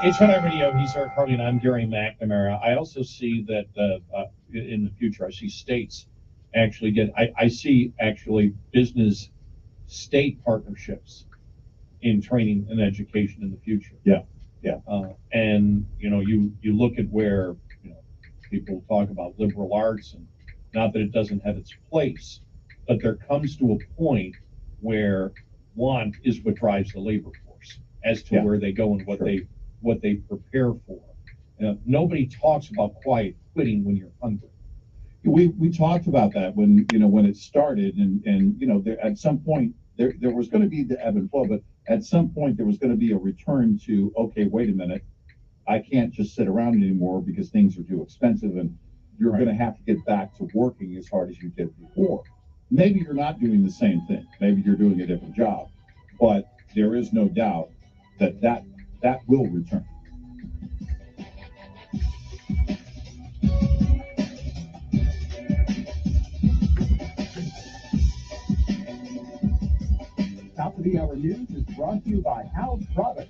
HNI Radio, he's Eric Harley, and I'm Gary McNamara. I also see that in the future, I see states actually I see actually business state partnerships in training and education in the future. Yeah, yeah. And you look at where people talk about liberal arts, and not that it doesn't have its place, but there comes to a point where want is what drives the labor force as to where they go and what they prepare for. Nobody talks about quiet quitting when you're hungry. We talked about that when it started, and there, at some point there was going to be the ebb and flow, but at some point there was going to be a return to, okay, wait a minute, I can't just sit around anymore because things are too expensive, and you're going to have to get back to working as hard as you did before. Maybe you're not doing the same thing. Maybe you're doing a different job, but there is no doubt that will return. Top of the hour news is brought to you by House Products.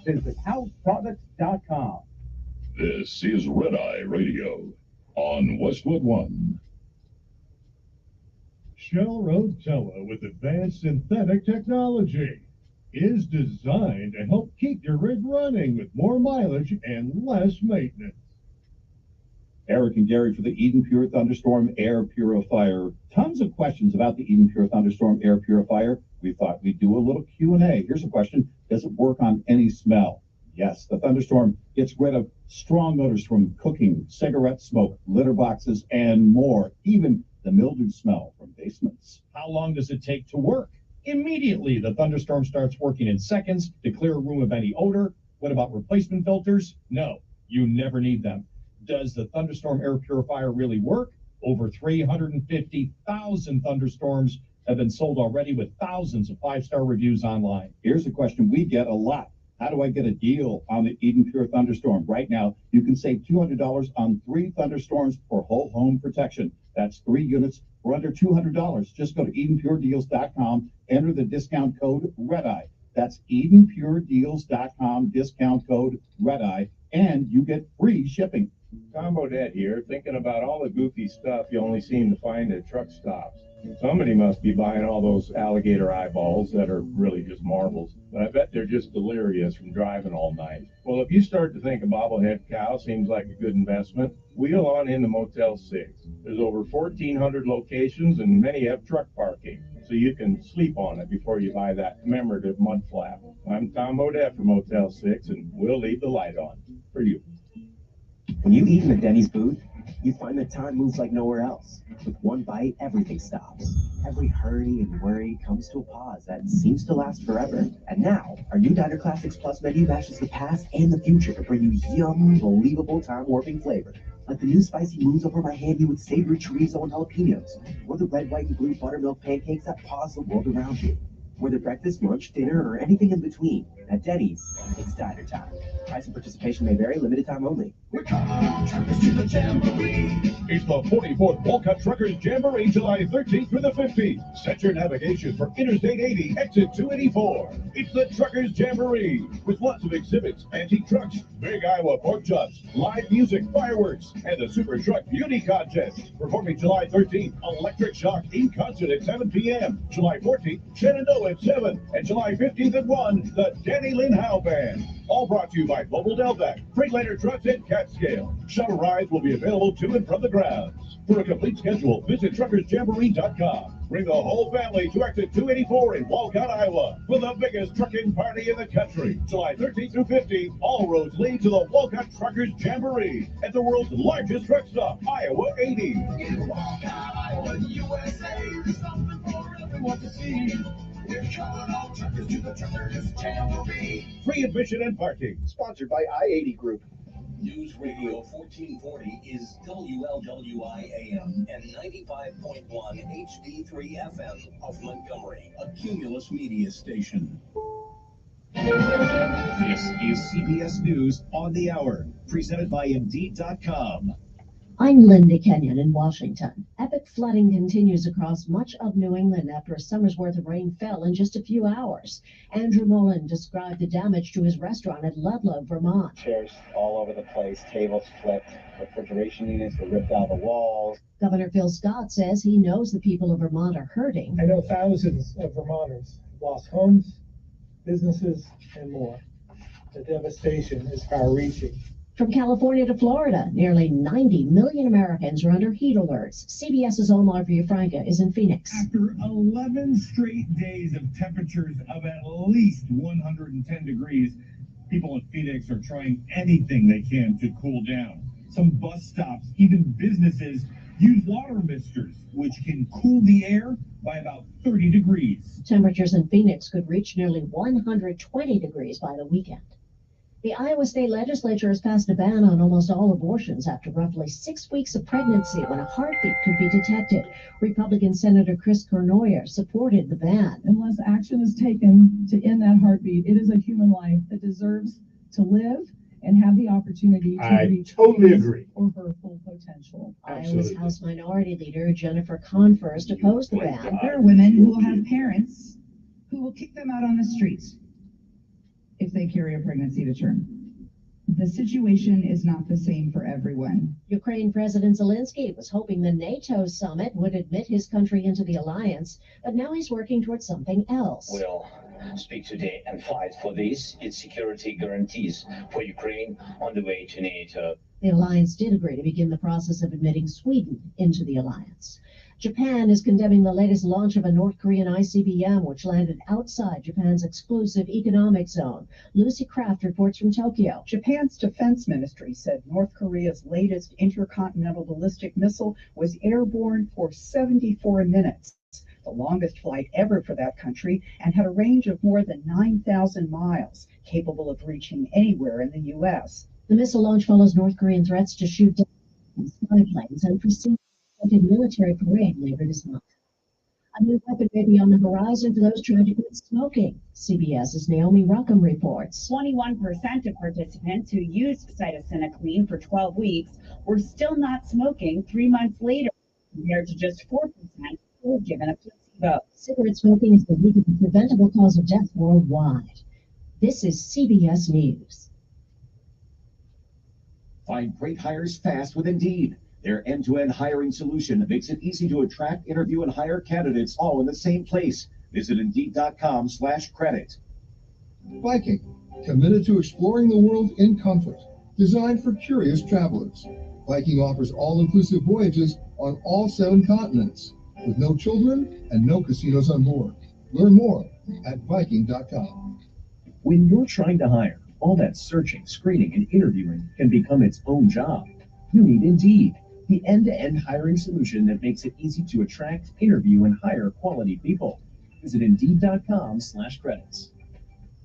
Visit houseproducts.com. This is Red Eye Radio on Westwood One. Shell Rotella with advanced synthetic technology is designed to help keep your rig running with more mileage and less maintenance. Eric and Gary for the Eden Pure Thunderstorm Air Purifier. Tons of questions about the Eden Pure Thunderstorm Air Purifier. We thought we'd do a little Q&A. Here's a question. Does it work on any smell? Yes, the Thunderstorm gets rid of strong odors from cooking, cigarette smoke, litter boxes, and more. Even the mildew smell from basements. How long does it take to work? Immediately. The Thunderstorm starts working in seconds to clear a room of any odor. What about replacement filters? No, you never need them. Does the Thunderstorm Air Purifier really work? Over 350,000 Thunderstorms have been sold already with thousands of 5-star reviews online. Here's a question we get a lot. How do I get a deal on the Eden Pure Thunderstorm? Right now, you can save $200 on 3 Thunderstorms for whole home protection. That's 3 units for under $200. Just go to EdenPureDeals.com, enter the discount code REDEYE. That's EdenPureDeals.com, discount code REDEYE, and you get free shipping. Tom Bodette here, thinking about all the goofy stuff you only seem to find at truck stops. Somebody must be buying all those alligator eyeballs that are really just marbles, but I bet they're just delirious from driving all night. Well, if you start to think a bobblehead cow seems like a good investment, wheel on into Motel 6. There's over 1,400 locations and many have truck parking, so you can sleep on it before you buy that commemorative mud flap. I'm Tom Bodette from Motel 6, and we'll leave the light on for you. When you eat in a Denny's booth, you find that time moves like nowhere else. With one bite, everything stops. Every hurry and worry comes to a pause that seems to last forever. And now, our new Diner Classics Plus menu matches the past and the future to bring you yum, believable, time-warping flavor. Like the new spicy moves over my handy with savory chorizo and jalapenos, or the red, white, and blue buttermilk pancakes that pause the world around you. Whether breakfast, lunch, dinner, or anything in between, at Denny's, it's diner time. Price and participation may vary, limited time only. We're coming, truckers to the Jamboree. It's the 44th Walcott Truckers Jamboree, July 13th through the 15th. Set your navigation for Interstate 80, exit 284. It's the Truckers Jamboree, with lots of exhibits, antique trucks, big Iowa pork chops, live music, fireworks, and the Super Truck Beauty Contest. Performing July 13th, Electric Shock in concert at 7 p.m. July 14th, Shenandoah at 7, and July 15th at 1, the Danny Lynn Howe Band. All brought to you by Global Delvac, Freightliner Trucks, and Catscale. Shuttle rides will be available to and from the grounds. For a complete schedule, visit truckersjamboree.com. Bring the whole family to exit 284 in Walcott, Iowa, for the biggest trucking party in the country. July 13th through 15th, all roads lead to the Walcott Truckers Jamboree at the world's largest truck stop, Iowa 80. In Walcott, Iowa, USA, there's something for everyone to see. We're calling all truckers to the Truckers Jamboree. Free admission and parking. Sponsored by I-80 Group. News Radio 1440 is WLWI AM and 95.1 HD3 FM of Montgomery, a Cumulus media station. This is CBS News on the Hour, presented by Indeed.com. I'm Linda Kenyon in Washington. Epic flooding continues across much of New England after a summer's worth of rain fell in just a few hours. Andrew Mullen described the damage to his restaurant at Ludlow, Vermont. Chairs all over the place, tables flipped, refrigeration units were ripped out of the walls. Governor Phil Scott says he knows the people of Vermont are hurting. I know thousands of Vermonters lost homes, businesses, and more. The devastation is far-reaching. From California to Florida, nearly 90 million Americans are under heat alerts. CBS's Omar Villafranca is in Phoenix. After 11 straight days of temperatures of at least 110 degrees, people in Phoenix are trying anything they can to cool down. Some bus stops, even businesses, use water misters, which can cool the air by about 30 degrees. Temperatures in Phoenix could reach nearly 120 degrees by the weekend. The Iowa State Legislature has passed a ban on almost all abortions after roughly 6 weeks of pregnancy when a heartbeat could be detected. Republican Senator Chris Cournoyer supported the ban. Unless action is taken to end that heartbeat, it is a human life that deserves to live and have the opportunity to reach totally his agree. or her full potential. Iowa's House Minority Leader Jennifer Conforst opposed the ban. There are women who will have parents who will kick them out on the streets if they carry a pregnancy to term. The situation is not the same for everyone. Ukraine President Zelensky was hoping the NATO summit would admit his country into the alliance, but now he's working towards something else. We'll speak today and fight for this, its security guarantees for Ukraine on the way to NATO. The alliance did agree to begin the process of admitting Sweden into the alliance. Japan is condemning the latest launch of a North Korean ICBM, which landed outside Japan's exclusive economic zone. Lucy Kraft reports from Tokyo. Japan's defense ministry said North Korea's latest intercontinental ballistic missile was airborne for 74 minutes, the longest flight ever for that country, and had a range of more than 9,000 miles, capable of reaching anywhere in the U.S. The missile launch follows North Korean threats to shoot down spy planes and precedes a military parade later this month. A new weapon may be on the horizon for those trying to quit smoking. CBS's Naomi Ruckham reports. 21% of participants who used cytisinicline for 12 weeks were still not smoking 3 months later, compared to just 4% who were given a placebo. Cigarette smoking is the leading preventable cause of death worldwide. This is CBS News. Find great hires fast with Indeed. Their end-to-end hiring solution makes it easy to attract, interview, and hire candidates all in the same place. Visit Indeed.com/credit. Viking, committed to exploring the world in comfort, designed for curious travelers. Viking offers all-inclusive voyages on all 7 continents, with no children and no casinos on board. Learn more at Viking.com. When you're trying to hire, all that searching, screening, and interviewing can become its own job. You need Indeed, the end-to-end hiring solution that makes it easy to attract, interview, and hire quality people. Visit Indeed.com/credits.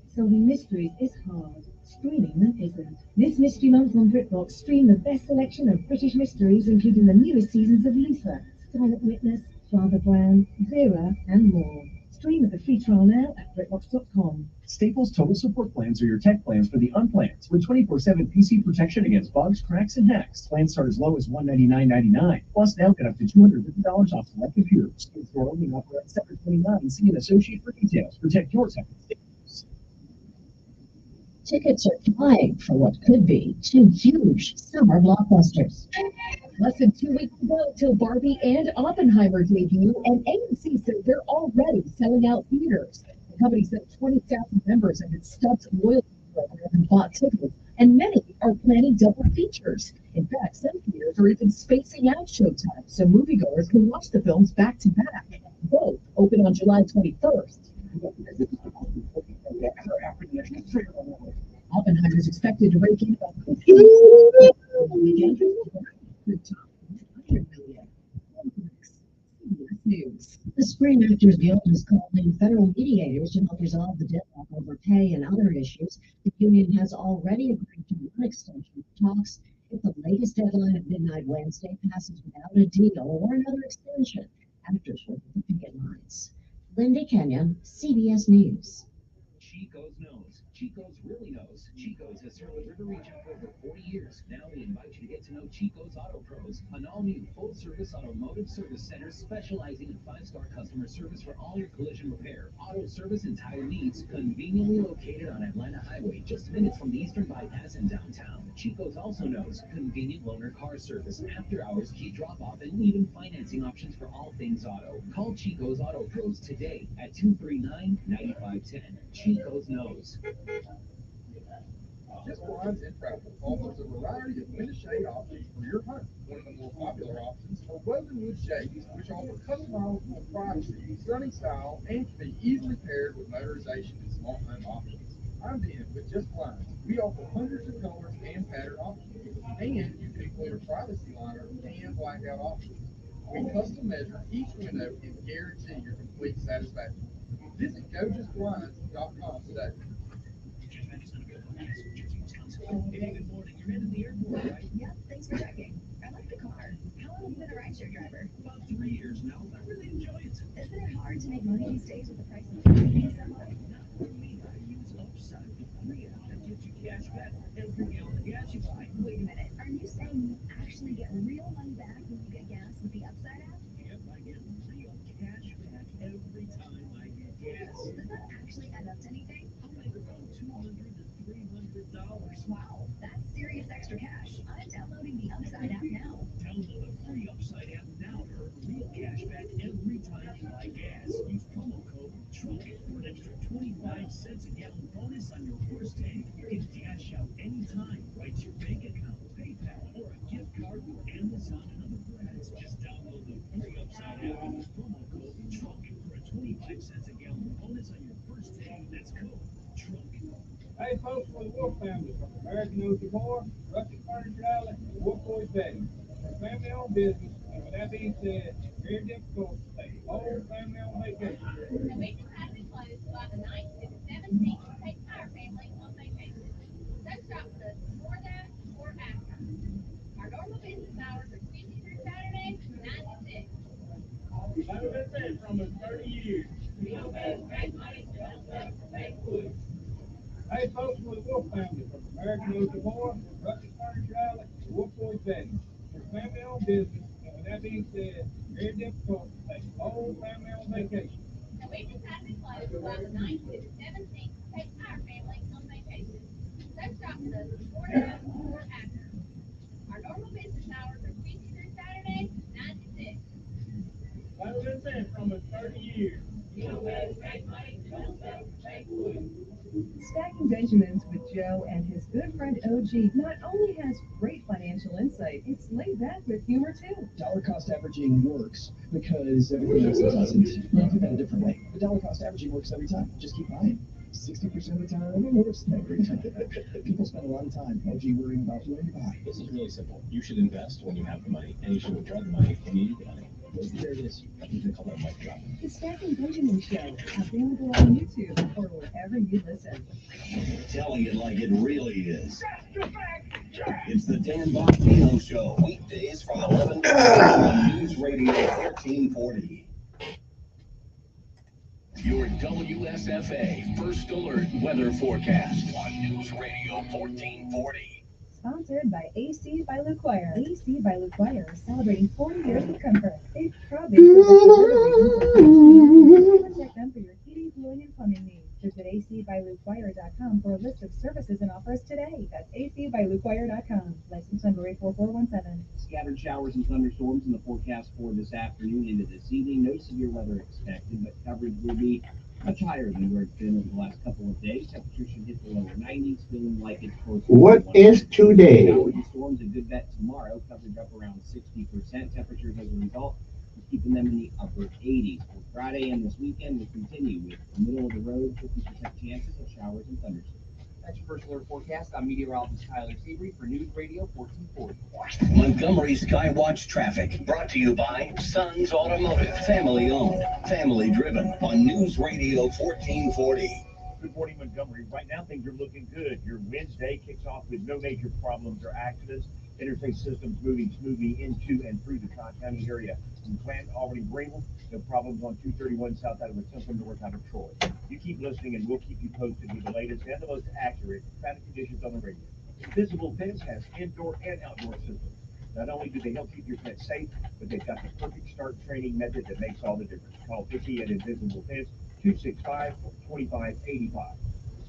Solving mysteries is hard. Streaming them isn't. This Mystery Month on BritBox, stream the best selection of British mysteries, including the newest seasons of Luther, Silent Witness, Father Brown, Vera, and more. Stream at the free trial now at BritBox.com. Staples Total Support Plans are your tech plans for the unplanned, with 24/7 PC protection against bugs, cracks, and hacks. Plans start as low as $199.99. Plus, now get up to $250 off select computers. Store only offer at $729. See an associate for details. Protect your tech at Staples. Tickets are flying for what could be 2 huge summer blockbusters. Less than 2 weeks to go till Barbie and Oppenheimer debut, and AMC says they're already selling out theaters. The company said 20,000 members of its Stubs loyalty program have bought tickets, and many are planning double features. In fact, some theaters are even spacing out showtime so moviegoers can watch the films back to back. Both open on July 21st. Oppenheimer is expected to rake in about News. The Screen Actors Guild has called in federal mediators to help resolve the deadlock over pay and other issues. The union has already agreed to one extension of talks if the latest deadline of midnight Wednesday passes without a deal or another extension. Actors will be the picket lines. Linda Kenyon, CBS News. Chico's knows Chico's really knows. Chico's has served the river region for over 40 years. Now we invite you to get to know Chico's Auto Pros, an all-new full-service automotive service center specializing in 5-star customer service for all your collision repair, auto service, and tire needs. Conveniently located on Atlanta Highway, just minutes from the Eastern Bypass in downtown. Chico's also knows convenient loaner car service, after-hours key drop-off, and even financing options for all things auto. Call Chico's Auto Pros today at 239-9510. Chico's knows. Just Blinds and Travel offers a variety of window shade options for your home. One of the more popular options are Rosenwood shades, which offer customizable privacy, stunning style, and can be easily paired with motorization and smart home options. I'm Ben with Just Blinds. We offer hundreds of colors and pattern options, and you can include a privacy liner and blackout options. We custom measure each window and guarantee your complete satisfaction. Visit GoJustBlinds.com today. Hey, good morning. You're headed to the airport, right? Yep, thanks for checking. I like the car. How long have you been a rideshare driver? About 3 years now. I really enjoy it. Isn't it hard to make money these days with the price of everything so high? Not for me. I use Upside, the free app that gives you cash back every gallon of gas you buy. Wait a minute. Are you saying you actually get real money back when you get gas with the Upside app? Yep, I get real cash back every time I get gas. Does that actually add up to anything? I'll make around $200 to $300. Wow, that's serious extra cash. I'm downloading the Upside app now. Download the free Upside app now to earn real cash back every time you buy gas. Use promo code TRUNK for an extra 25 cents a gallon bonus on your first tank. You can cash out anytime right to your bank account, PayPal, or a gift card through Amazon and other brands. Just download the free Upside app and use promo code TRUNK for a 25 cents a gallon bonus on your first tank. That's code TRUNK. Hey folks, for the Wolf family from American Oak Decor, Rustic Furniture Outlet, and Wolf Boys Bedding. We're a family-owned business, and with that being said, very difficult to take the whole family on vacation. The week has been closed July the 9th to the 17th to take our family on vacation. So shop with us before that or after. Our normal business hours are Tuesday through Saturday, 9 to 6. Like I've been saying, from us 30 years. We don't pay great money, we don't pay fake food. Hey folks, for the Wolf family from American Oak Decor, Rustic Furniture Outlet, and Wolf Boys Bedding. We're a family-owned business, and with that being said, very difficult to take the whole family on vacation. The week has been closed July the 9th to the 17th to take our family on vacation. So shop with us before that or after. Our normal business hours are Tuesday through Saturday, 9 to 6. Like I've been saying, from us 30 years. We don't pay fake money, we don't pay fake food. Stacking Benjamins with Joe and his good friend OG not only has great financial insight, it's laid back with humor too. Dollar cost averaging works because everything else doesn't. Look at it a different way. But dollar cost averaging works every time. Just keep buying. 60% of the time, it works every time. People spend a lot of time, OG, worrying about where to buy. This is really simple. You should invest when you have the money, and you should withdraw the money when you need the money. There it is. I think they call that a mic drop. The Stacking Benjamin Show, available on YouTube or wherever you listen. Telling it like it really is. It's the Dan Bongino Show, weekdays from 11 to 12 on News Radio 1440. Your WSFA First Alert Weather Forecast on News Radio 1440. Sponsored by AC by Lucquire. AC by Lucquire is celebrating 40 years of comfort. They've proudly protect them for your heating, cooling, and plumbing needs. Visit acbyluquire.com for a list of services and offers today. That's acbyluquire.com. License number 84417. Scattered showers and thunderstorms in the forecast for this afternoon into this evening. No severe weather expected, but coverage will be much higher than where it's been over the last couple of days. Temperatures should hit the lower 90s, feeling like it's close to What is today? Showers and storms a good bet tomorrow. Coverage up around 60%. Temperatures as a result, keeping them in the upper 80s. For Friday and this weekend, we'll continue with middle of the road, 50% chances of showers and thunderstorms. That's your First Alert forecast. I'm meteorologist Tyler Seabury for News Radio 1440. Montgomery Skywatch traffic brought to you by Sons Automotive, family owned, family driven on News Radio 1440. Good morning, Montgomery. Right now, things are looking good. Your Wednesday kicks off with no major problems or accidents. Interstate systems moving smoothly into and through the Tri-County area. From Plant, Albany, Greenville, no problems on 231 south out of Temple, north out of Troy. You keep listening and we'll keep you posted with the latest and the most accurate traffic conditions on the radio. Invisible Fence has indoor and outdoor systems. Not only do they help keep your pet safe, but they've got the perfect start training method that makes all the difference. Call Vicky at Invisible Fence, 265-2585.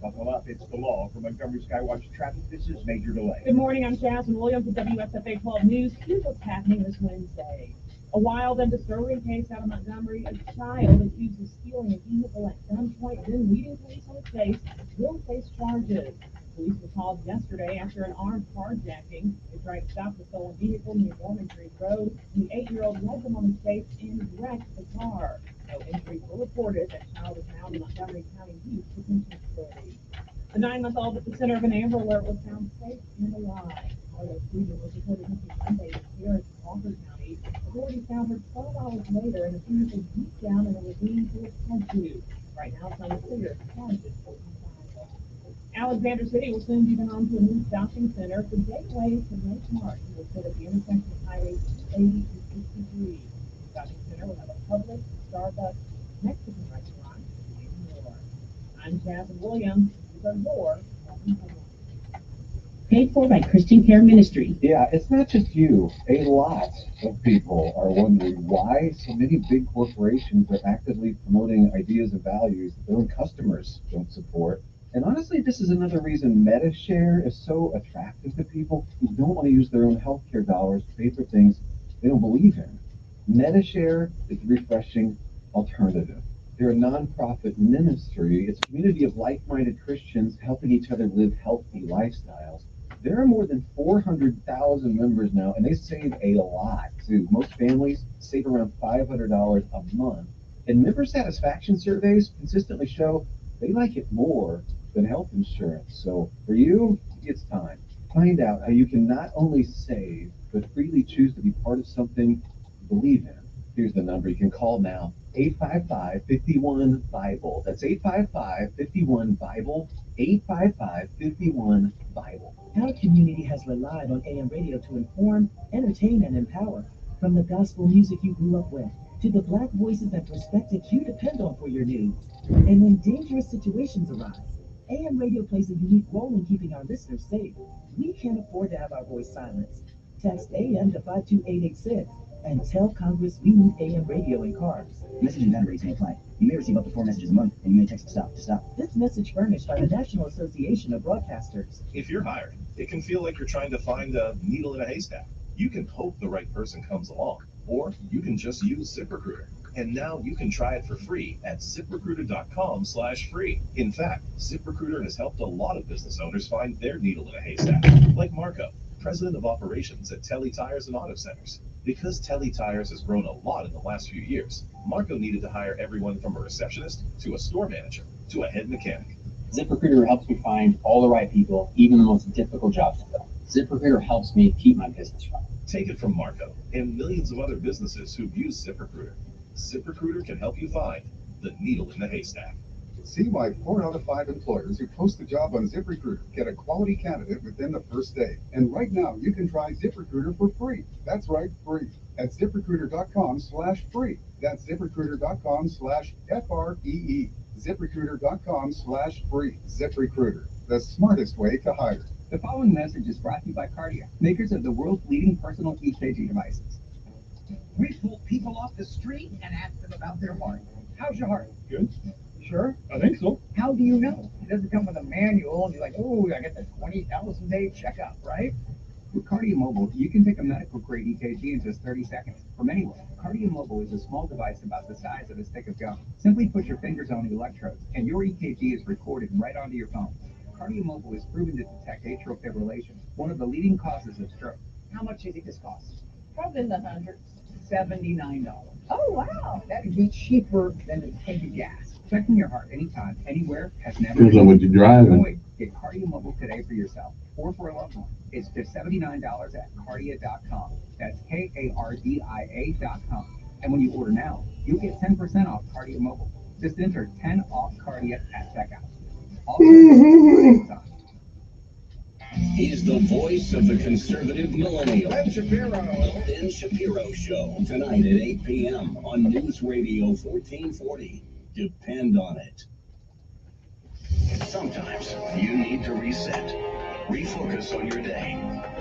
Buckle up, it's the law. For Montgomery Skywatch Traffic, this is Major Delay. Good morning, I'm Jasmine Williams with WSFA 12 News. Here's what's happening this Wednesday. A wild and disturbing case out of Montgomery. A child accused of stealing a vehicle at gunpoint, then leading police on the chase, will face charges. Police were called yesterday after an armed carjacking. They tried to stop the stolen vehicle near Norman Creek Road. The 8-year-old led them on the chase and wrecked the car. No injuries were reported. That child is now in Montgomery County Youth Detention Facility. The 9-month-old at the center of an Amber Alert was found safe and alive. Carlos Freeman was reported missing Monday in Harris, Walker County. Authorities found her 12 hours later in a vehicle deep down in a ravine full of head. Right now, it's unclear if the charges will be filed. Alexander City will soon be home to a new shopping center. The gateway to Lake Martin will sit at the intersection of highways 80 and 63. The shopping center will have a Publix, Starbucks, Mexican restaurant, and more. I'm Jasmine Williams. These are your Paid for by Christian Care Ministry. Yeah, it's not just you. A lot of people are wondering why so many big corporations are actively promoting ideas and values that their own customers don't support. And honestly, this is another reason MediShare is so attractive to people who don't want to use their own healthcare dollars to pay for things they don't believe in. MediShare is a refreshing alternative. They're a nonprofit ministry. It's a community of like-minded Christians helping each other live healthy lifestyles. There are more than 400,000 members now, and they save a lot, too. Most families save around $500 a month. And member satisfaction surveys consistently show they like it more than health insurance. So for you, it's time. Find out how you can not only save, but freely choose to be part of something you believe in. Here's the number you can call now, 855-51-BIBLE. That's 855-51-BIBLE, 855-51-BIBLE. Our community has relied on AM radio to inform, entertain, and empower. From the gospel music you grew up with, to the Black voices and perspectives you depend on for your news. And when dangerous situations arise, AM radio plays a unique role in keeping our listeners safe. We can't afford to have our voice silenced. Text AM to 52886 and tell Congress we need AM radio in cars. Messaging boundaries may apply. You may receive up to 4 messages a month, and you may text to stop. This message furnished by the National Association of Broadcasters. If you're hired, it can feel like you're trying to find a needle in a haystack. You can hope the right person comes along, or you can just use ZipRecruiter. And now you can try it for free at ZipRecruiter.com/free. In fact, ZipRecruiter has helped a lot of business owners find their needle in a haystack, like Marco, president of operations at Telly Tires and Auto Centers. Because Telly Tires has grown a lot in the last few years, Marco needed to hire everyone from a receptionist to a store manager to a head mechanic. ZipRecruiter helps me find all the right people, even the most difficult jobs to fill. ZipRecruiter helps me keep my business running. Take it from Marco and millions of other businesses who've used ZipRecruiter. ZipRecruiter can help you find the needle in the haystack. See why 4 out of 5 employers who post a job on ZipRecruiter get a quality candidate within the first day. And right now, you can try ZipRecruiter for free. That's right, free. At ZipRecruiter.com/free. That's ZipRecruiter.com/FREE. ZipRecruiter.com/free. ZipRecruiter, the smartest way to hire. The following message is brought to you by Kardia, makers of the world's leading personal EKG devices. We pull people off the street and ask them about their heart. How's your heart? Good. Sure? I think so. How do you know? It doesn't come with a manual and you're like, oh, I get the 20,000 day checkup, right? With Kardia Mobile, you can take a medical grade EKG in just 30 seconds from anywhere. Kardia Mobile is a small device about the size of a stick of gum. Simply put your fingers on the electrodes and your EKG is recorded right onto your phone. Kardia Mobile is proven to detect atrial fibrillation, one of the leading causes of stroke. How much do you think this costs? Probably in the hundreds. $79. Oh, wow. That'd be cheaper than a tank of gas. Checking your heart anytime, anywhere has never Depends on what you're driving. Wait, get Kardia Mobile today for yourself or for a loved one. It's just $79 at Kardia.com. That's Kardia.com. And when you order now, you'll get 10% off Kardia Mobile. Just enter 10 off Kardia at checkout. Also, He's the voice of the conservative millennial. Ben Shapiro. The Ben Shapiro Show, tonight at 8 p.m. on News Radio 1440. Depend on it. Sometimes you need to reset, refocus on your day.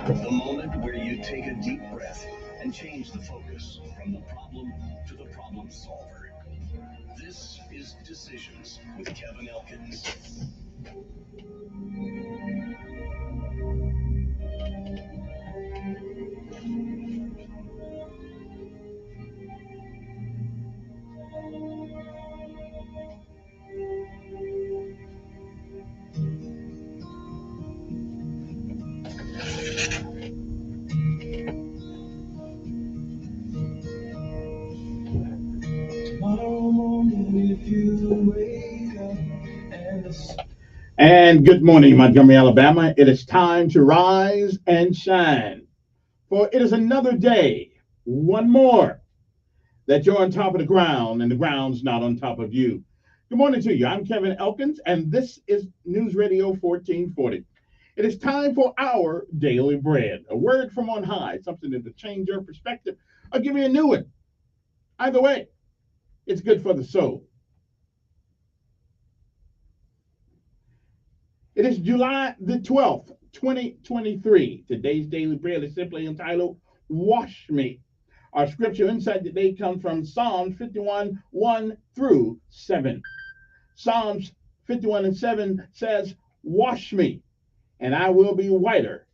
The moment where you take a deep breath and change the focus from the problem to the problem solver. This is Decisions with Kevin Elkins. And good morning, Montgomery, Alabama. It is time to rise and shine. For it is another day, one more, that you're on top of the ground and the ground's not on top of you. Good morning to you. I'm Kevin Elkins, and this is News Radio 1440. It is time for our daily bread, a word from on high, something that will change your perspective or give you a new one. Either way, it's good for the soul. It is July the 12th, 2023. Today's daily bread is simply entitled, Wash Me. Our scripture insight today comes from Psalm 51, 1 through 7. Psalms 51 and 7 says, Wash me, and I will be whiter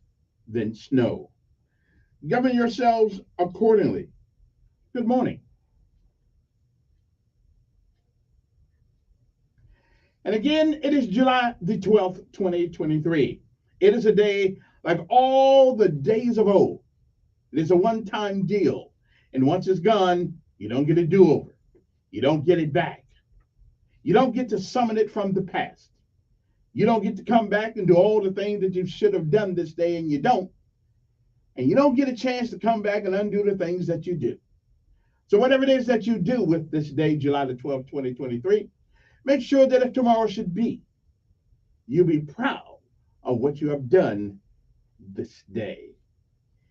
than snow. Govern yourselves accordingly. Good morning. And again, it is July the 12th, 2023. It is a day like all the days of old. It is a one-time deal. And once it's gone, you don't get a do-over. You don't get it back. You don't get to summon it from the past. You don't get to come back and do all the things that you should have done this day, and you don't. And you don't get a chance to come back and undo the things that you do. So whatever it is that you do with this day, July the 12th, 2023, make sure that if tomorrow should be, you be proud of what you have done this day.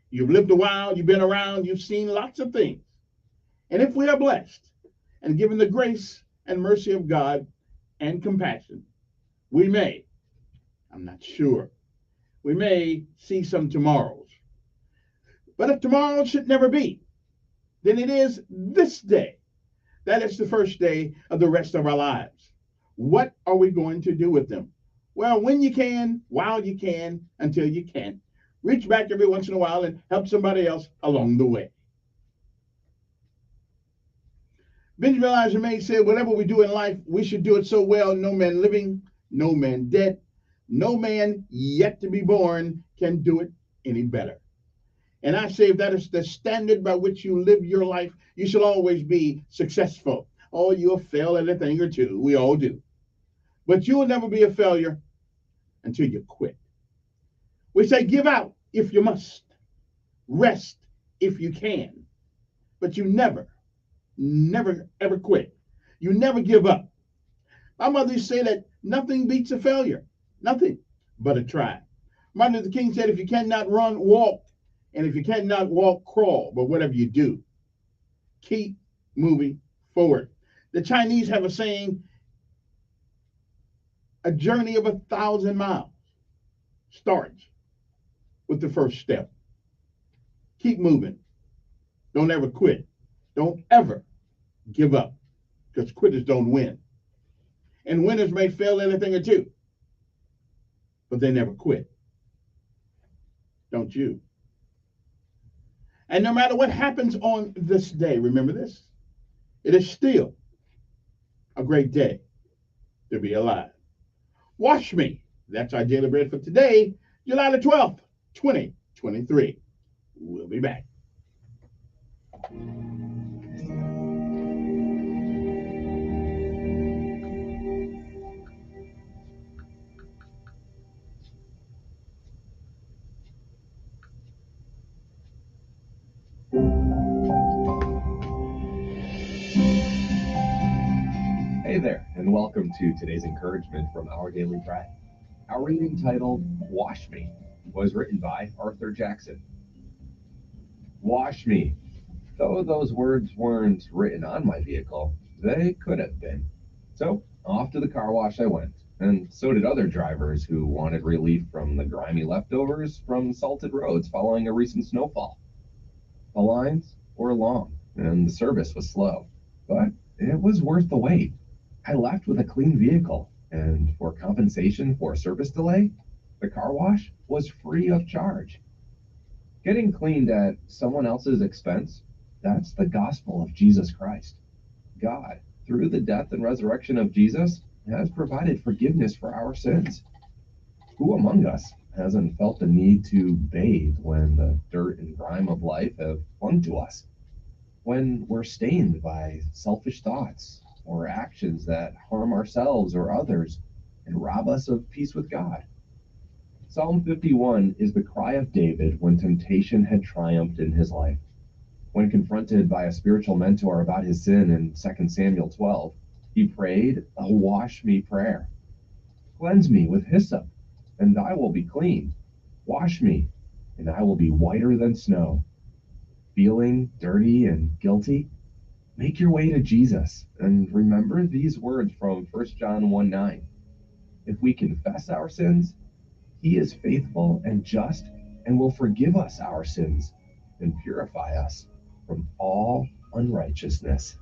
You've lived a while, you've been around, you've seen lots of things. And if we are blessed and given the grace and mercy of God and compassion, we may, I'm not sure, we may see some tomorrows. But if tomorrow should never be, then it is this day. That is the first day of the rest of our lives. What are we going to do with them? Well, when you can, while you can, until you can't. Reach back every once in a while and help somebody else along the way. Benjamin Elijah May said, whatever we do in life, we should do it so well, no man living, no man dead, no man yet to be born can do it any better. And I say if that is the standard by which you live your life, you shall always be successful. Oh, you'll fail at a thing or two. We all do. But you will never be a failure until you quit. We say give out if you must. Rest if you can. But you never, ever quit. You never give up. My mother used to say that nothing beats a failure. Nothing but a try. Martin Luther King said if you cannot run, walk. And if you cannot walk, crawl. But whatever you do, keep moving forward. The Chinese have a saying, a journey of 1,000 miles starts with the first step. Keep moving. Don't ever quit. Don't ever give up, because quitters don't win. And winners may fail at a thing or two, but they never quit. Don't you? And no matter what happens on this day, remember this, it is still a great day to be alive. Wash me. That's our daily bread for today, July the 12th, 2023. We'll be back. Hey there, and welcome to today's encouragement from Our Daily Bread. Our reading titled, Wash Me, was written by Arthur Jackson. Wash me. Though those words weren't written on my vehicle, they could have been. So off to the car wash I went, and so did other drivers who wanted relief from the grimy leftovers from salted roads following a recent snowfall. The lines were long, and the service was slow, but it was worth the wait. I left with a clean vehicle, and for compensation for service delay, the car wash was free of charge. Getting cleaned at someone else's expense, that's the gospel of Jesus Christ. God, through the death and resurrection of Jesus, has provided forgiveness for our sins. Who among us hasn't felt the need to bathe when the dirt and grime of life have clung to us? When we're stained by selfish thoughts or actions that harm ourselves or others and rob us of peace with God? Psalm 51 is the cry of David when temptation had triumphed in his life. When confronted by a spiritual mentor about his sin in 2 Samuel 12, he prayed a wash me prayer. Cleanse me with hyssop, and I will be clean. Wash me, and I will be whiter than snow. Feeling dirty and guilty? Make your way to Jesus, and remember these words from 1 John 1:9. If we confess our sins, he is faithful and just and will forgive us our sins and purify us from all unrighteousness.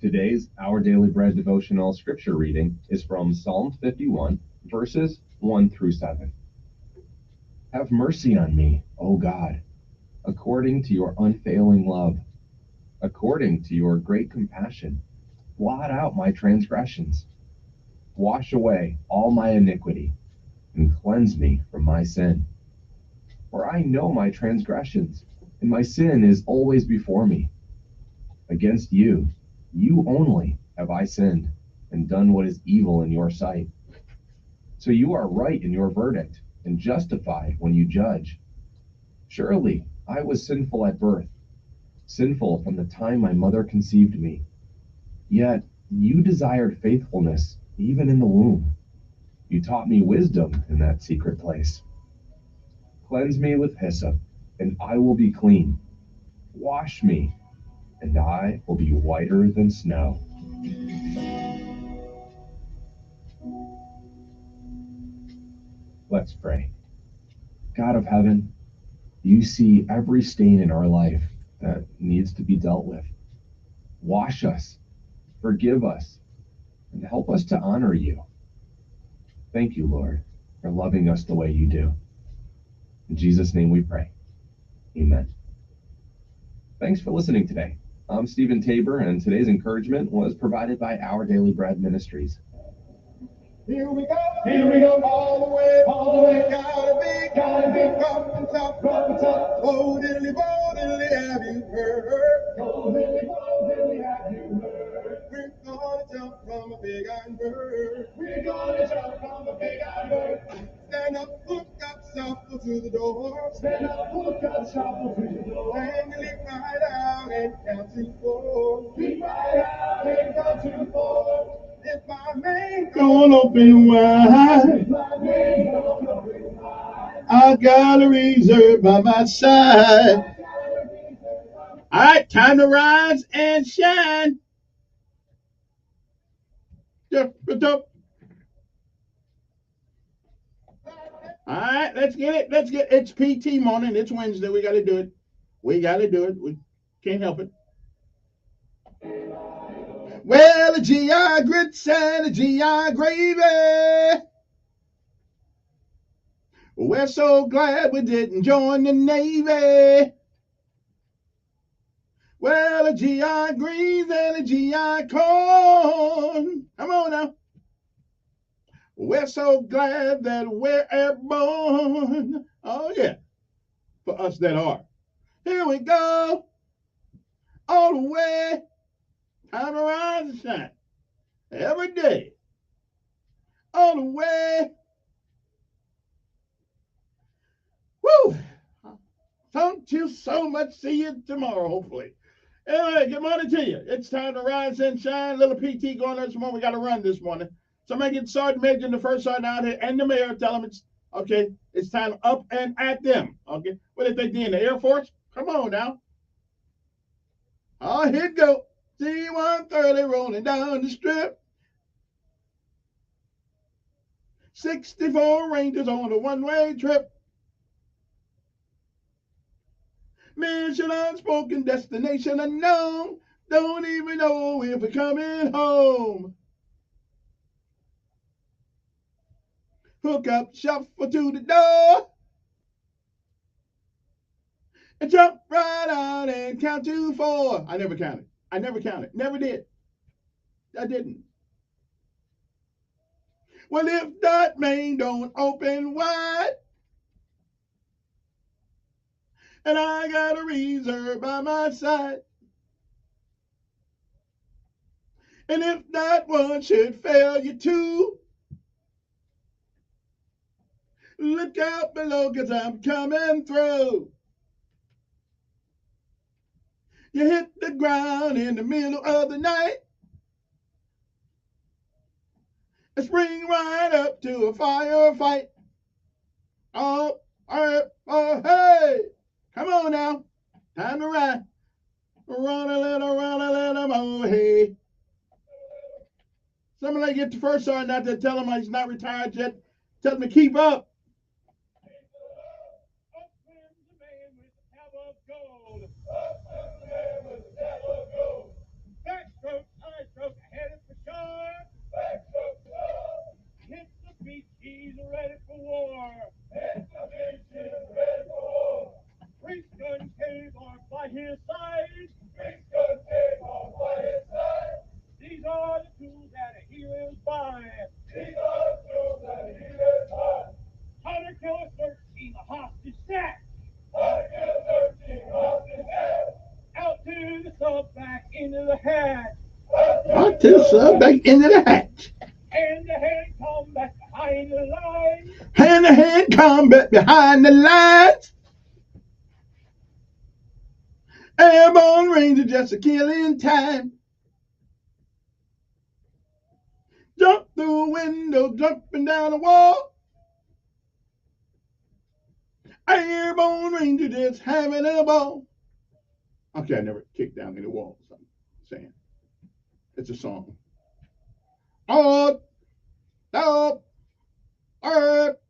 Today's Our Daily Bread devotional scripture reading is from Psalm 51, verses 1 through 7. Have mercy on me, O God, according to your unfailing love, according to your great compassion. Blot out my transgressions. Wash away all my iniquity, and cleanse me from my sin. For I know my transgressions, and my sin is always before me. Against you, you only, have I sinned, and done what is evil in your sight. So you are right in your verdict, and justified when you judge. Surely I was sinful at birth, sinful from the time my mother conceived me. Yet you desired faithfulness even in the womb. You taught me wisdom in that secret place. Cleanse me with hyssop, and I will be clean. Wash me, and I will be whiter than snow. Let's pray. God of heaven, you see every stain in our life that needs to be dealt with. Wash us, forgive us, and help us to honor you. Thank you, Lord, for loving us the way you do. In Jesus' name we pray. Amen. Thanks for listening today. I'm Stephen Tabor, and today's encouragement was provided by Our Daily Bread Ministries. Here we go, all the way, gotta be, rough and tough, oh diddly, have you heard? Oh diddly, have you heard? We're gonna jump from a big iron bird. Stand up, hook up, shuffle to the door. And leap right out and count to four. If my man Gonna open wide. I got a reserve by my side. All right, time to rise and shine. All right, let's get it. It's PT morning. It's Wednesday. We got to do it. We can't help it. Well, a GI grits and a GI gravy. We're so glad we didn't join the Navy. Well, a GI greens and a GI corn. Come on now. We're so glad that we're airborne. Oh, yeah. For us that are. Here we go. All the way. Time to rise and shine. Every day. All the way. Woo! Thank you so much. See you tomorrow, hopefully. Anyway, good morning to you. It's time to rise and shine. Little PT going on this morning. We got to run this morning. Somebody get Sergeant Major and the first sergeant out here and the mayor, tell them it's okay, it's time up and at them. Okay. What if they did in the Air Force? Come on now. Oh, here it go. C-130 rolling down the strip. 64 Rangers on a one-way trip. Mission unspoken, destination unknown. Don't even know if we're coming home. Hook up, shuffle to the door. And jump right out and count to 4. I never counted. Never did. I didn't. Well, if that main don't open wide, and I got a reserve by my side, and if that one should fail you too, look out below, 'cause I'm coming through. You hit the ground in the middle of the night and spring right up to a firefight. Oh, hey, come on now, time to ride. Run a little more, hey. Somebody get the first sergeant out there, tell him he's not retired yet. Tell him to keep up. Backstroke, side stroke, headed for shore. Backstroke, hit the beach, he's ready for war. Hit the beach, he's ready for war. Priest gun cave on by his side. Priest gun cave on by his side. These are the tools that a hero's by. These are the tools that a hero's by. How to kill a 13 hostage snatch. How to kill a 13 hostage snatch. Out to the sub, back into the hatch. Out to the sub, back into the hatch. Hand to hand combat behind the lines. Hand to hand combat behind the lines. Airborne Ranger, just a killing time. Jump through a window, jumping down a wall. Airborne Ranger, just having a ball. Okay, I never kicked down any walls. I'm saying it's a song. Up, up, up.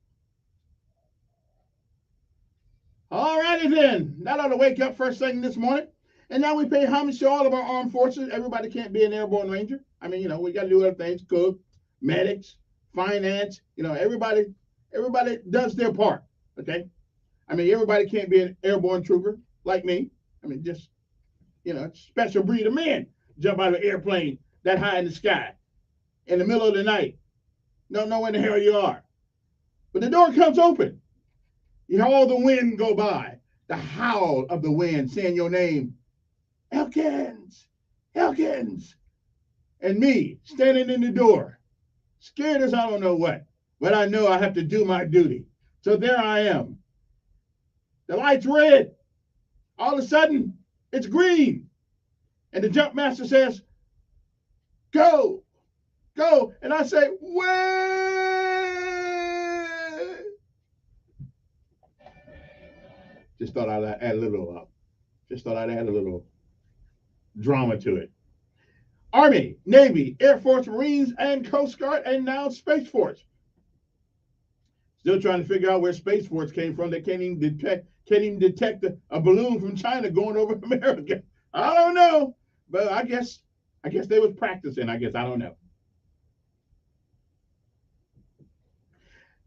All righty then. That ought to wake up first thing this morning. And now we pay homage to all of our armed forces. Everybody can't be an airborne ranger. I mean, we got to do other things. Cook, medics, finance. Everybody does their part. Okay. I mean, everybody can't be an airborne trooper like me. I mean, just, special breed of men jump out of an airplane that high in the sky in the middle of the night. Don't know where the hell you are. But the door comes open. You hear all the wind go by, the howl of the wind saying your name, Elkins, Elkins. And me standing in the door, scared as I don't know what, but I know I have to do my duty. So there I am. The light's red. All of a sudden, it's green. And the jump master says, go, go. And I say, way. Just thought I'd add a little, drama to it. Army, Navy, Air Force, Marines, and Coast Guard, and now Space Force. Still trying to figure out where Space Force came from. They can't even detect a balloon from China going over America. I don't know, but I guess they was practicing. I don't know.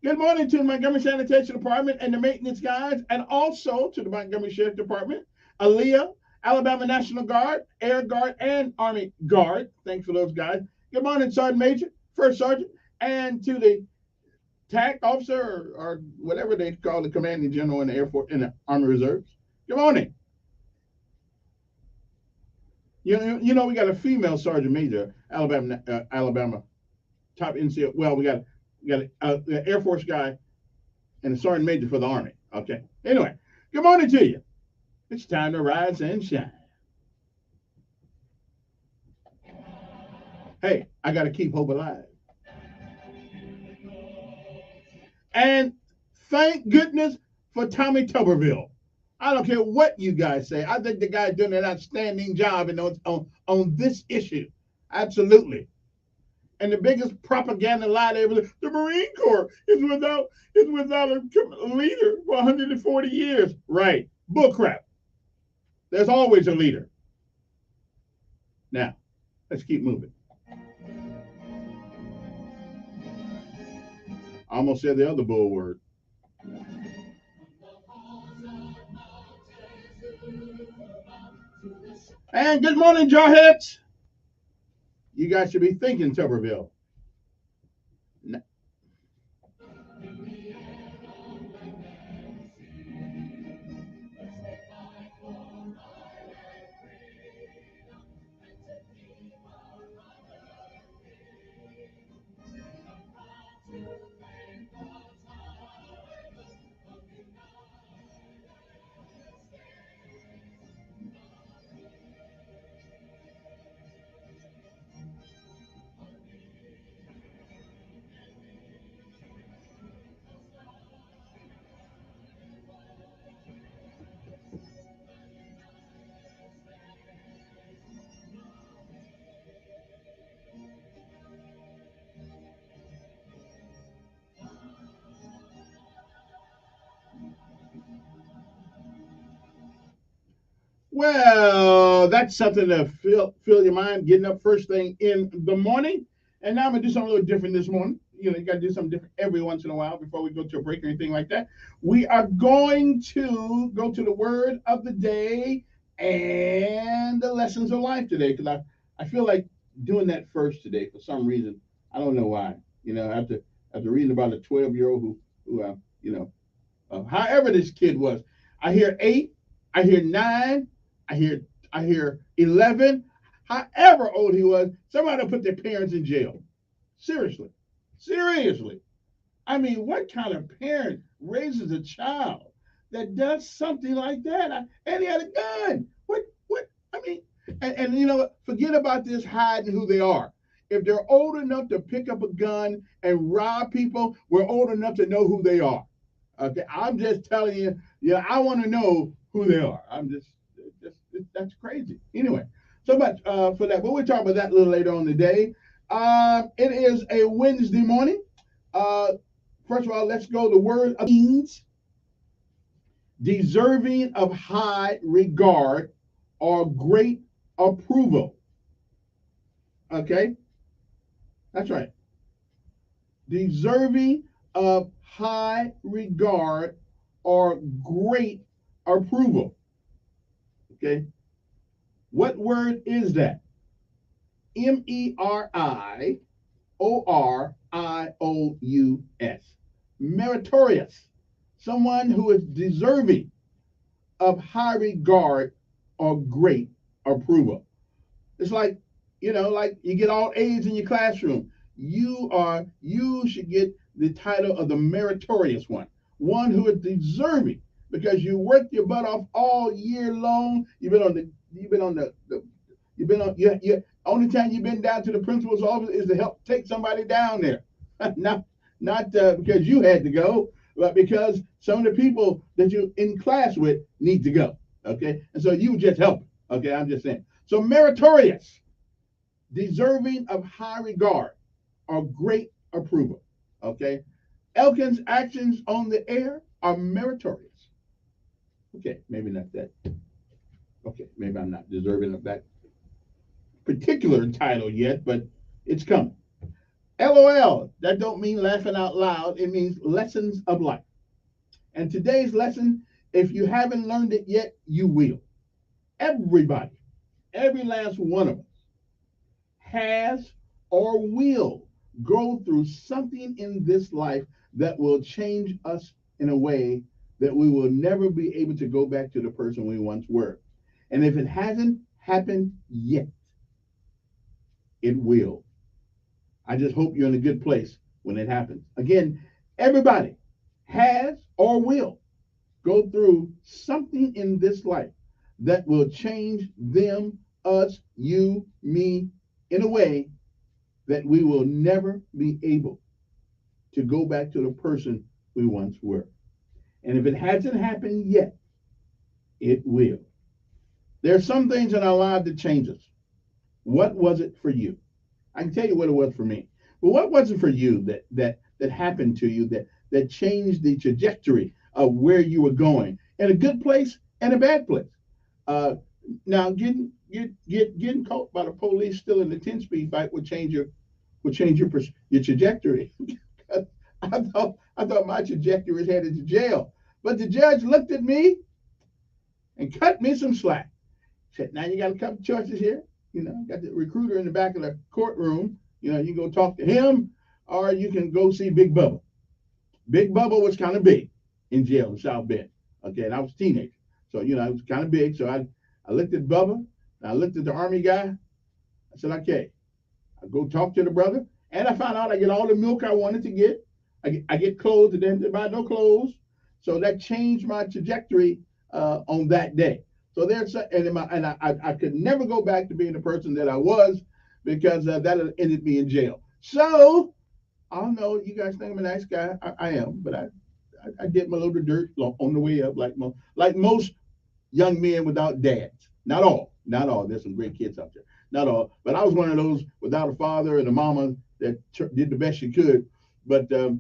Good morning to the Montgomery Sanitation Department and the maintenance guys, and also to the Montgomery Sheriff Department, ALEA, Alabama National Guard, Air Guard, and Army Guard. Thanks for those guys. Good morning, Sergeant Major, First Sergeant, and to the TAC officer or whatever they call the commanding general in the Air Force in the Army Reserves. Good morning. We got a female Sergeant Major, Alabama, top NCO. Well, we got an Air Force guy and a Sergeant Major for the Army. Okay. Anyway, good morning to you. It's time to rise and shine. Hey, I got to keep hope alive. And thank goodness for Tommy Tuberville. I don't care what you guys say. I think the guy's doing an outstanding job on this issue. Absolutely. And the biggest propaganda lie ever, the Marine Corps is without a leader for 140 years. Right. Bullcrap. There's always a leader. Now, let's keep moving. I almost said the other bull word. And good morning, Jarheads. You guys should be thinking Tuberville. Well, that's something to fill your mind, getting up first thing in the morning. And now I'm going to do something a little different this morning. You know, you got to do something different every once in a while before we go to a break or anything like that. We are going to go to the word of the day and the lessons of life today, because I feel like doing that first today for some reason. I don't know why. You know, after reading about a 12-year-old who however this kid was. I hear 8, I hear 9, I hear 11. However old he was, somebody put their parents in jail. Seriously. I mean, what kind of parent raises a child that does something like that? And he had a gun. What? I mean, and you know, forget about this hiding who they are. If they're old enough to pick up a gun and rob people, we're old enough to know who they are. Okay, I'm just telling you. Yeah, I want to know who they are. That's crazy. Anyway, so much for that. But we'll talk about that a little later on today. It is a Wednesday morning. First of all, let's go. The word means deserving of high regard or great approval. Okay, that's right. Deserving of high regard or great approval. Okay. What word is that? Meritorious. Meritorious. Someone who is deserving of high regard or great approval. It's like, you know, like you get all A's in your classroom. You should get the title of the meritorious one who is deserving, because you worked your butt off all year long. Only time you've been down to the principal's office is to help take somebody down there. not because you had to go, but because some of the people that you're in class with need to go. Okay, and so you just help. Okay, I'm just saying. So meritorious, deserving of high regard or great approval. Okay, Elkin's actions on the air are meritorious. Okay, maybe not that. Okay, maybe I'm not deserving of that particular title yet, but it's coming. LOL, that don't mean laughing out loud. It means lessons of life. And today's lesson, if you haven't learned it yet, you will. Everybody, every last one of us has or will go through something in this life that will change us in a way that we will never be able to go back to the person we once were. And if it hasn't happened yet, it will. I just hope you're in a good place when it happens. Again, everybody has or will go through something in this life that will change them, us, you, me, in a way that we will never be able to go back to the person we once were. And if it hasn't happened yet, it will. There are some things in our lives that change us. What was it for you? I can tell you what it was for me. But what was it for you that happened to you that changed the trajectory of where you were going, in a good place and a bad place? Now, getting caught by the police still in the 10-speed fight would change your trajectory. I thought my trajectory was headed to jail, but the judge looked at me and cut me some slack. Said, "Now you got a couple choices here. You know, got the recruiter in the back of the courtroom. You know, you go talk to him, or you can go see Big Bubba." Big Bubba was kind of big in jail in South Bend. Okay, and I was a teenager, so you know I was kind of big. So I looked at Bubba, and I looked at the Army guy. I said, "Okay." I go talk to the brother, and I found out I get all the milk I wanted to get. I get clothes, and then buy no clothes. So that changed my trajectory on that day. So there's I could never go back to being the person that I was, because that ended me in jail. So I don't know, you guys think I'm a nice guy. I am, but I did my little dirt on the way up, like most young men without dads. Not all. There's some great kids out there. Not all, but I was one of those without a father and a mama that did the best she could. But a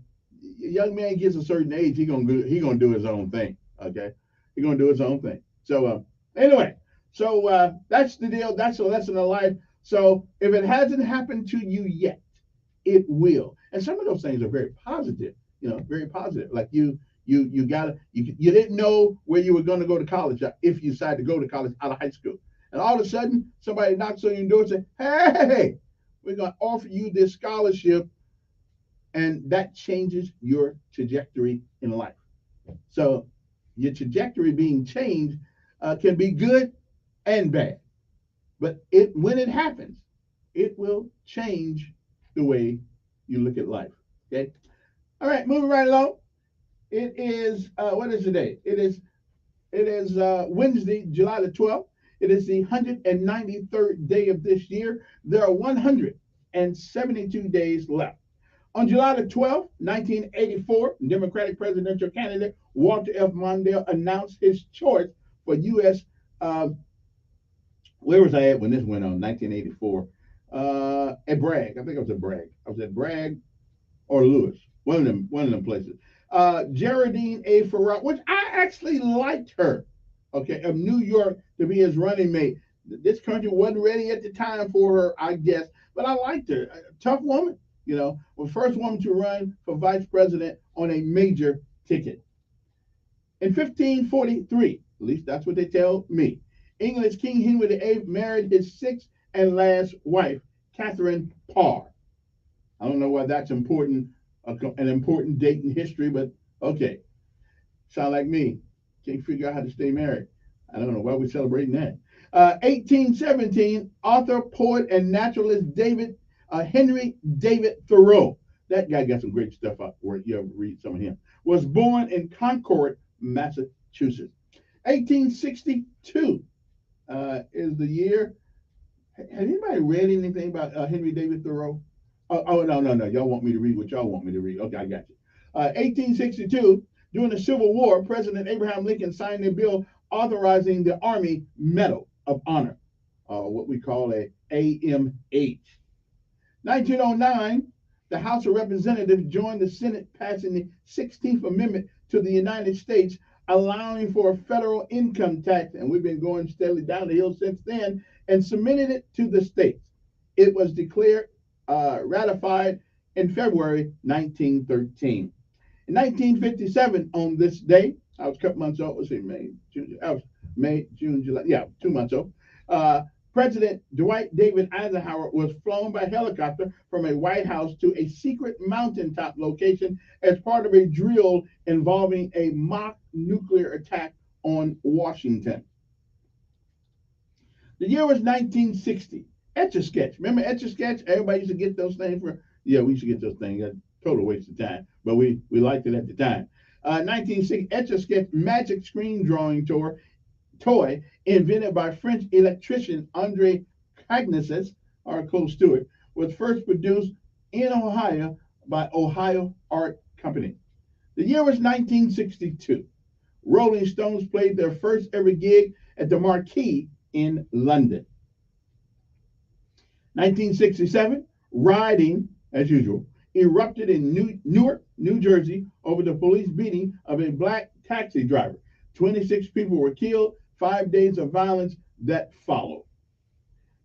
young man gets a certain age, he gonna do his own thing. Okay, he's gonna do his own thing. So anyway, so that's the deal. That's a lesson of life. So if it hasn't happened to you yet, it will. And some of those things are very positive. You know, very positive. Like you didn't know where you were going to go to college if you decided to go to college out of high school. And all of a sudden, somebody knocks on your door and says, "Hey, we're going to offer you this scholarship." And that changes your trajectory in life. So your trajectory being changed can be good and bad. But when it happens, it will change the way you look at life. Okay? All right, moving right along. It is, what is the day? It is Wednesday, July the 12th. It is the 193rd day of this year. There are 172 days left. On July the 12th, 1984, Democratic presidential candidate Walter F. Mondale announced his choice for U.S. Where was I at when this went on? 1984. At Bragg. I think I was at Bragg. I was at Bragg or Lewis. One of them places. Geraldine A. Ferraro, which I actually liked her, okay, of New York to be his running mate. This country wasn't ready at the time for her, I guess, but I liked her. A tough woman, you know, the first woman to run for vice president on a major ticket. In 1543, at least that's what they tell me, England's King Henry VIII married his sixth and last wife, Catherine Parr. I don't know why that's important, an important date in history, but okay. Sound like me. Can't figure out how to stay married. I don't know why we're celebrating that. 1817, author, poet, and naturalist Henry David Thoreau. That guy got some great stuff out where you ever read some of him. Was born in Concord, Massachusetts. 1862 is the year. Has anybody read anything about Henry David Thoreau? Oh, no. Y'all want me to read what y'all want me to read. Okay, I got you. 1862, during the Civil War, President Abraham Lincoln signed a bill authorizing the Army Medal of Honor, what we call a AMH. 1909, the House of Representatives joined the Senate, passing the 16th Amendment to the United States, allowing for a federal income tax, and we've been going steadily down the hill since then, and submitted it to the states. It was declared ratified in February 1913. In 1957, on this day, I was a couple months old. Let's see, May, June, July. Yeah, 2 months old. President Dwight David Eisenhower was flown by helicopter from a White House to a secret mountaintop location as part of a drill involving a mock nuclear attack on Washington. The year was 1960. Etch-a-Sketch. Remember Etch-a-Sketch? Everybody used to get those things we used to get those things. A total waste of time, but we liked it at the time. 1960, Etch-a-Sketch magic screen drawing toy invented by French electrician Andre Cagnesis, or close to it, was first produced in Ohio by Ohio Art Company. The year was 1962. Rolling Stones played their first ever gig at the Marquee in London. 1967, rioting, as usual, erupted in Newark, New Jersey over the police beating of a black taxi driver. 26 people were killed, 5 days of violence that followed.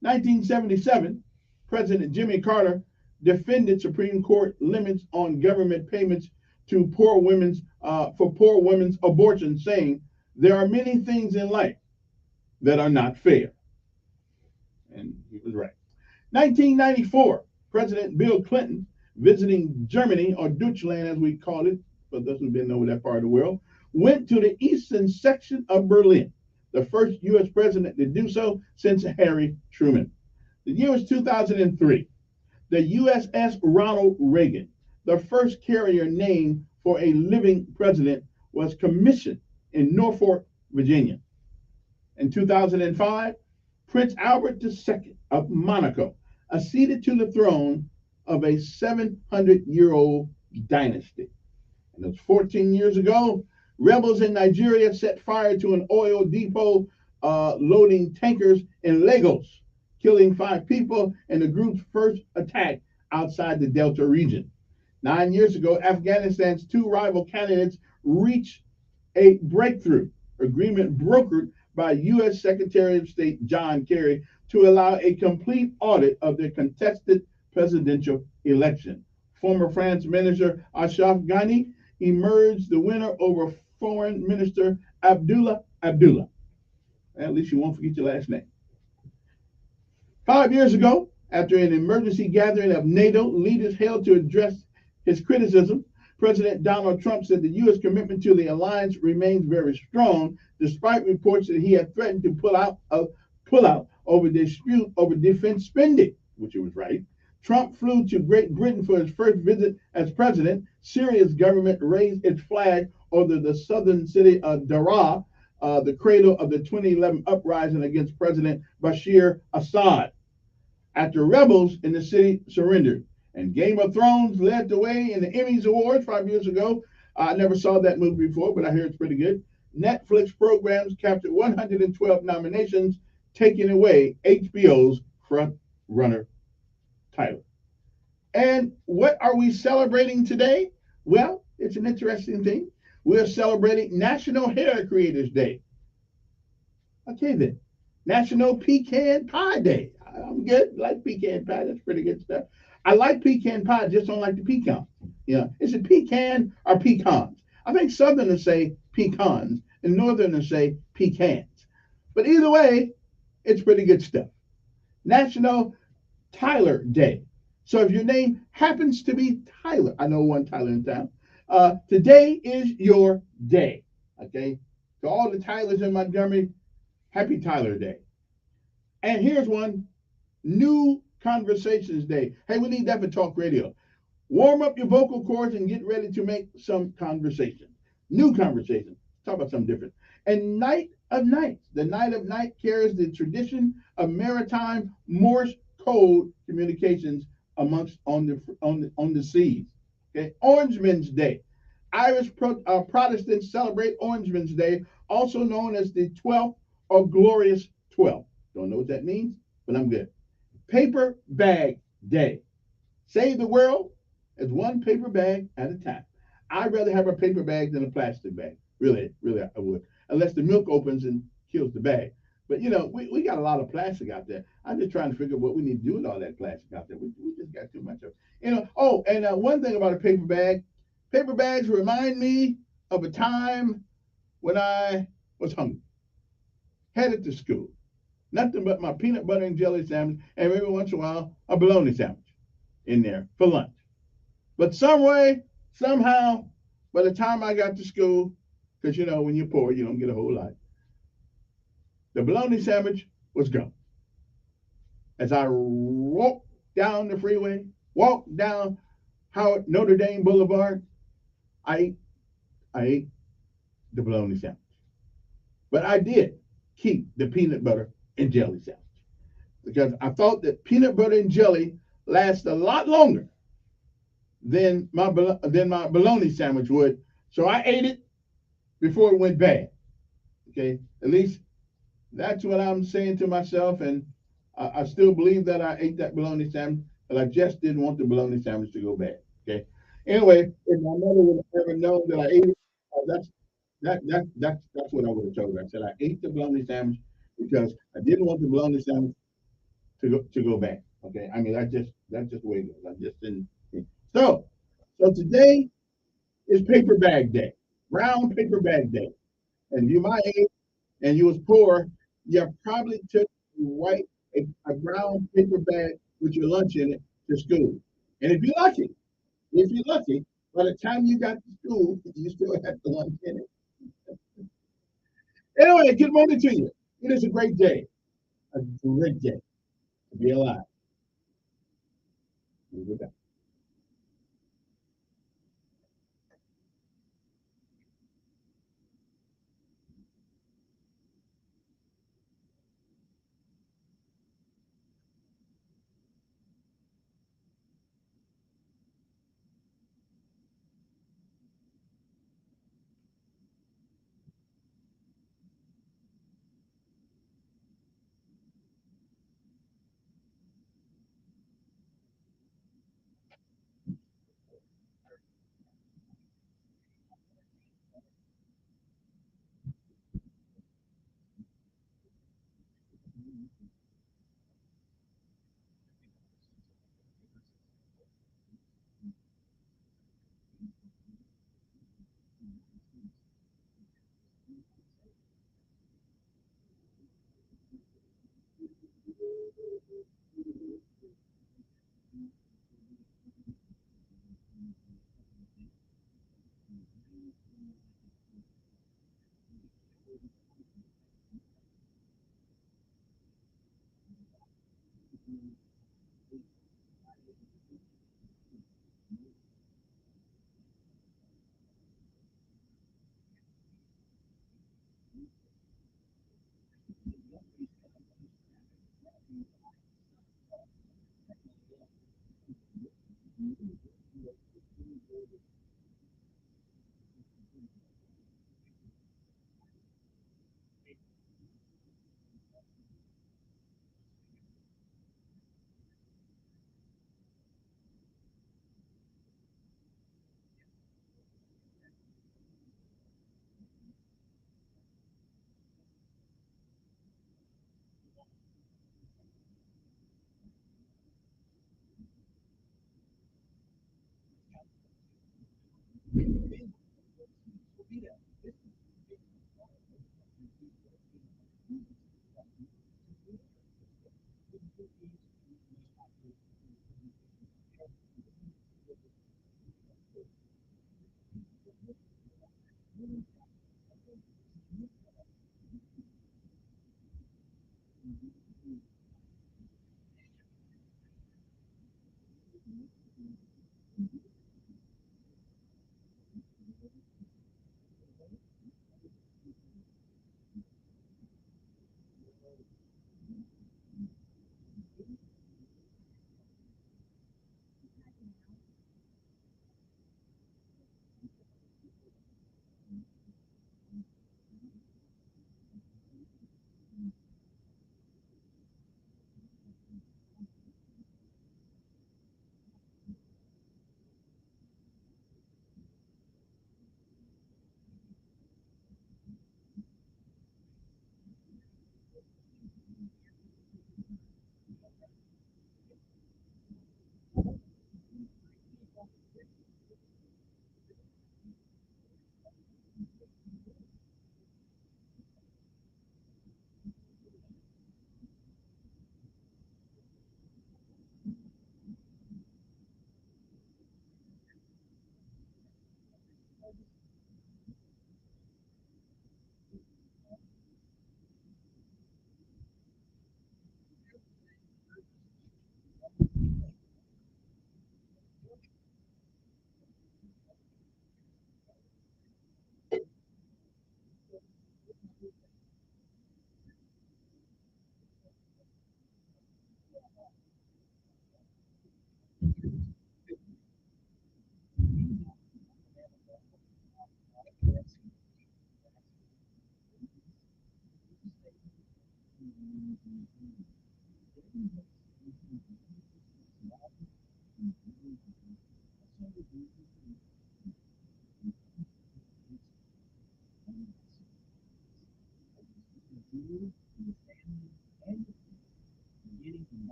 1977, President Jimmy Carter defended Supreme Court limits on government payments to poor women's abortion, saying there are many things in life that are not fair. And he was right. 1994, President Bill Clinton, visiting Germany, or Deutschland as we call it, for those who've been over that part of the world, went to the eastern section of Berlin, the first U.S. president to do so since Harry Truman. The year was 2003. The USS Ronald Reagan, the first carrier named for a living president, was commissioned in Norfolk, Virginia. In 2005, Prince Albert II of Monaco acceded to the throne of a 700-year-old dynasty. And it was 14 years ago, rebels in Nigeria set fire to an oil depot loading tankers in Lagos, killing 5 people in the group's first attack outside the Delta region. 9 years ago, Afghanistan's 2 rival candidates reached a breakthrough agreement brokered by U.S. Secretary of State John Kerry to allow a complete audit of the contested presidential election. Former France Minister Ashraf Ghani emerged the winner over Foreign Minister Abdullah Abdullah. At least you won't forget your last name. 5 years ago, after an emergency gathering of NATO leaders held to address his criticism, President Donald Trump said the U.S. commitment to the alliance remains very strong, despite reports that he had threatened to pull out over dispute over defense spending, which he was right. Trump flew to Great Britain for his first visit as president. Syria's government raised its flag over the southern city of Daraa, the cradle of the 2011 uprising against President Bashir Assad, after rebels in the city surrendered. And Game of Thrones led the way in the Emmys Awards 5 years ago. I never saw that movie before, but I hear it's pretty good. Netflix programs captured 112 nominations, taking away HBO's front runner title. And what are we celebrating today? Well, it's an interesting thing. We're celebrating National Hair Creators Day. Okay then. National Pecan Pie Day. I'm good. Like pecan pie. That's pretty good stuff. I like pecan pie, just don't like the pecan. Yeah. Is it pecan or pecans? I think Southerners say pecans and Northerners say pecans. But either way, it's pretty good stuff. National Tyler Day. So if your name happens to be Tyler, I know one Tyler in town, today is your day. Okay. To all the Tylers in Montgomery, happy Tyler Day. And here's one, New Conversations Day. Hey, we need that for talk radio. Warm up your vocal cords and get ready to make some conversation. New conversation. Talk about something different. And Night of Nights. The Night of Night carries the tradition of maritime Morse code communications amongst on the seas. Okay. Orangeman's Day. Irish Protestants celebrate Orangeman's Day, also known as the 12th or Glorious 12th. Don't know what that means, but I'm good. Paper Bag Day. Save the world as one paper bag at a time. I'd rather have a paper bag than a plastic bag. Really, I would. Unless the milk opens and kills the bag. But, you know, we got a lot of plastic out there. I'm just trying to figure out what we need to do with all that plastic out there. We just got too much of it. You know, oh, and one thing about a paper bag, paper bags remind me of a time when I was hungry. Headed to school. Nothing but my peanut butter and jelly sandwich, and every once in a while, a bologna sandwich in there for lunch. But some way, somehow, by the time I got to school, because, you know, when you're poor, you don't get a whole lot, the bologna sandwich was gone. As I walked down the freeway, walked down Howard Notre Dame Boulevard, I ate the bologna sandwich. But I did keep the peanut butter and jelly sandwich because I thought that peanut butter and jelly lasts a lot longer than my bologna sandwich would So I ate it before it went bad. Okay, at least that's what I'm saying to myself, and I still believe that I ate that bologna sandwich, but I just didn't want the bologna sandwich to go bad. Okay. Anyway, if my mother would have ever known that I ate it, that's what I would have told her. I said I ate the bologna sandwich because I didn't want the bologna sandwich to go bad. Okay. I mean, that's just the way it goes. I just didn't. So, so today is paper bag day, brown paper bag day, and you my age and you was poor, you probably took white a brown paper bag with your lunch in it to school. And if you're lucky, by the time you got to school, you still had the lunch in it. Anyway, good morning to you. It is a great day to be alive.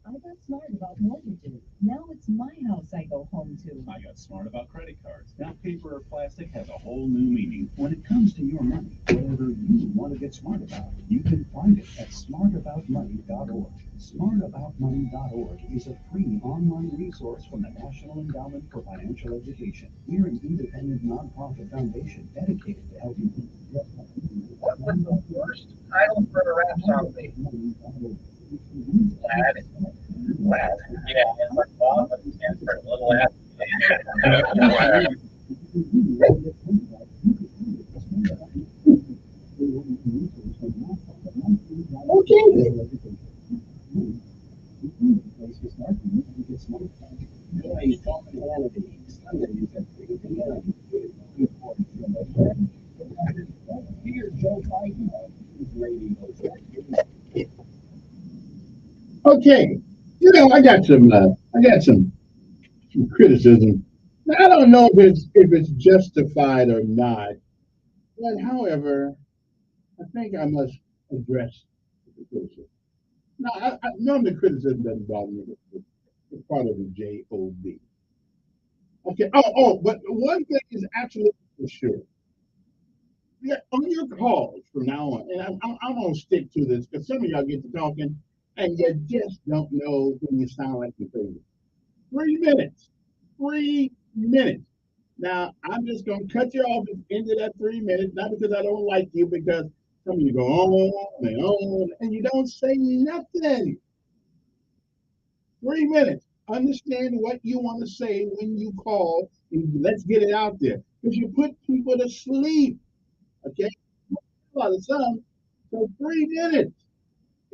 I got smart about mortgages. Now it's my house I go home to. I got smart about credit cards. Now paper or plastic has a whole new meaning. When it comes to your money, whatever you want to get smart about, you can find it at smartaboutmoney.org. Smartaboutmoney.org is a free online resource from the National Endowment for Financial Education. We're an independent nonprofit foundation dedicated to helping people. What was the worst title for a rap song be? Lad. Lad. Yeah, it's like Bob, but it stands for little lad. Okay, I got some criticism. Now, I don't know if it's justified or not, but however, I think I must address the criticism. Now, normally criticism doesn't bother me. It's part of the JOB. Okay. But one thing is absolutely for sure. Yeah, on your calls from now on, and I'm gonna stick to this because some of y'all get to talking and you just don't know when you sound like you're crazy. 3 minutes. 3 minutes. Now, I'm just going to cut you off at the end of that 3 minutes, not because I don't like you, because some of you go on, and you don't say nothing. 3 minutes. Understand what you want to say when you call, and let's get it out there. Because you put people to sleep, okay? A lot of some. So 3 minutes.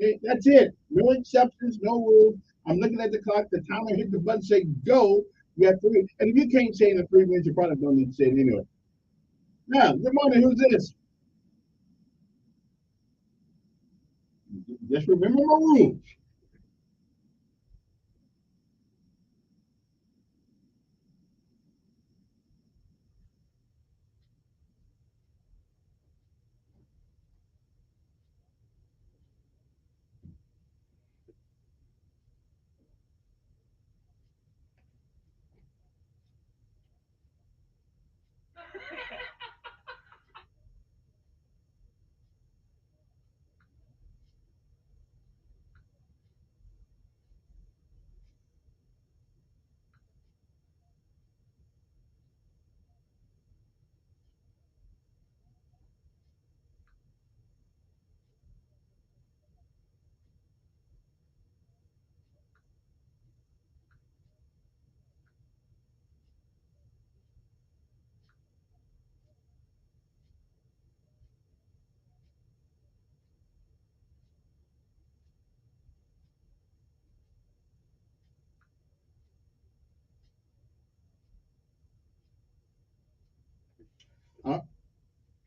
Okay, that's it. No exceptions, no rules. I'm looking at the clock. The timer hit the button, say go. You got 3. And if you can't say it in 3 minutes, you probably don't need to say it anyway. Now, good morning. Who's this? Just remember my rules.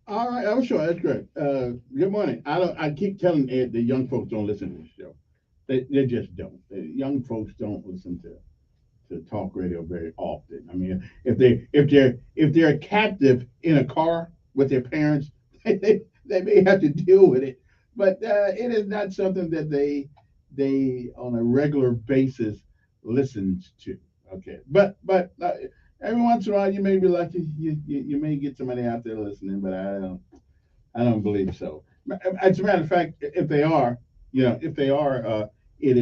All right, I'm sure that's great. Good morning. I keep telling Ed the young folks don't listen to this show. They just don't. Young folks don't listen to talk radio very often. I mean, if they're captive in a car with their parents, they may have to deal with it. But it is not something that they on a regular basis listens to. Okay, but every once in a while you may be lucky. You may get somebody out there listening, but I don't believe so. As a matter of fact, if they are, it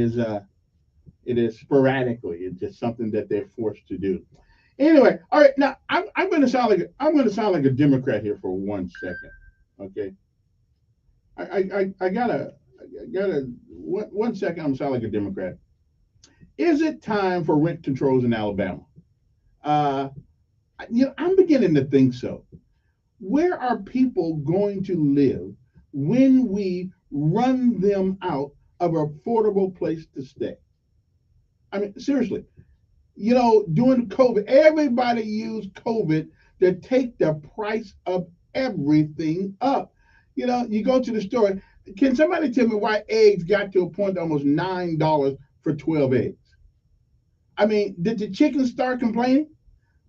is sporadically. It's just something that they're forced to do. Anyway, all right. Now I'm going to sound like a Democrat here for 1 second. Okay. I gotta 1 second. I'm gonna sound like a Democrat. Is it time for rent controls in Alabama? I'm beginning to think so. Where are people going to live when we run them out of an affordable place to stay? I mean, seriously, during COVID, everybody used COVID to take the price up everything up. You know, you go to the store. Can somebody tell me why eggs got to a point of almost $9 for 12 eggs? I mean, did the chickens start complaining?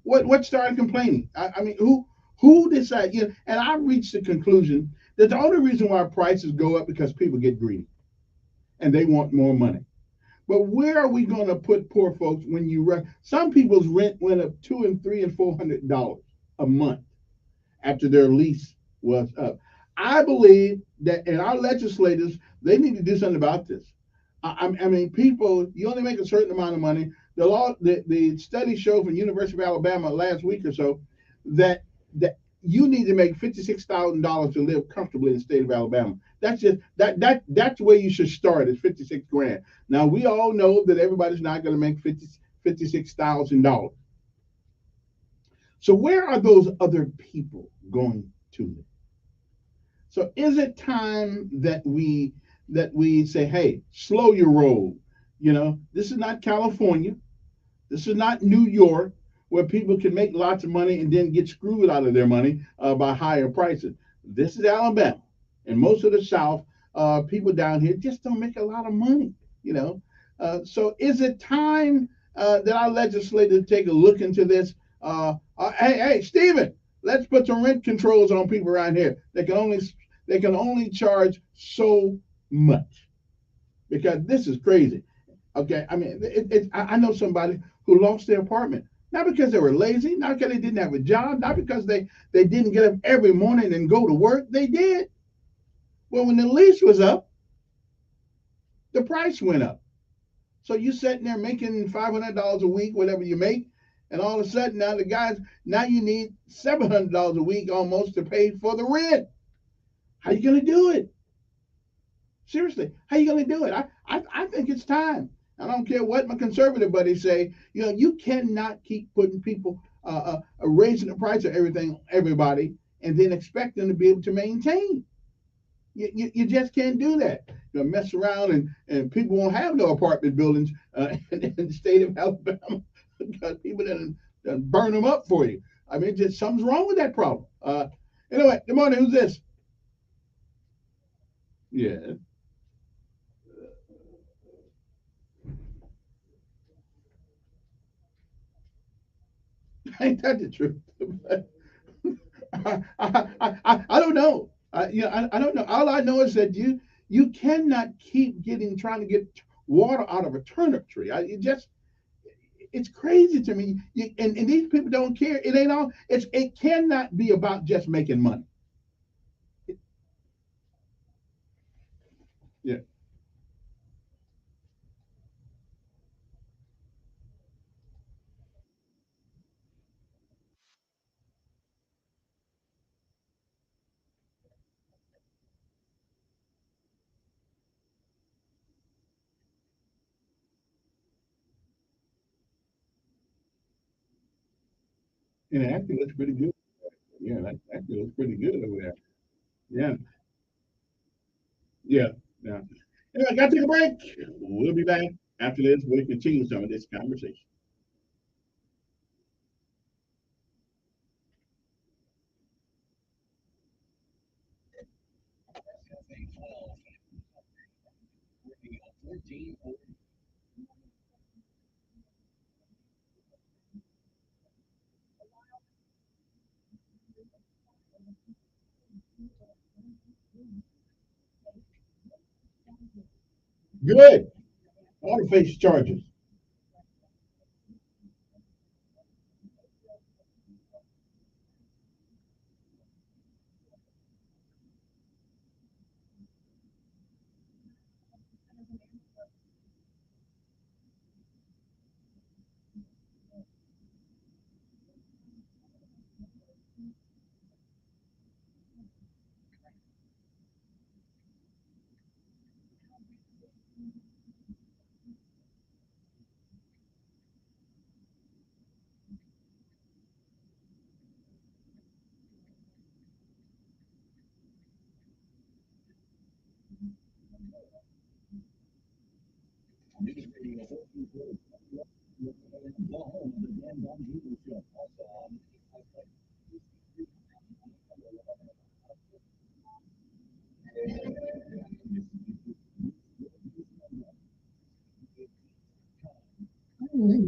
What started complaining? I mean, who decided? You know, and I reached the conclusion that the only reason why prices go up because people get greedy and they want more money. But where are we going to put poor folks when you rent? Some people's rent went up $200 and $300 and $400 a month after their lease was up. I believe that, and our legislators, they need to do something about this. I mean, people, you only make a certain amount of money. The study showed from University of Alabama last week or so that you need to make $56,000 to live comfortably in the state of Alabama. That's just that's where you should start is 56 grand. Now we all know that everybody's not going to make $56,000. So where are those other people going to live? So is it time that we say, hey, slow your roll? You know, this is not California. This is not New York, where people can make lots of money and then get screwed out of their money by higher prices. This is Alabama, and most of the South, people down here just don't make a lot of money. You know, so is it time that our legislators take a look into this? Hey, Stephen, let's put some rent controls on people around here. They can only charge so much because this is crazy. Okay, I mean, I know somebody who lost their apartment not because they were lazy, not because they didn't have a job, not because they didn't get up every morning and go to work. They did. Well, when the lease was up, the price went up. So you sitting there making $500 a week, whatever you make, and all of a sudden now you need $700 a week almost to pay for the rent. How you gonna do it? Seriously, how you gonna do it? I think it's time. I don't care what my conservative buddies say. You know, you cannot keep putting people raising the price of everybody, and then expect them to be able to maintain. You just can't do that. You know, mess around and people won't have no apartment buildings in the state of Alabama because people done burn them up for you. I mean, just something's wrong with that problem. Anyway, good morning. Who's this? Yeah. Ain't that the truth? I don't know. I don't know. All I know is that you cannot keep trying to get water out of a turnip tree. It's crazy to me. And these people don't care. It ain't all. It cannot be about just making money. Yeah. And it actually looks pretty good. Yeah, that actually looks pretty good over there. Yeah. Yeah. Yeah. Anyway, I got to take a break. We'll be back after this. We'll continue some of this conversation. Good. All the face charges.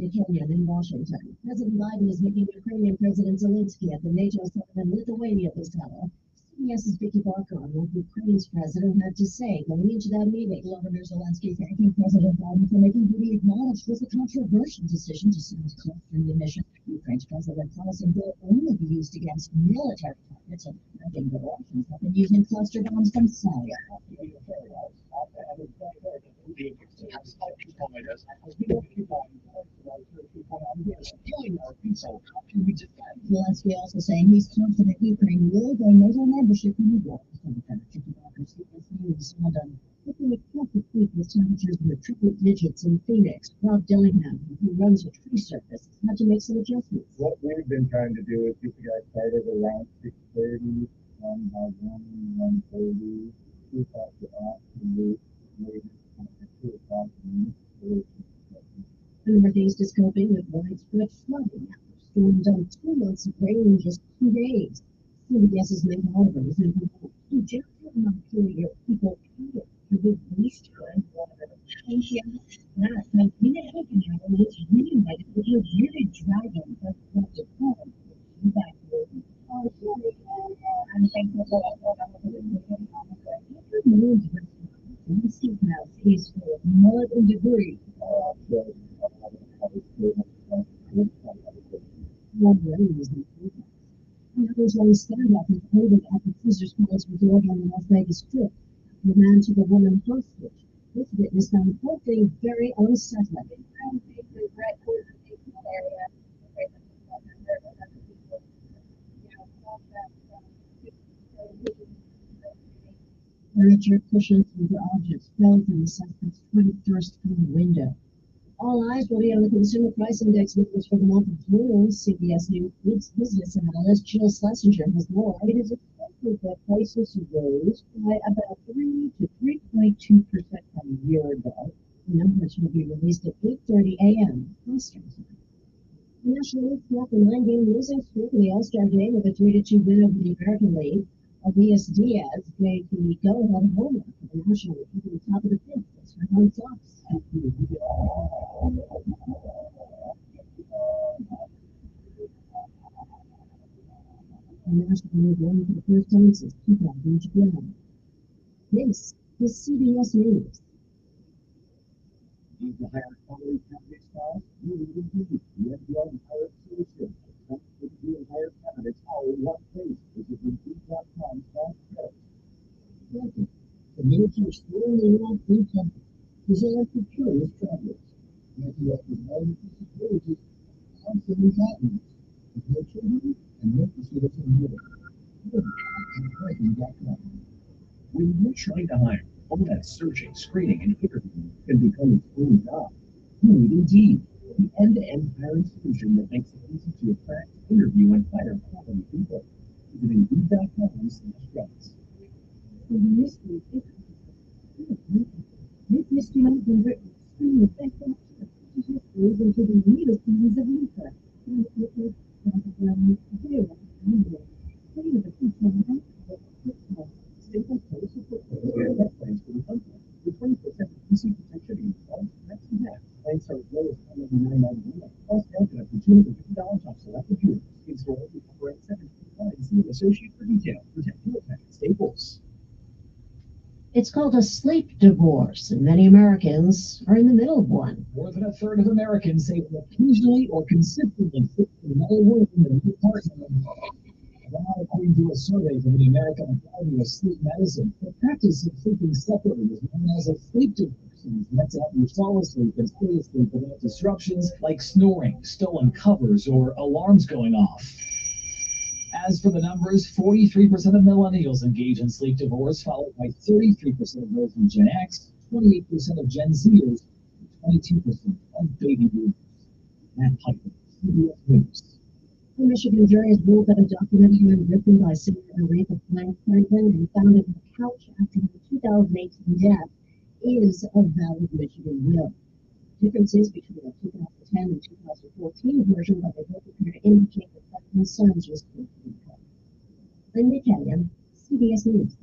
Linda Kenyon in Washington. President Biden is meeting Ukrainian President Zelensky at the NATO summit in Lithuania this hour. CBS's Vicky Barker on what Ukraine's president had to say going into that meeting. Governor Zelensky thanking President Biden for making what he acknowledged was a controversial decision to send cluster munitions. Ukraine's president promising they'll only be used against military targets, and adding that Russians have been using cluster bombs from Syria. Zelensky also saying he's confident Ukraine will gain NATO membership in the war. London, looking at perfect week with temperatures in the triple digits in Phoenix. Rob Dillingham, who runs a tree service, had to make some adjustments. What we've been trying to do is get the guys started around 6:30, by 1:30, 2 o'clock to off, and move later at 2 o'clock. The Northeast is coping with widespread flooding after storms on 2 months of rain in just 2 days. CBS's Mike Oliver is in Vermont. He just had an opportunity of people to the least time water. Thank you. Last night, Nina Hickenheimer was reunited with her bearded dragon that was at home. Back I'm thankful for the Steve House is full of mud and debris. Others on the standoff and holding at the Caesars Palace Resort on the Las Vegas Strip. The man took a woman hostage. This witness found the whole thing very unsettling. Furniture, cushions, and objects fell from the suspect's 21st floor window. All eyes will be on the Consumer Price Index numbers for the month of June. CBS News business analyst Jill Schlesinger has more. It is expected that prices rose by about 3 to 3.2% from a year ago. The numbers will be released at 8:30 a.m. Eastern Time. The National League snapped a 9-game losing streak in the All-Star game with a 3-2 win over the American League. Elias Diaz gave the go-ahead home run for the National League to the top of the fifth. That's for home Sox. The National League won for the first time since 2012. This is CBS News. Need to hire quality candidate staff? You need Indeed, the FBI Hiring Solution. Interview and hire candidates all in one place. Visit Indeed.com/jobs. Second, committed to exploring the world free country. Designed for curious travelers. Matthew offers valuable securities on 7 continents. With no children and no pursuit of living. When you're trying to hire, all that searching, screening, and interviewing can become its own job. You need Indeed, the end-to-end hiring solution that makes it easy to attract, interview, and hire quality people. Visit Indeed.com/jobs. This mystery has been written extremely effectively into the newest seasons of Luther. Simple total support plans for the company. With 24/7 PC protection and all that's that. Plans are as low as $199.99. Plus, now get up to $250 off select computers. In-store only number 8725 and see an associate for details. Protect your tech at Staples. It's called a sleep divorce, and many Americans are in the middle of one. More than a third of Americans say they occasionally or consistently sleep in another room than their partner. Now, according to a survey from the American Academy of Sleep Medicine, the practice of sleeping separately is known as a sleep divorce, and is meant to help you fall asleep and stay asleep without disruptions like snoring, stolen covers, or alarms going off. As for the numbers, 43% of millennials engage in sleep divorce, followed by 33% of those in Gen X, 28% of Gen Zers, and 22% of baby boomers. Matt Piper, CBS News. The Michigan jury has ruled that a documentary written by singer Aretha Franklin and found in her couch after her 2018 death is a valid Michigan will. Differences between the 2010 and 2014 version by the book appear to indicate that Franklin's sons was completely cut. Linda Kenyon, CBS News.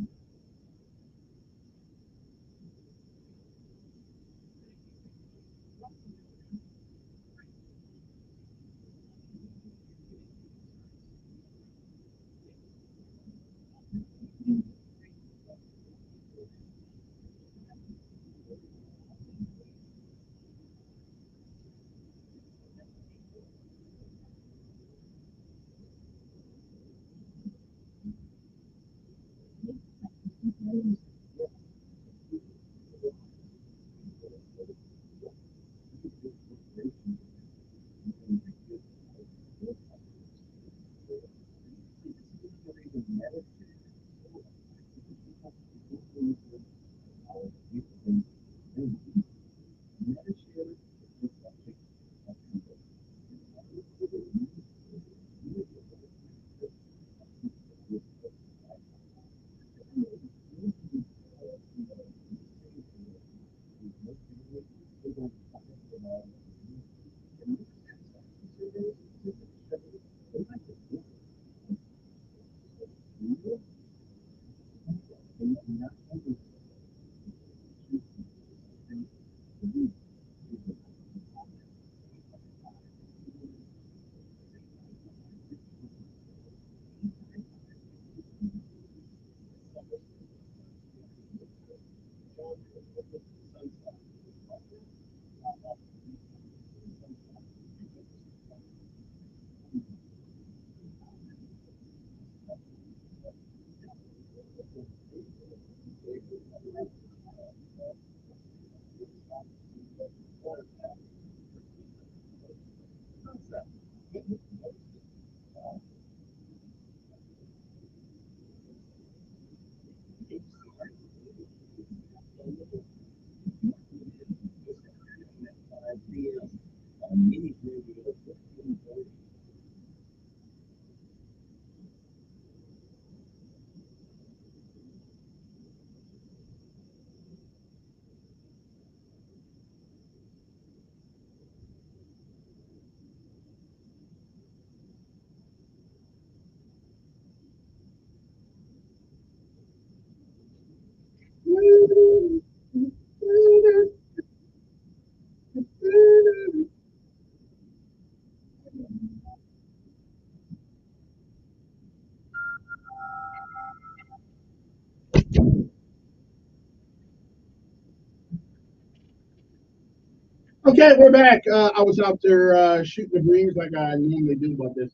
Okay, we're back. I was out there shooting the breeze like I normally do about this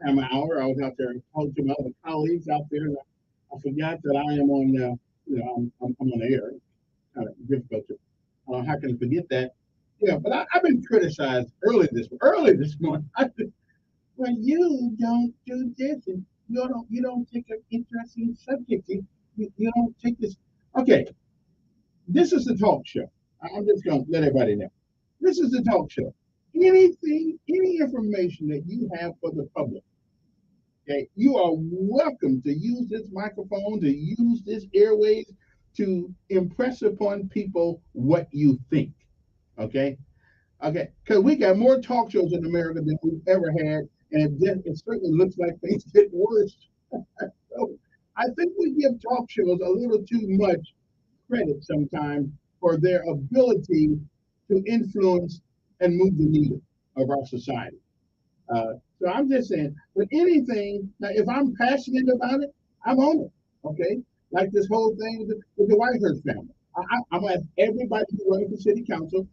time of hour. I was out there talking to my other colleagues out there, and I forgot that I am on, I'm on air. Kind of difficult to, how can I forget that? Yeah, but I've been criticized early this morning. Well, you don't do this, and you don't take an interesting subject. You don't take this. Okay, this is the talk show. I'm just going to let everybody know. This is the talk show. Any information that you have for the public, okay, you are welcome to use this microphone, to use this airways to impress upon people what you think. Okay? Okay, because we got more talk shows in America than we've ever had, and it certainly looks like things get worse. So I think we give talk shows a little too much credit sometimes for their ability to influence and move the needle of our society. So I'm just saying, but anything, now if I'm passionate about it, I'm on it, okay? Like this whole thing with the Whitehurst family. I'm going to ask everybody who runs for city council,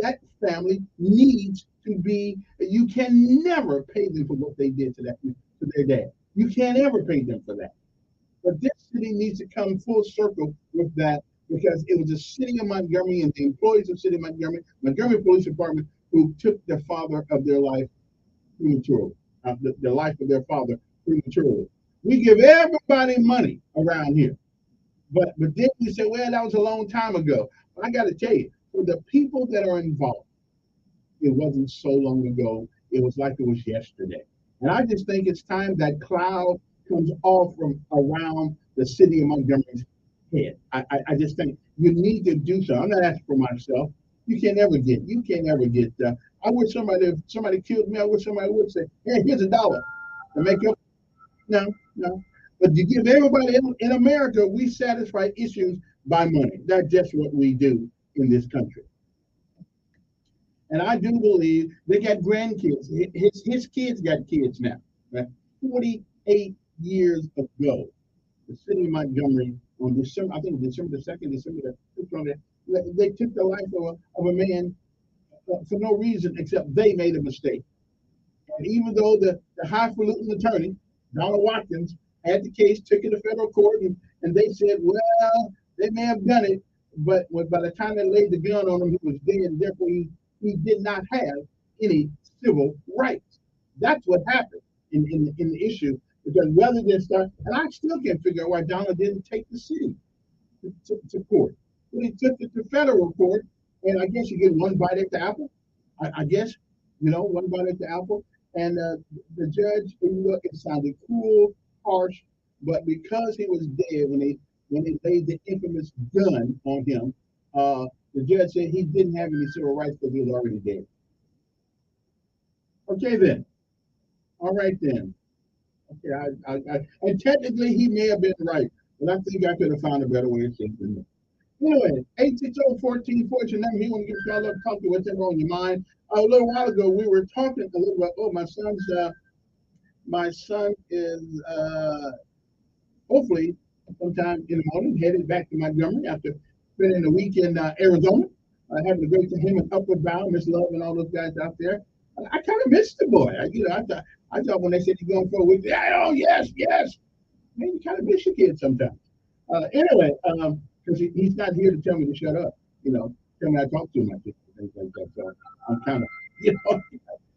that family needs to be, you can never pay them for what they did to their dad. You can't ever pay them for that. But this city needs to come full circle with that because it was the city of Montgomery and the employees of the city of Montgomery Police Department, who took the father of their life prematurely, the life of their father prematurely. We give everybody money around here. But then we say, well, that was a long time ago. But I got to tell you, for the people that are involved, it wasn't so long ago. It was like it was yesterday. And I just think it's time that cloud comes off from around the city of Montgomery's head. I just think you need to do so. I'm not asking for myself. You can't ever get. I wish if somebody killed me, I wish somebody would say, hey, here's $1 to make up. No. But to give everybody in America, we satisfy issues by money. That's just what we do in this country. And I do believe they got grandkids. His kids got kids now. Right? 48 years ago, the city of Montgomery, on December, I think December the 2nd, they took the life of a man for no reason except they made a mistake. And even though the highfalutin attorney, Donald Watkins, had the case, took it to federal court, and they said, well, they may have done it, but by the time they laid the gun on him, he was dead, and therefore he did not have any civil rights. That's what happened in the issue, because rather than start, and I still can't figure out why Donald didn't take the city to court. But he took it to federal court, and I guess you get one bite at the apple. I guess, one bite at the apple. And the judge, it sounded cruel, harsh, but because he was dead when they laid the infamous gun on him, the judge said he didn't have any civil rights because he was already dead. Okay then. All right then. Yeah, and technically he may have been right, but I think I could have found a better way of saying it. Anyway, 860-1440, number here want to give y'all a little talk to what's ever on your mind. A little while ago, we were talking a little about, my son is hopefully sometime in the morning headed back to Montgomery after spending a week in Arizona, having a great time, him and Upward Bound, Miss Love, and all those guys out there. I kind of missed the boy. I thought when they said he's going for a week, yeah, oh yes, yes. Man, you kind of miss your kid sometimes. Anyway, because he's not here to tell me to shut up, tell me I talk too much, things like that. So I'm kind of,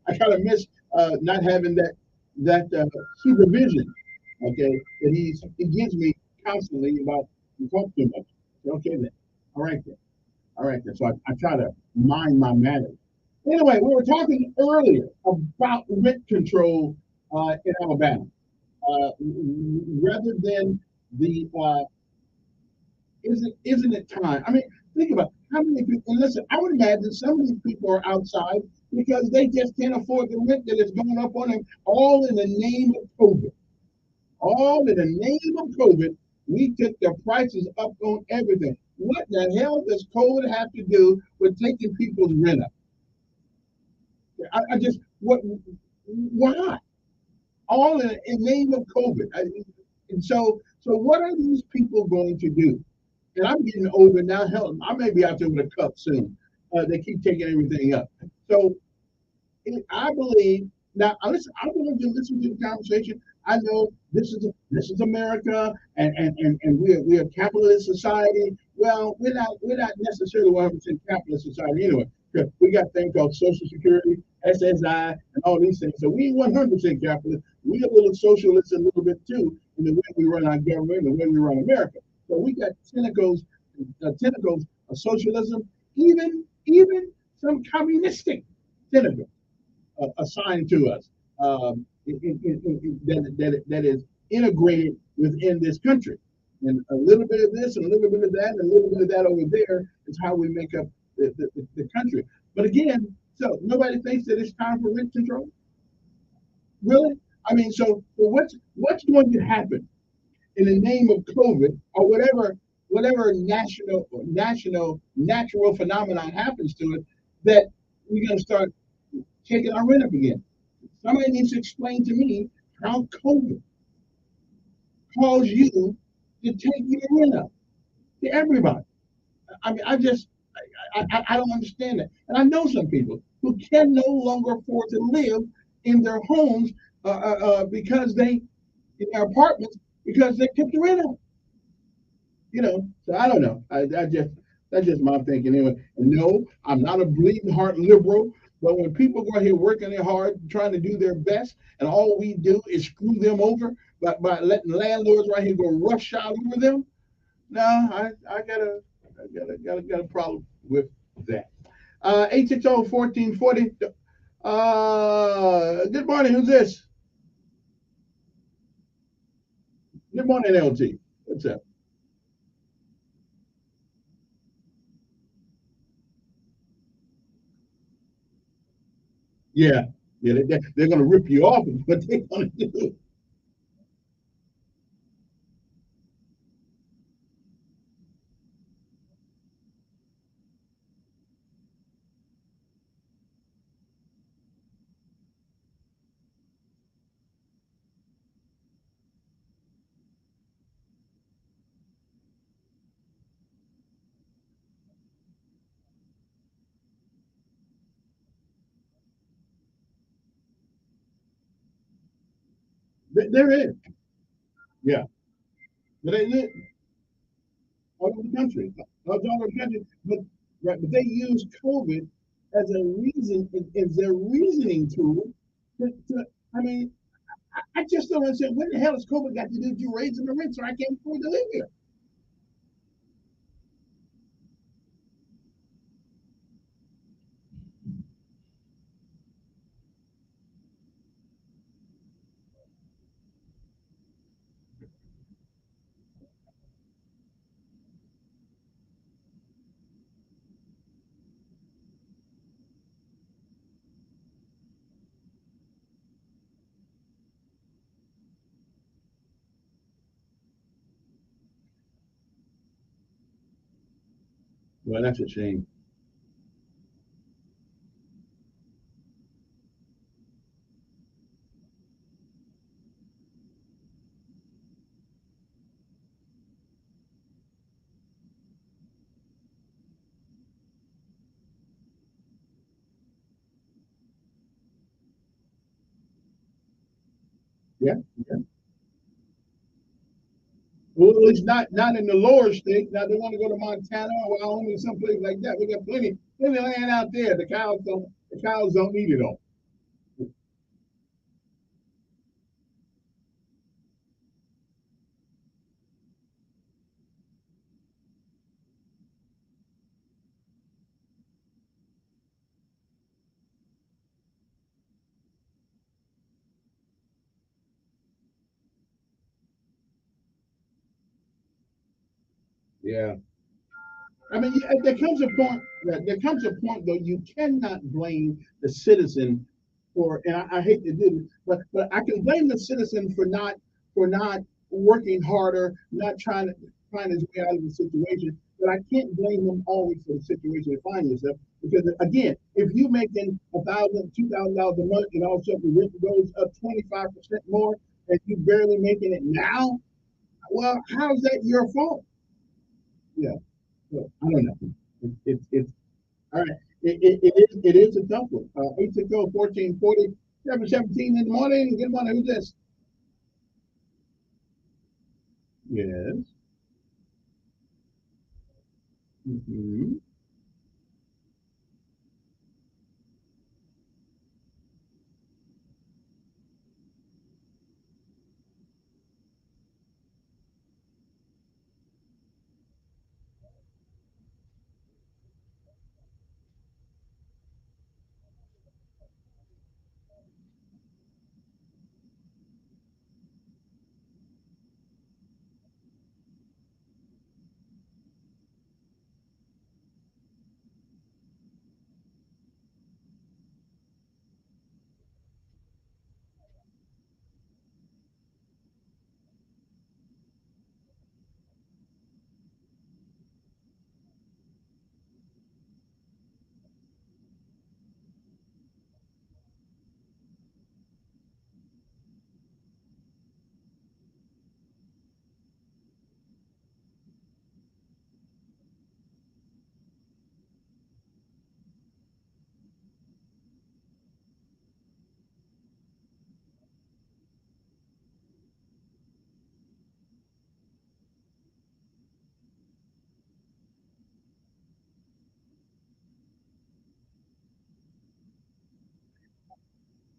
I kind of miss not having that supervision, okay, that he gives me constantly about you talk too much. Okay then, all right then. So I try to mind my manners. Anyway, we were talking earlier about rent control in Alabama. Rather than the isn't it time? I mean, think about how many people. And listen, I would imagine some of these people are outside because they just can't afford the rent that is going up on them, all in the name of COVID. All in the name of COVID, we took the prices up on everything. What the hell does COVID have to do with taking people's rent up? I just why? All in the name of COVID. And so what are these people going to do? And I'm getting older now. Hell, I may be out there with a cup soon. They keep taking everything up. So I believe now. Listen, I'm going to listen to the conversation. I know this is America, and we're a capitalist society. Well, we're not necessarily 100% capitalist society anyway. Because we got things called Social Security, SSI, and all these things. So we ain't 100% capitalist. We a little socialist a little bit too in the way we run our government and the way we run America. So we got tentacles of socialism, even some communistic tentacles assigned to us that is integrated within this country. And a little bit of this and a little bit of that and a little bit of that over there is how we make up the country. But again, so nobody thinks that it's time for rent control? Really? I mean, so what's going to happen in the name of COVID or whatever natural phenomenon happens to it that we're going to start taking our rent up again? Somebody needs to explain to me how COVID caused you to take your rent up to everybody. I mean, I don't understand that. And I know some people who can no longer afford to live in their homes because in their apartments because they kept the rent up. So I don't know. That's just my thinking anyway. And no, I'm not a bleeding heart liberal. But when people go out here working their hard, trying to do their best, and all we do is screw them over by letting landlords right here go roughshod over them, no, I got a problem with that. 860-1440. Good morning. Who's this? Good morning, LT. What's up? Yeah, they're going to rip you off is what they're going to do. There is, yeah, but they live all over the country, all over the country. But right, but they use COVID as a reason, as their reasoning tool. I mean, I just don't understand what the hell has COVID got to do with you raising the rent so I can't afford to live here? Well, that's a shame. Yeah, yeah. Well, it's not in the lower states. Now they want to go to Montana or Wyoming, someplace like that. We got plenty of land out there. The cows don't need it all. Yeah. I mean, there comes a point though you cannot blame the citizen for, and I hate to do it, but I can blame the citizen for not working harder, not trying to find his way out of the situation. But I can't blame them always for the situation you find yourself because again, if you're making $1,000, $2,000 a month, and all of a sudden the rent goes up 25% more, and you barely making it now, well, how's that your fault? Yeah. So, I don't know. It's all right. It is a tough one. 860-1440, 717 in the morning. Good morning. Who's this? Yes. Mm-hmm.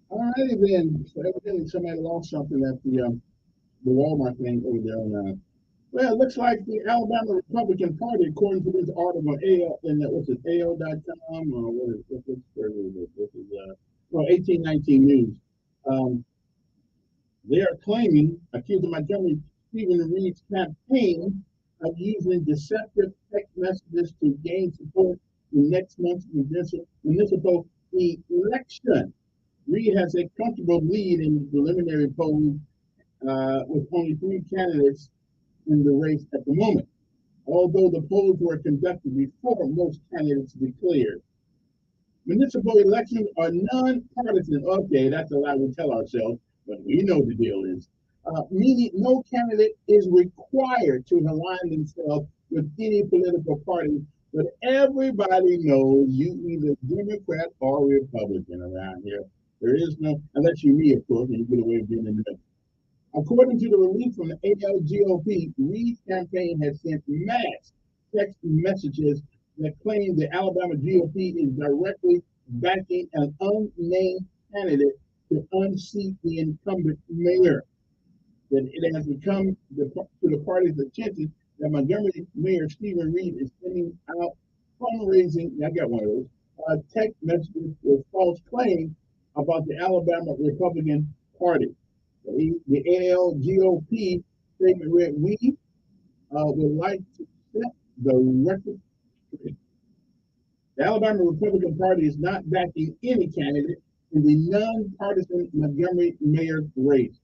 All righty then. So evidently somebody lost something at the Walmart thing over there on well, it looks like the Alabama Republican Party, according to this article on AL, and what's it, AL.com, or where is it? This is, 1819 News. Um, they are claiming, accusing Montgomery Stephen Reed's campaign of using deceptive text messages to gain support in next month's municipal election. Reed has a comfortable lead in the preliminary polls with only three candidates in the race at the moment, although the polls were conducted before most candidates declared. Municipal elections are nonpartisan. Okay, that's a lie we tell ourselves, but we know the deal is. Meaning no candidate is required to align themselves with any political party, but everybody knows you either Democrat or Republican around here. There is no, unless you me, of course, and you get away with being in the middle. According to the release from the ALGOP, Reed's campaign has sent mass text messages that claim the Alabama GOP is directly backing an unnamed candidate to unseat the incumbent mayor. That it has become to the party's attention that Montgomery Mayor Stephen Reed is sending out fundraising. I got one of those text messages with false claims about the Alabama Republican Party. The ALGOP statement read, we would like to set the record straight. The Alabama Republican Party is not backing any candidate in the nonpartisan Montgomery mayor race.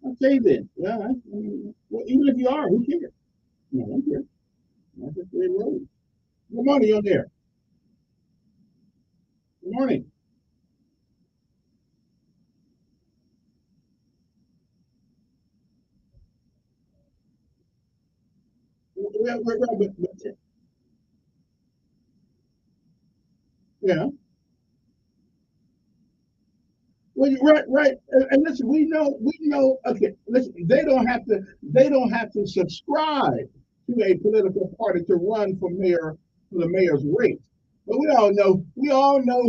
Okay then. Well, even if you are, who cares? No, I don't care. That's just the way it rolls. Good morning, you're there. Good morning. Yeah. Well, right. And listen, we know. Okay, listen, they don't have to subscribe to a political party to run for mayor, for the mayor's race. But we all know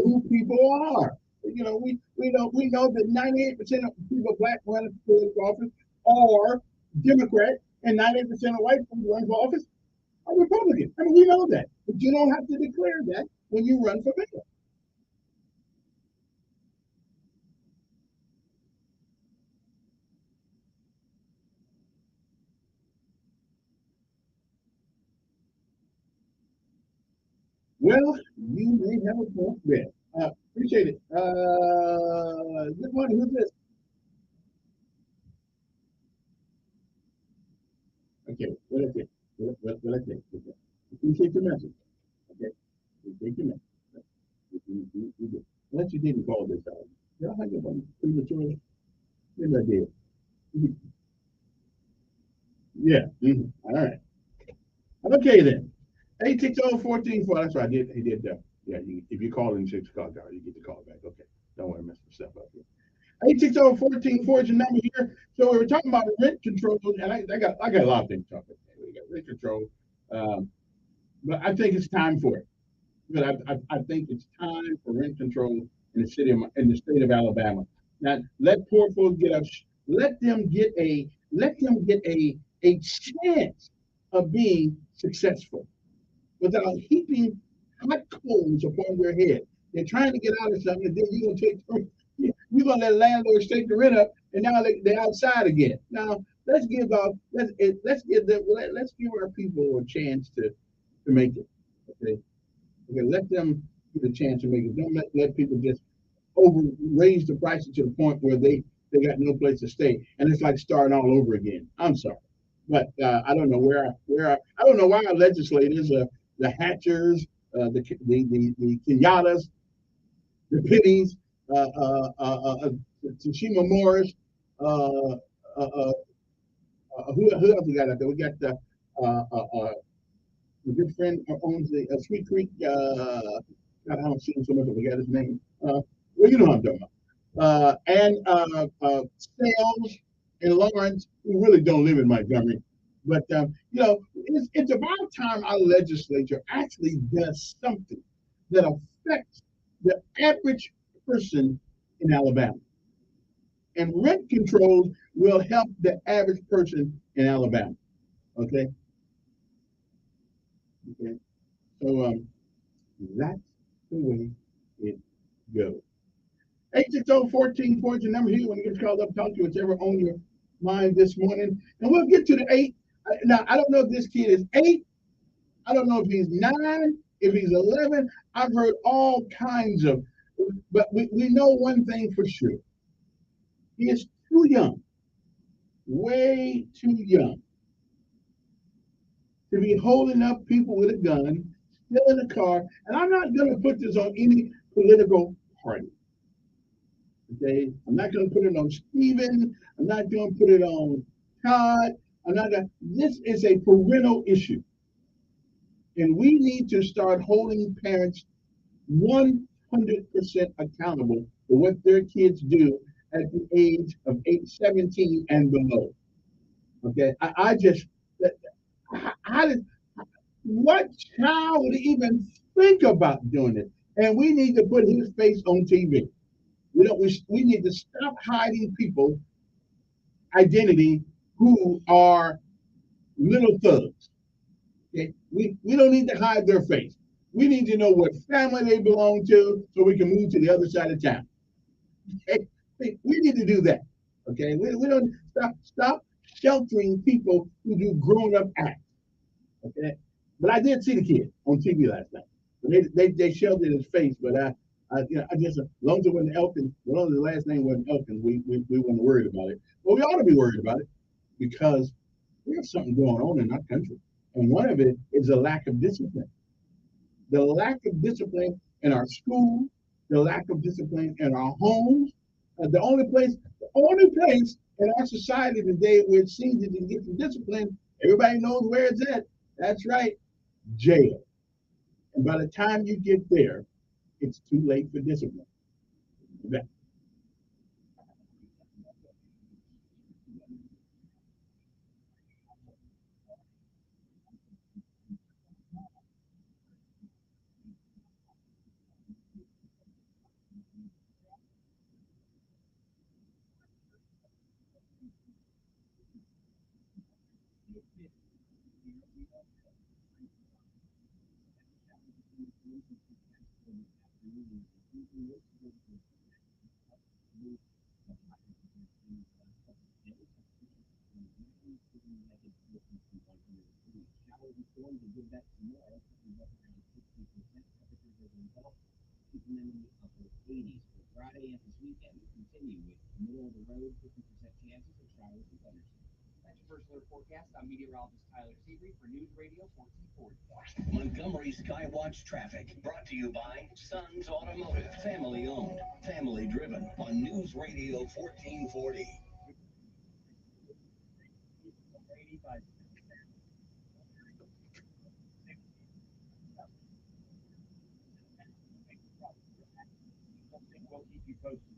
who people are. You know, we know that 98% of people black running for political office are Democrat, and 98% of white people running for office are Republican. I mean, we know that, but you don't have to declare that when you run for mayor. Well, you may have a point there. Appreciate it. Good morning. Who's this? Okay, what is it? What is it? Okay. Appreciate your message. Okay, appreciate your message. You did. Unless you didn't call this out. Did I hang up on you prematurely? Maybe I did. Yeah. All right. Okay then. 860-1440. That's right. He did that. Yeah. If you call in 6 o'clock hour, you get the call back. Okay. Don't want to mess stuff up here. 860-1440 is the number here. So we were talking about rent control, and I got a lot of things to talk about. We got rent control, but I think it's time for it. But I think it's time for rent control in the state of Alabama. Now let poor folks get up. Let them get a chance of being successful without heaping hot coals upon their head. They're trying to get out of something, and then you're gonna let landlords take the rent up, and now they're outside again. Now let's give our people a chance to make it. Okay, let them get a chance to make it. Don't let people just raise the prices to the point where they got no place to stay, and it's like starting all over again. I'm sorry, but I don't know I don't know why our legislators, the Hatchers, the Kenyattas, the Pennies, Tashima Morris, who else we got out there? We got the good friend owns the Sweet Creek. God, I don't see him so much. I forgot his name. Well, you know what I'm talking about. And Sales and Lawrence, who really don't live in Montgomery. But it's about time our legislature actually does something that affects the average person in Alabama. And rent controls will help the average person in Alabama. Okay. Okay. So that's the way it goes. 860-1440 is the number here when you get called up, talk to whatever on your mind this morning. And we'll get to the 8. Now, I don't know if this kid is 8. I don't know if he's 9, if he's 11. I've heard all kinds of, but we know one thing for sure. He is too young, way too young, to be holding up people with a gun, still in a car. And I'm not going to put this on any political party. Okay, I'm not going to put it on Stephen. I'm not going to put it on Todd. This is a parental issue. And we need to start holding parents 100% accountable for what their kids do at the age of 17 and below. Okay, what child would even think about doing it? And we need to put his face on TV. We need to stop hiding people's identity who are little thugs. Okay? We don't need to hide their face. We need to know what family they belong to so we can move to the other side of town. Okay? We need to do that. Okay, we don't stop sheltering people who do grown-up acts. Okay, but I did see the kid on TV last night. They sheltered his face, but I just, as long as it wasn't Elkins, as long as the last name wasn't Elkins, we weren't worried about it. But we ought to be worried about it because there's something going on in our country, and one of it is a lack of discipline. The lack of discipline in our schools, the lack of discipline in our homes. The only place in our society today where it seems that you get some discipline, everybody knows where it's at. That's right, jail. And by the time you get there, it's too late for discipline. Forecast. I'm meteorologist Tyler Seabury for News Radio 1440. Montgomery Skywatch traffic brought to you by Sons Automotive, family owned, family driven on News Radio 1440. We'll keep you posted.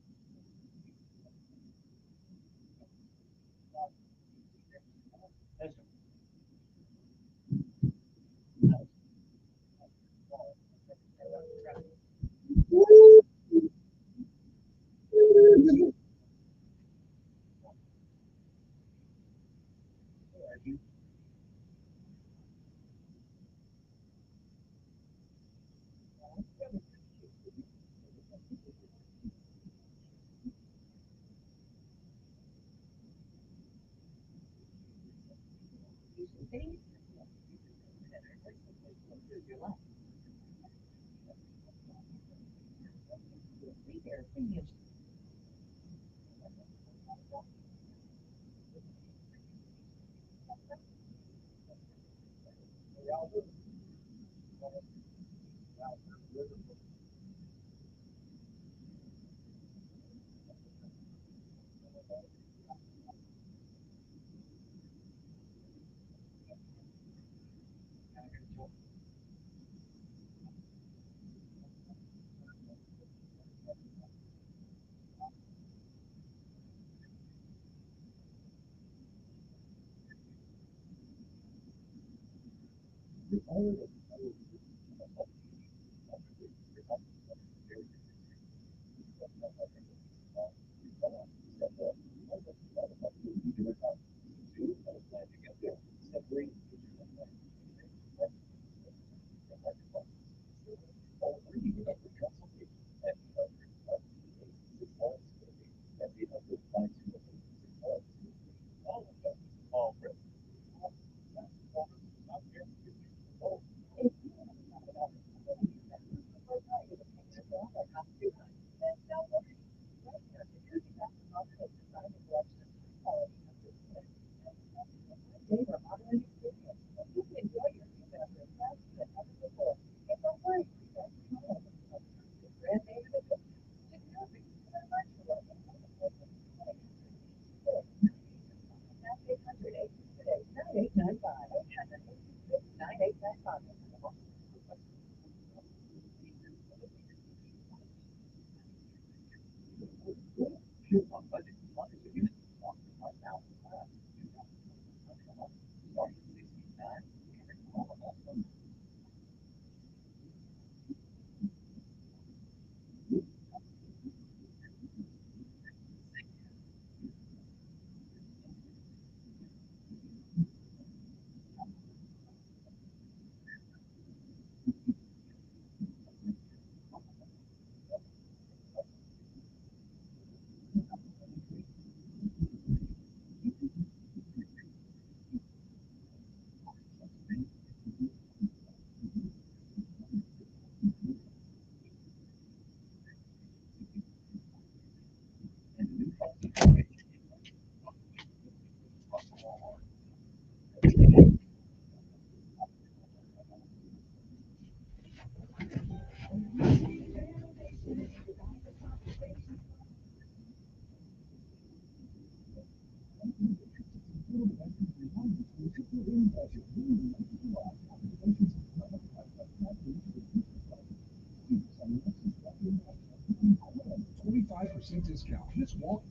25% discount. Just walk.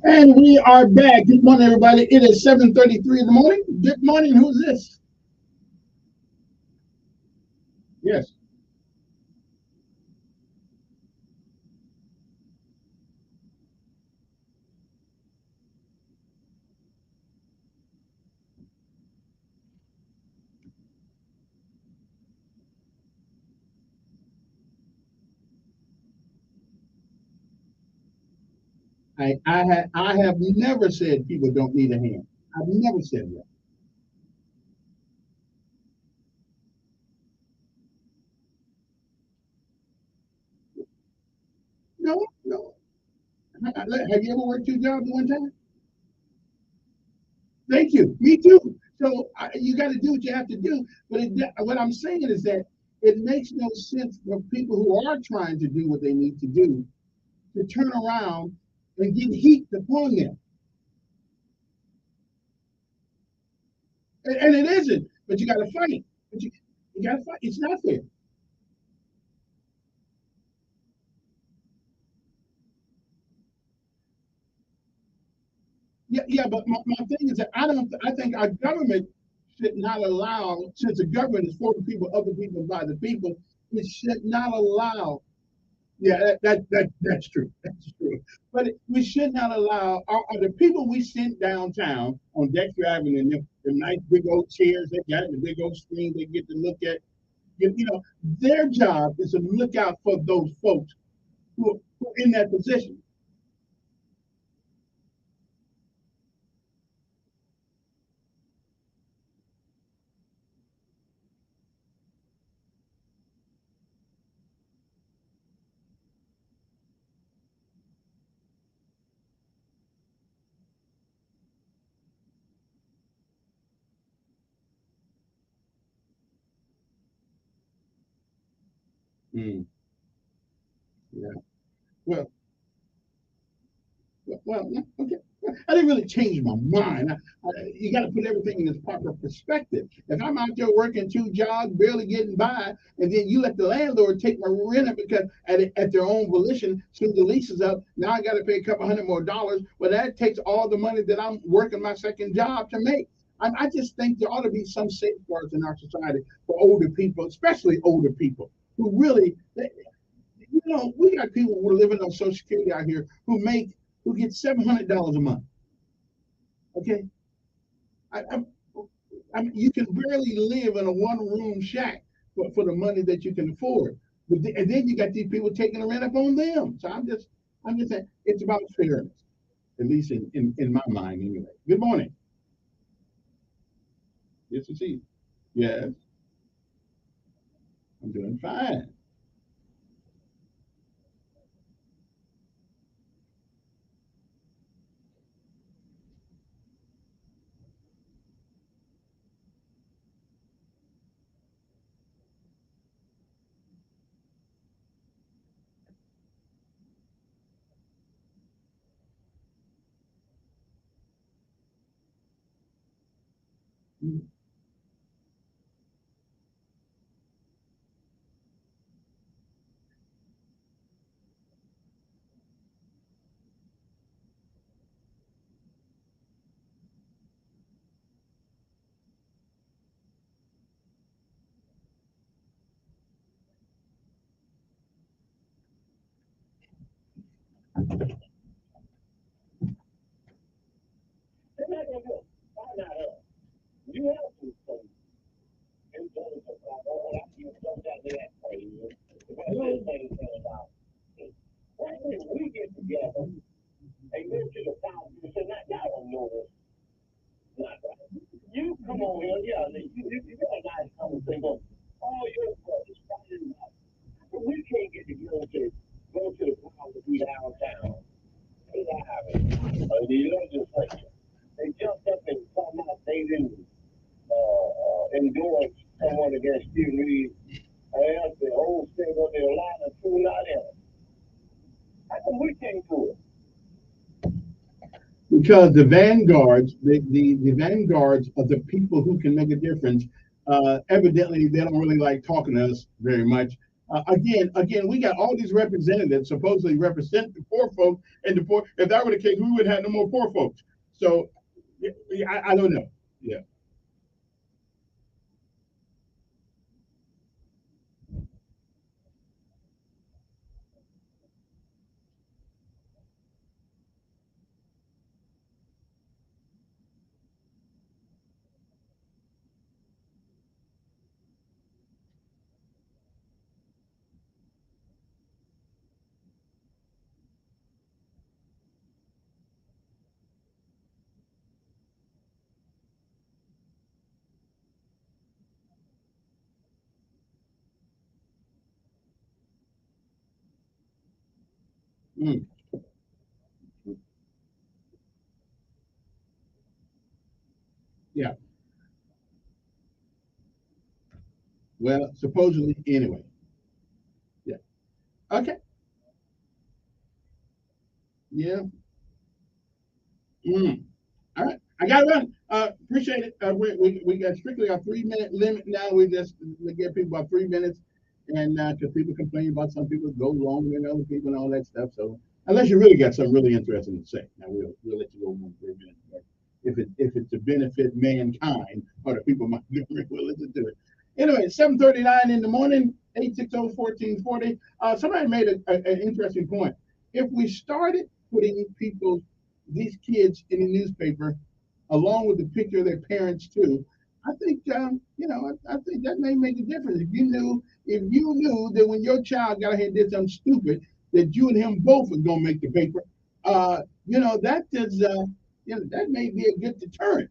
And we are back. Good morning, everybody. It is 7:33 in the morning. Good morning. Who's this? Yes. I have never said people don't need a hand. I've never said that. No, no. Have you ever worked two jobs at one time? Thank you. Me too. So you got to do what you have to do. But what I'm saying is that it makes no sense for people who are trying to do what they need to do to turn around and get heat upon them. And it isn't. But you got to fight. But you got to fight. It's not fair. Yeah, but my thing is that I think our government should not allow, since the government is for the people, of the people, by the people, it should not allow. Yeah, that's true. That's true. But we should not allow the people we sent downtown on Dexter Avenue, the nice big old chairs they got, the big old screen they get to look at. Their job is to look out for those folks who are in that position. Mm. Yeah. Well, okay. I didn't really change my mind. You got to put everything in its proper perspective. If I'm out there working two jobs, barely getting by, and then you let the landlord take my rent because at their own volition, soon the lease is up, now I got to pay a couple $100 more. Well, that takes all the money that I'm working my second job to make. I just think there ought to be some safeguards in our society for older people, especially older people who really, we got people who are living on Social Security out here who get $700 a month. Okay, you can barely live in a one-room shack for the money that you can afford. And then you got these people taking the rent up on them. So I'm just saying it's about fairness. at least in my mind anyway. Good morning. Yes, to see you. Yes, I'm doing fine. You have to say, and so it's about, oh, I see some that that for you. But those things about, why didn't we get together and go to the South and say, now, y'all don't know this. Not right. You come on here, yeah, you got a nice conversation. All your brothers fighting about. We can't get together to go to the South to be downtown. They have it. The legislature. They jumped up and come out, they didn't endorse someone against Steve Reed. I asked the whole thing of their line of two not in it. How come we can't do it? Because the vanguards, the vanguards of the people who can make a difference, evidently they don't really like talking to us very much. Again, we got all these representatives supposedly represent the poor folks, and the poor. If that were the case, we would have no more poor folks. So, I don't know. Yeah. Mm. Yeah. Well, supposedly anyway. Yeah. Okay. Yeah. Mm. All right. I got to run. Appreciate it. We got strictly a 3 minute limit now. We give people about 3 minutes, and because people complain about some people go longer than other people and all that stuff. So unless you really got something really interesting to say, now we'll let you go more than 3 minutes. But if it's to benefit mankind or the people might be we'll listen to it. Anyway, 7:39 in the morning, 860-1440. Somebody made an interesting point. If we started putting these kids in the newspaper, along with the picture of their parents too, I think I think that may make a difference. If you knew that when your child got ahead and did something stupid, that you and him both are gonna make the paper, that may be a good deterrent.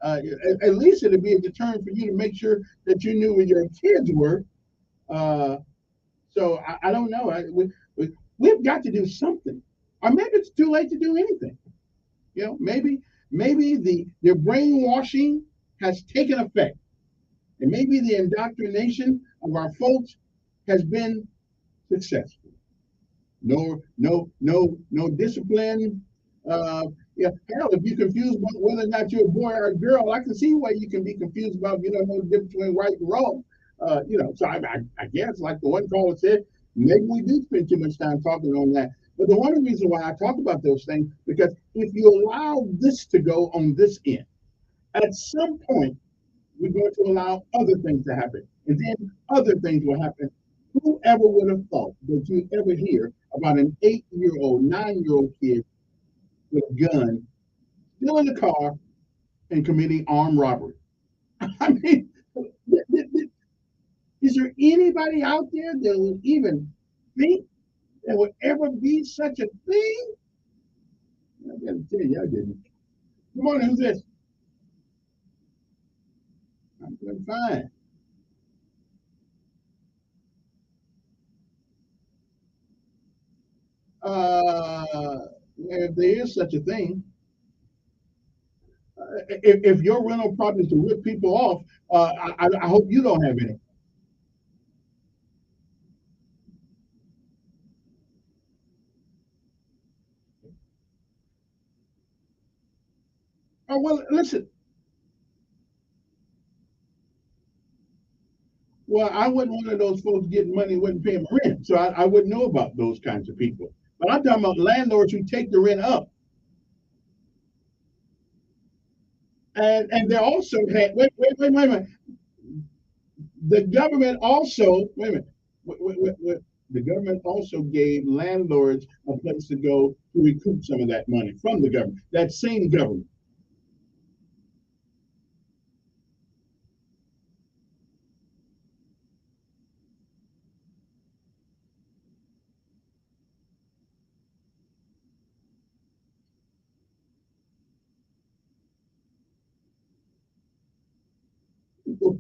At least it'll be a deterrent for you to make sure that you knew where your kids were. So I don't know. We've got to do something, or maybe it's too late to do anything. Maybe their brainwashing has taken effect, and maybe the indoctrination of our folks has been successful. No discipline. Hell, if you're confused about whether or not you're a boy or a girl, I can see why you can be confused about you don't know the difference between right and wrong. So I guess like the one caller said, maybe we do spend too much time talking on that. But the one reason why I talk about those things, because if you allow this to go on this end, at some point, we're going to allow other things to happen. And then other things will happen. Whoever would have thought that you'd ever hear about an 8-year-old, 9-year-old kid with a gun, still in the car, and committing armed robbery? I mean, is there anybody out there that would even think there would ever be such a thing? gotta tell you, I didn't. Good morning, who's this? I'm doing fine. If there is such a thing, if your rental property is to rip people off, I hope you don't have any. Oh, well, listen. Well, I wasn't one of those folks getting money, wasn't paying my rent, so I wouldn't know about those kinds of people. But I'm talking about landlords who take the rent up. And they also had, wait a minute. The government also, wait a minute, wait. The government also gave landlords a place to go to recoup some of that money from the government, that same government.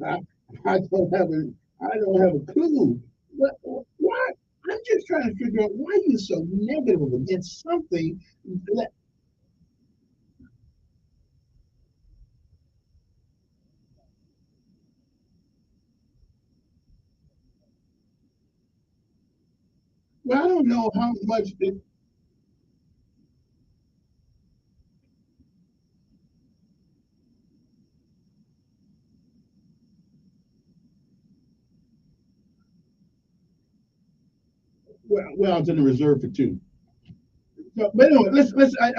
I, I don't have a clue. But why? I'm just trying to figure out why you're so negative against something that, well, I don't know how much it, well, it's in the reserve for two. So, but anyway, let's. I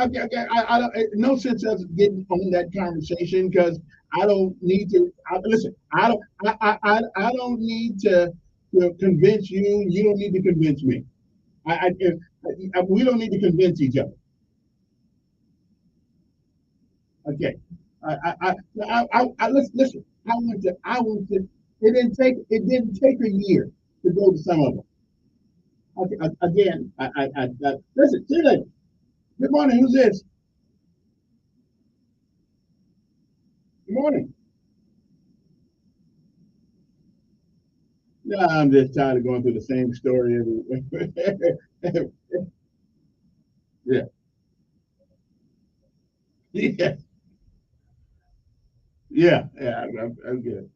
don't. No sense of getting on that conversation because I don't need to. Listen, I don't. I don't need to convince you. You don't need to convince me. We don't need to convince each other. Okay. Listen. I want to. It didn't take a year to go to some of them. Okay. Again, listen. See you later. Good morning. Who's this? Good morning. No, I'm just tired of going through the same story every. Yeah. Yeah. Yeah. I'm good.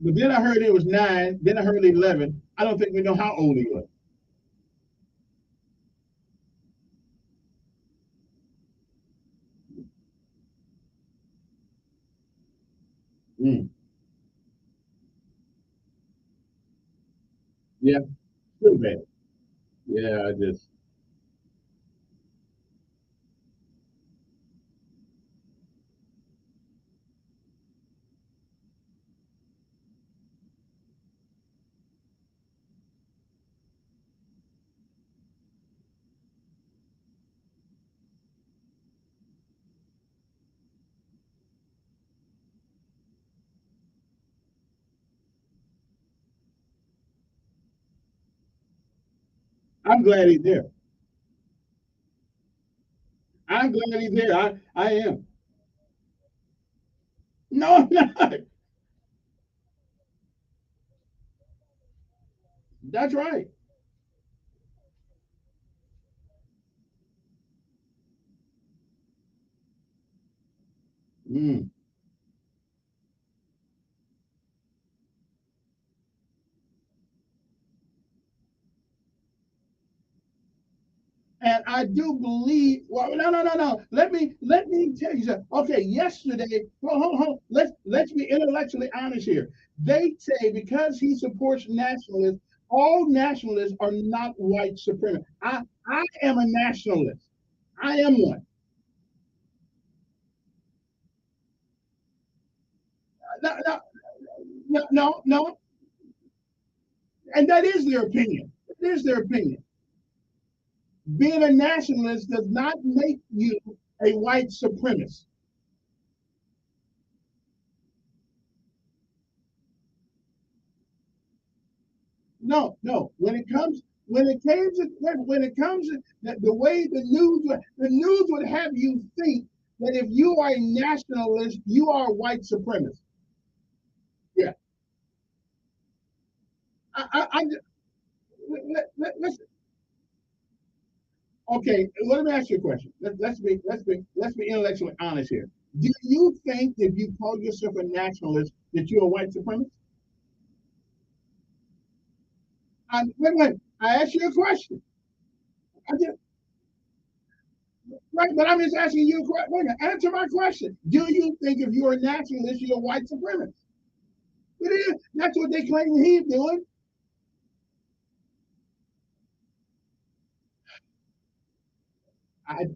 But then I heard it was 9. Then I heard 11. I don't think we know how old he was. Mm. Yeah. Still bad. Yeah. I just. I'm glad he's there. I'm glad he's there. I am. No, I'm not. That's right. Mm. And I do believe. Well, no. Let me tell you something. Okay, yesterday. Hold. Let's be intellectually honest here. They say because he supports nationalists, all nationalists are not white supremacists. I am a nationalist. I am one. No. And that is their opinion. It is their opinion. Being a nationalist does not make you a white supremacist. no. When it comes to the way the news would have you think that if you are a nationalist, you are a white supremacist. Yeah. I let's okay. Let me ask you a question. Let's be intellectually honest here. Do you think if you call yourself a nationalist that you're a white supremacist? Wait. I asked you a question. I just, right, but I'm just asking you a question. Wait a minute, answer my question. Do you think if you're a nationalist, you're a white supremacist? It is. That's what they claim he's doing. I,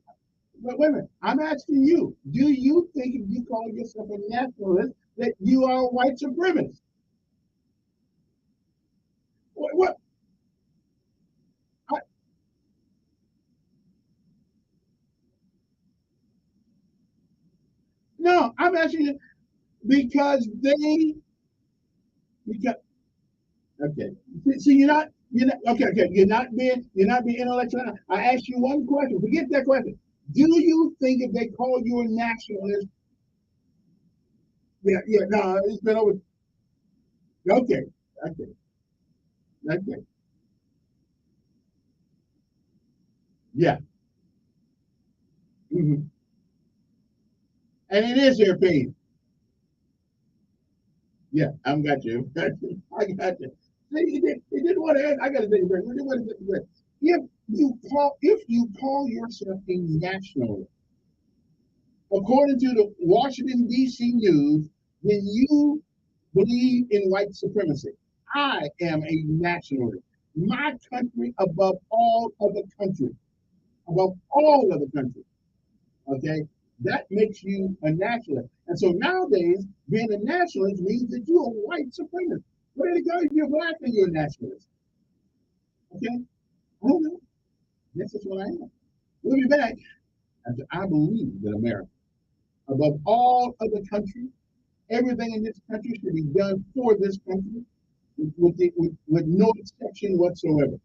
wait a minute. I'm asking you. Do you think if you call yourself a nationalist that you are a white supremacist? What? I, no, I'm asking you because they because okay. See, you're not okay. You're not being intellectual. I asked you one question. Forget that question. Do you think if they call you a nationalist? Yeah. No, it's been over. Okay, okay, okay. Yeah. Hmm. And it is their pain. Yeah, I'm got you. I got you. See, he didn't want to. I got to take a break. We didn't want to take a break. If you call yourself a nationalist, according to the Washington D.C. News, then you believe in white supremacy. I am a nationalist. My country above all other countries, above all other countries. Okay, that makes you a nationalist. And so nowadays, being a nationalist means that you're a white supremacist. Where to go if you're black and you're a nationalist? Okay, I don't know. This is what I am. We'll be back. And I believe that America, above all other countries, everything in this country should be done for this country with no exception whatsoever.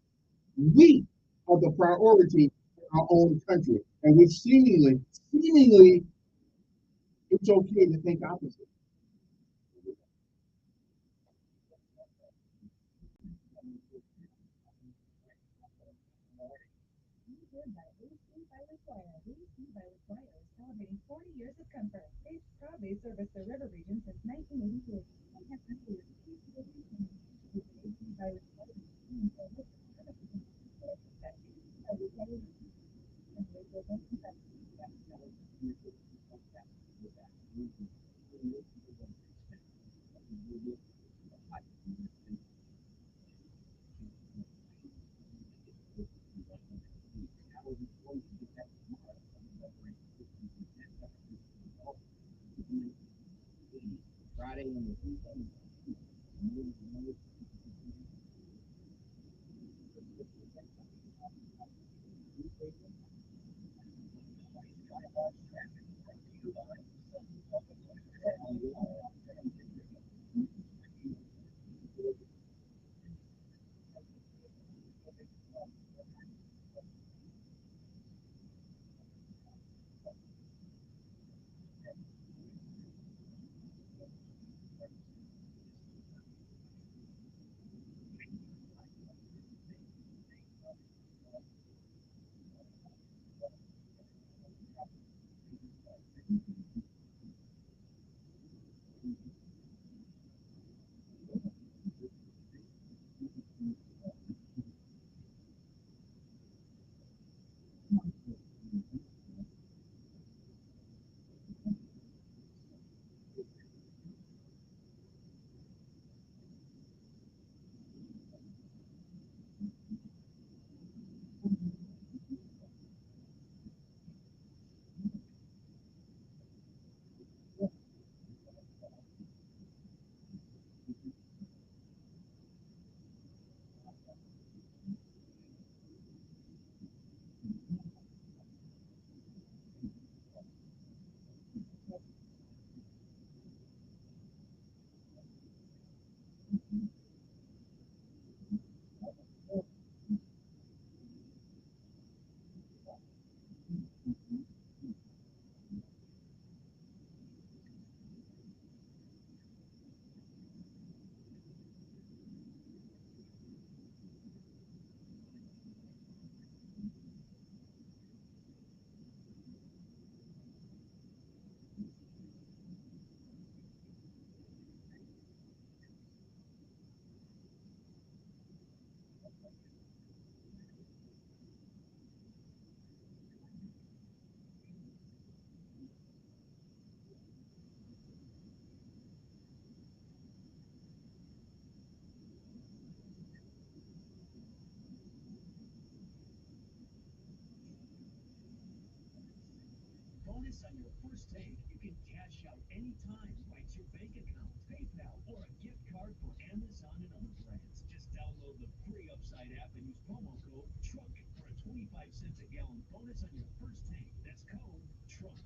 We are the priority in our own country, and we seemingly, it's okay to think opposite. first take, you can cash out anytime right to your bank account, PayPal, or a gift card for Amazon and other brands. Just download the free Upside app and use promo code TRUCK for a 25 cents a gallon bonus on your first tank. That's code TRUCK.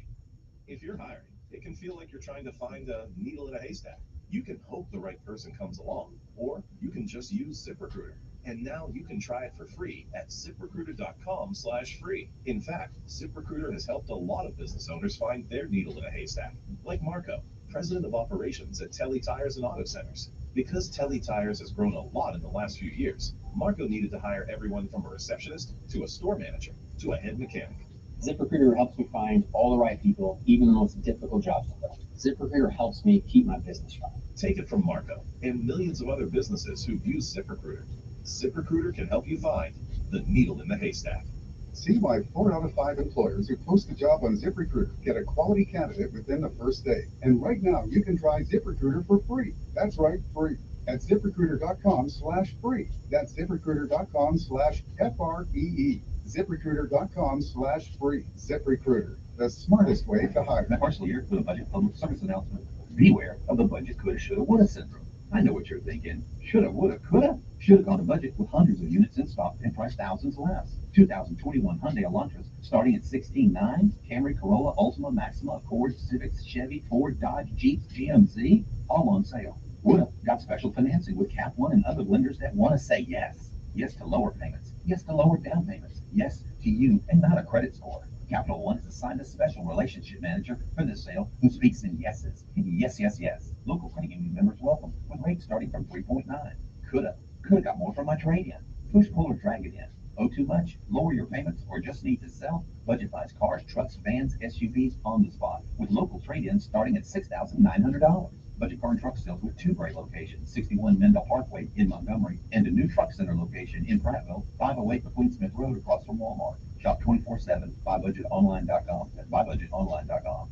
If you're hiring, it can feel like you're trying to find a needle in a haystack. You can hope the right person comes along, or you can just use ZipRecruiter. And now you can try it for free at ZipRecruiter.com/free. In fact, ZipRecruiter has helped a lot of business owners find their needle in a haystack, like Marco, president of operations at Telly Tires and Auto Centers. Because Telly Tires has grown a lot in the last few years, Marco needed to hire everyone from a receptionist to a store manager to a head mechanic. ZipRecruiter helps me find all the right people, even the most difficult jobs to fill. ZipRecruiter helps me keep my business running. Take it from Marco and millions of other businesses who've used ZipRecruiter. ZipRecruiter can help you find the needle in the haystack. See why 4 out of 5 employers who post a job on ZipRecruiter get a quality candidate within the first day. And right now, you can try ZipRecruiter for free. That's right, free. At ZipRecruiter.com/free. That's ZipRecruiter.com/FREE. ZipRecruiter.com/free. ZipRecruiter, the smartest way to hire. Marshall here with a budget public service announcement. Beware of the budget coulda, shoulda, woulda syndrome. I know what you're thinking. Shoulda, woulda, coulda. Shoulda gone to budget with hundreds of units in stock and priced thousands less. 2021 Hyundai Elantras starting at $16,900. Camry, Corolla, Ultima, Maxima, Accord, Civic, Chevy, Ford, Dodge, Jeep, GMC, all on sale. Woulda got special financing with Cap One and other lenders that want to say yes. Yes to lower payments. Yes to lower down payments. Yes to you and not a credit score. Capital One has assigned a special relationship manager for this sale who speaks in yeses. Yes, yes, yes. Local credit union members welcome with rates starting from 3.9. Coulda got more from my trade-in. Push, pull, or drag it in. Owe too much? Lower your payments or just need to sell? Budget buys cars, trucks, vans, SUVs on the spot with local trade-ins starting at $6,900. Budget car and truck sales with 2 great locations, 61 Mendel Parkway in Montgomery and a new truck center location in Prattville, 508 McQueen Smith Road across from Walmart. Shop 24/7, buybudgetonline.com. That's buybudgetonline.com.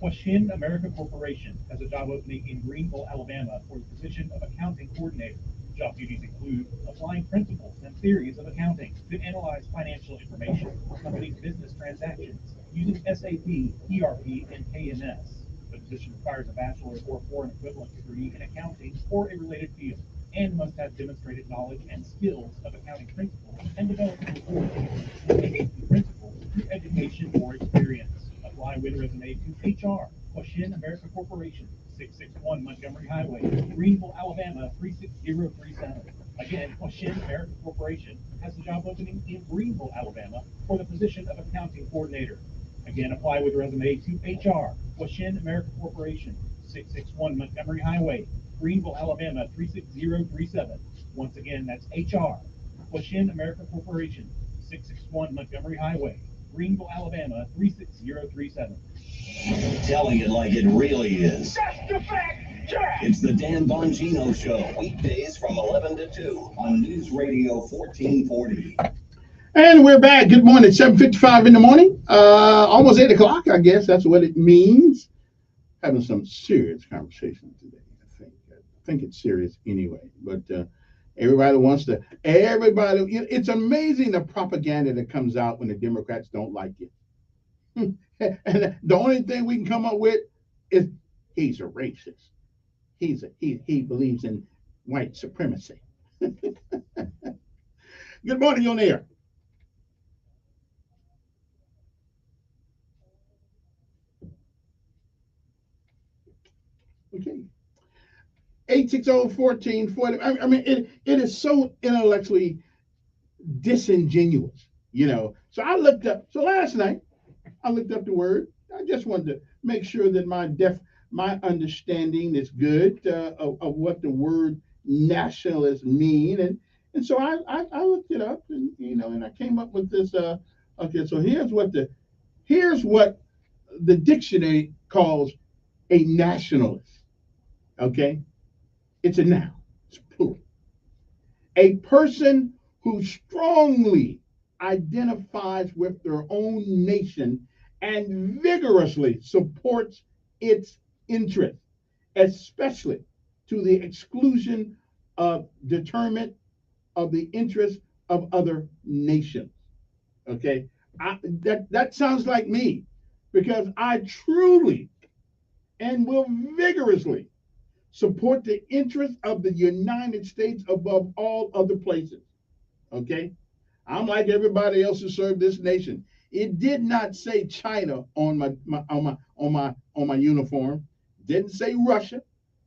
Huashin America Corporation has a job opening in Greenville, Alabama for the position of accounting coordinator. Job duties include applying principles and theories of accounting to analyze financial information for company's business transactions using SAP, ERP, and KNS. The position requires a bachelor or foreign equivalent degree in accounting or a related field and must have demonstrated knowledge and skills of accounting principles and development reports principles through education or experience. Apply with resume to HR, Huashin America Corporation, 661 Montgomery Highway, Greenville, Alabama, 36037. Again, Huashin America Corporation has a job opening in Greenville, Alabama for the position of accounting coordinator. Again, apply with resume to HR, Huashin America Corporation, 661 Montgomery Highway, Greenville, Alabama, 36037. Once again, that's HR, Huashin America Corporation, 661 Montgomery Highway, Greenville, Alabama, 36037. Telling it like it really is. It's the Dan Bongino Show, weekdays from 11 to 2 on News Radio 1440. And we're back. Good morning. 7:55 in the morning. Almost 8 o'clock, I guess. That's what it means. Having some serious conversation today, I think it's serious anyway. But it's amazing the propaganda that comes out when the Democrats don't like you. And the only thing we can come up with is he's a racist. He believes in white supremacy. Good morning, you're on air. Okay. 860-1440. I mean, it is so intellectually disingenuous, So last night, I looked up the word. I just wanted to make sure that my understanding is good of what the word nationalist mean, and so I looked it up, and I came up with this. Okay, so here's what the dictionary calls a nationalist. Okay, it's a noun. It's plural. A person who strongly identifies with their own nation and vigorously supports its interests, especially to the exclusion of detriment of the interests of other nations. Okay, That sounds like me, because I truly and will vigorously support the interests of the United States above all other places. Okay? I'm like everybody else who served this nation. It did not say China on my uniform. Didn't say Russia.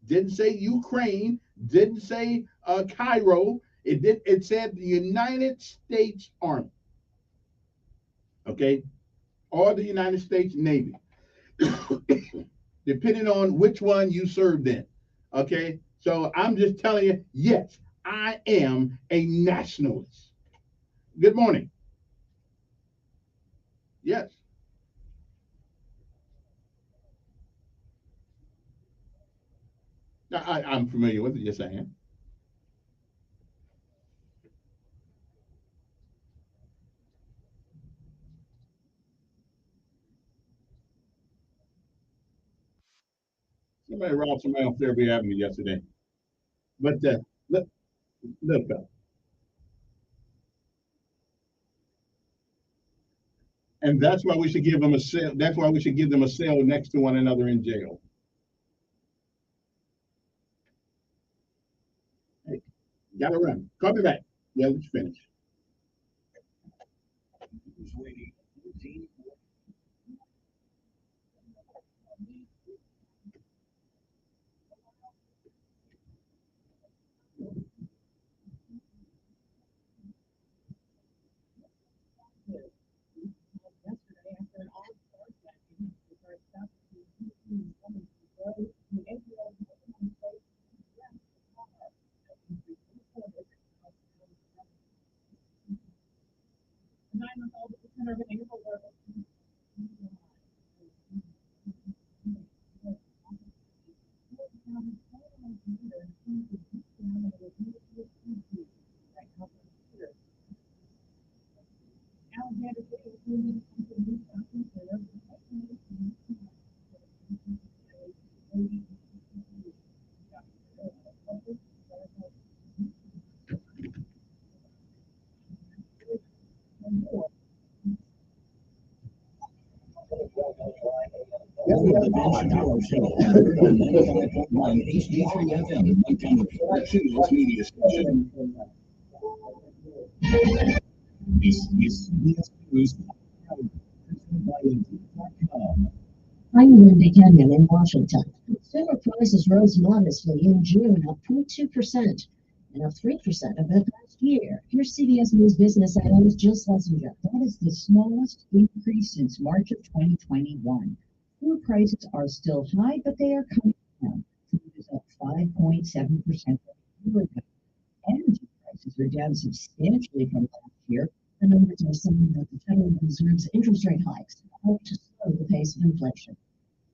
Didn't say Ukraine. Didn't say Cairo. It said the United States Army. Okay, or the United States Navy, depending on which one you served in. Okay, so I'm just telling you, yes, I am a nationalist. Good morning. Yes. I'm familiar with it. Yes, I am. Somebody robbed somebody on Fairview Avenue yesterday. But look, look, and that's why we should give them a cell. That's why we should give them a cell next to one another in jail. Hey, gotta run. Call me back. Yeah, let's finish. The Bench Power Show, heard on 95.1 HD3 FM, Montana Pure media station. This is CBS News. I'm Linda Kenyon in Washington. Consumer prices rose modestly in June, up 0.2%, and up 3% over the past year. Here's CBS News business analyst Jill Schlesinger. That is the smallest increase since March of 2021. Food prices are still high, but they are coming down. Food is up 5.7%. Energy prices are down substantially from last year. The numbers are saying that the Federal Reserve's interest rate hikes help to slow the pace of inflation.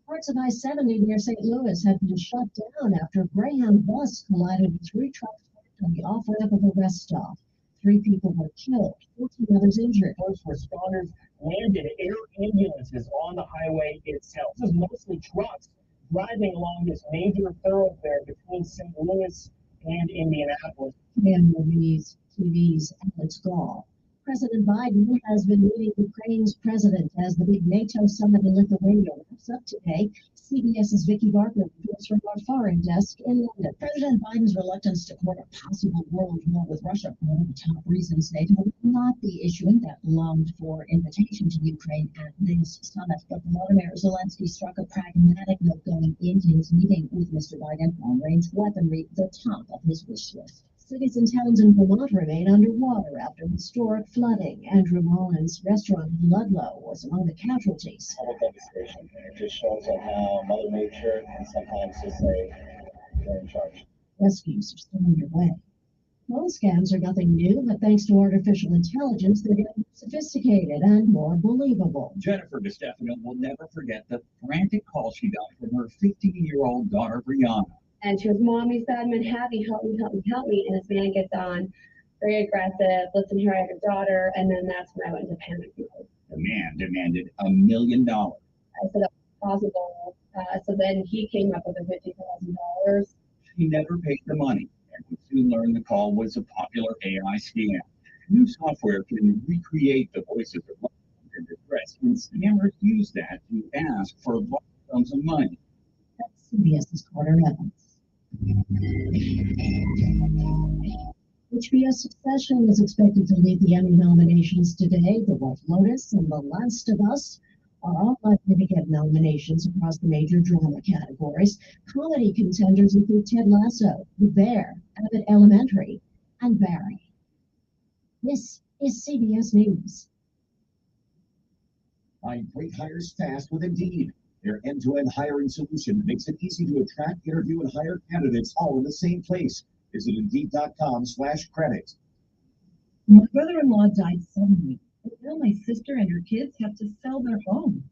Parts of I-70 near St. Louis have been shut down after a Greyhound bus collided with 3 trucks on the off-ramp of a rest stop. 3 people were killed, 14 others injured. First responders landed air ambulances on the highway itself. This is mostly trucks driving along this major thoroughfare between St. Louis and Indianapolis. And Louise TV's Alex Gall. President Biden has been meeting Ukraine's president as the big NATO summit in Lithuania wraps up today. CBS's Vicki Barker reports from our foreign desk in London. President Biden's reluctance to court a possible world war with Russia, one of the top reasons NATO will not be issuing that longed-for invitation to Ukraine at this summit. But Volodymyr Zelensky struck a pragmatic note going into his meeting with Mr. Biden. Long-range weaponry, the top of his wish list. Cities and towns in Vermont remain underwater after historic flooding. Andrew Mullins' restaurant Ludlow was among the casualties. Public devastation. It just shows on how Mother Nature and sometimes just they're in charge. Rescues are still underway. Phone scams are nothing new, but thanks to artificial intelligence, they're getting more sophisticated and more believable. Jennifer DeStefano will never forget the frantic call she got from her 15-year-old daughter, Brianna. And she was, "Mommy, Sadman, happy, help me, help me, help me." And this man gets on, very aggressive, listen here, I have a daughter. And then that's when I went into panic mode. The man demanded $1 million. I said that was possible. So then he came up with a $50,000. She never paid the money and would soon learn the call was a popular AI scam. New software can recreate the voices of address, and scammers use that to ask for large sums of money. That's CBS's Carter Evans. HBO Succession is expected to lead the Emmy nominations today. The White Lotus and The Last of Us are all likely to get nominations across the major drama categories. Comedy contenders include Ted Lasso, The Bear, Abbott Elementary, and Barry. This is CBS News. Find great hires fast with Indeed. Their end-to-end hiring solution makes it easy to attract, interview, and hire candidates all in the same place. Visit Indeed.com/credit. My brother-in-law died suddenly, and now my sister and her kids have to sell their home.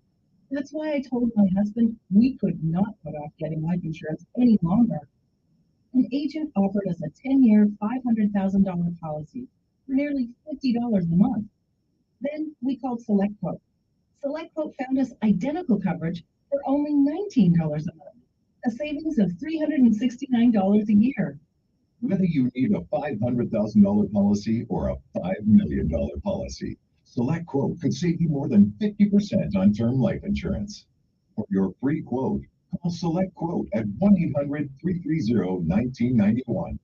That's why I told my husband we could not put off getting life insurance any longer. An agent offered us a 10-year, $500,000 policy for nearly $50 a month. Then we called SelectQuote. SelectQuote found us identical coverage for only $19 a month, a savings of $369 a year. Whether you need a $500,000 policy or a $5 million policy, SelectQuote could save you more than 50% on term life insurance. For your free quote, call SelectQuote at 1-800-330-1991.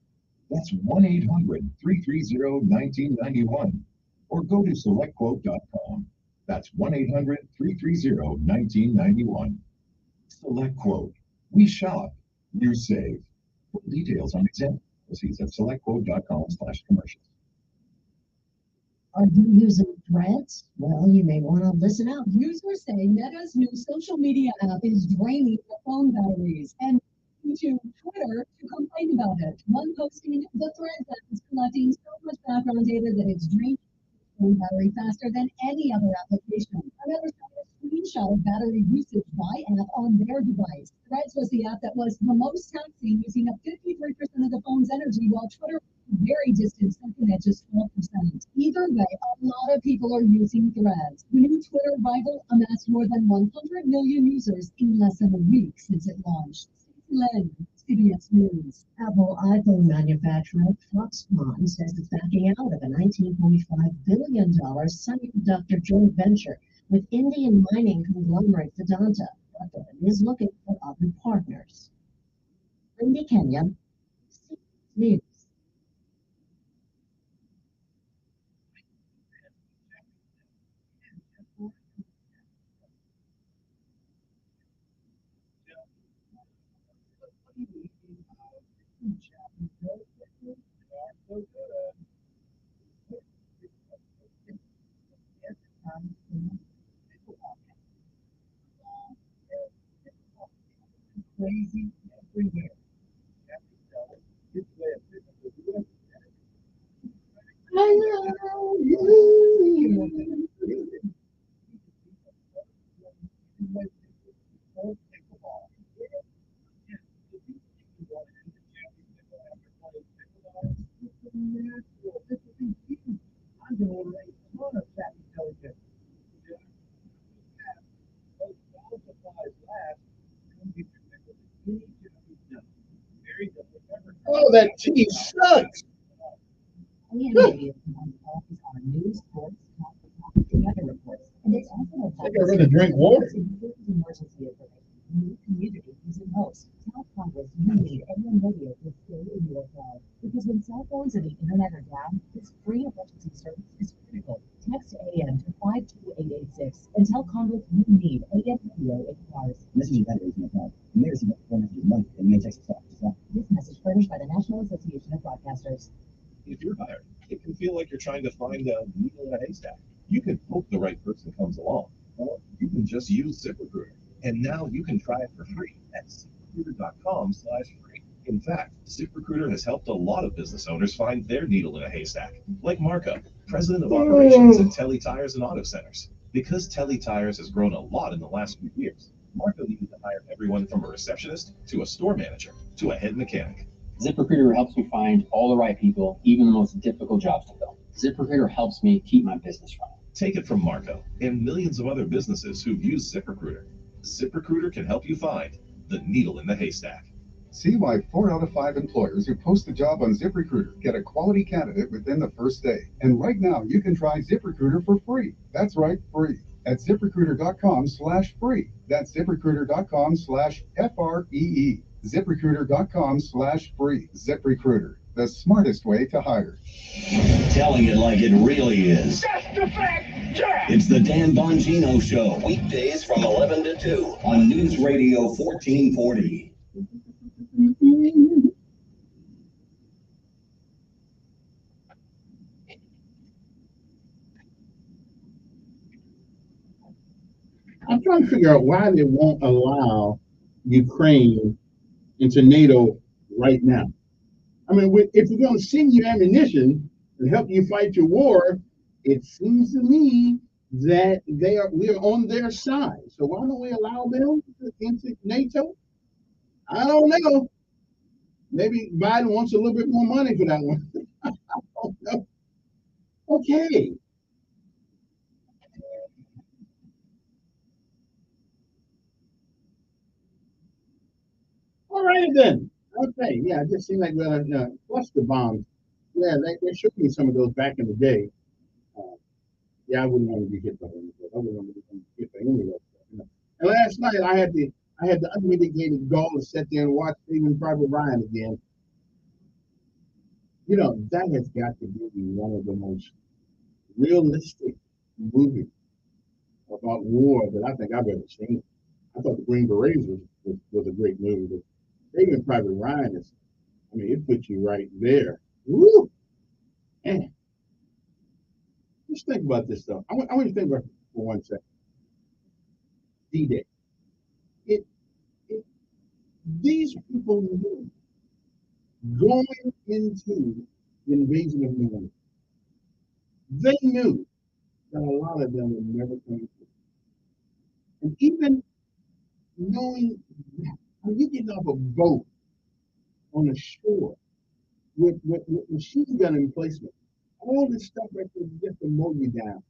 That's 1-800-330-1991. Or go to SelectQuote.com. That's 1-800-330-1991. SelectQuote. We shop, you save. Full details on example policies at SelectQuote.com/commercials. Are you using Threads? Well, you may want to listen out. Users say Meta's new social media app is draining their phone batteries and to Twitter to complain about it. One posting, the Threads app is collecting so much background data that it's draining phone battery faster than any other application. Another showed a screenshot of battery usage by app on their device. Threads was the app that was the most taxing, using up 53% of the phone's energy, while Twitter very distant second at just 12%. Either way, a lot of people are using Threads. The new Twitter rival amassed more than 100 million users in less than a week since it launched. Len, CBS News. Apple iPhone manufacturer Foxconn says it's backing out of a $19.5 billion semiconductor joint venture with Indian mining conglomerate Vedanta, but it is looking for other partners. Lindy Kenya, CBS News. Crazy everywhere. I love you. Oh, that tea sucks. And radio focus on news, sports, and weather reports. And it's also a I think I'd rather drink water. emergency information. New community using hosts. Tell Congress you need AM radio to stay in your phone. Because when cell phones and the internet are down, this free emergency service is critical. Text AM to 52886 and tell Congress you need AM radio in cars. This is better than that. Mayor's one month in Main Texas. This message furnished by the National Association of Broadcasters. If you're hired, it can feel like you're trying to find a needle in a haystack. You can hope the right person comes along, or you can just use ZipRecruiter. And now you can try it for free at ZipRecruiter.com/free. In fact, ZipRecruiter has helped a lot of business owners find their needle in a haystack, like Marco, president of operations at Telly Tires and Auto Centers. Because Telly Tires has grown a lot in the last few years, Marco needed to hire everyone from a receptionist to a store manager to a head mechanic. ZipRecruiter helps me find all the right people, even the most difficult jobs to fill. ZipRecruiter helps me keep my business running. Take it from Marco and millions of other businesses who've used ZipRecruiter. ZipRecruiter can help you find the needle in the haystack. See why 4 out of 5 employers who post a job on ZipRecruiter get a quality candidate within the first day. And right now, you can try ZipRecruiter for free. That's right, free. at ZipRecruiter.com/free. That's ZipRecruiter.com/FREE. ZipRecruiter.com/free. ZipRecruiter, the smartest way to hire. Telling it like it really is. That's the fact, Jack! It's the Dan Bongino Show, weekdays from 11 to 2 on News Radio 1440. I'm trying to figure out why they won't allow Ukraine into NATO right now. I mean, if you're going to send you ammunition and help you fight your war, it seems to me that we are on their side. So why don't we allow them into NATO? I don't know. Maybe Biden wants a little bit more money for that one. I don't know. Okay. All right then. Okay, yeah, it just seemed like cluster bombs. Yeah, they showed me some of those back in the day. Yeah, I wouldn't want to be hit by any of those. I wouldn't want to be hit by any of those. And last night I had the unmitigated gall to sit there and watch Saving Private Ryan again. You know, that has got to be one of the most realistic movies about war that I think I've ever seen. I thought The Green Berets was a great movie, but Saving Private Ryan is, I mean, it puts you right there. Woo! Man. Just think about this stuff. I want you to think about it for 1 second. D-Day. These people knew going into the invasion of Normandy, they knew that a lot of them would never come through. And even knowing that, when you get off a boat on the shore with machine gun emplacement, all this stuff right there just to mow you down.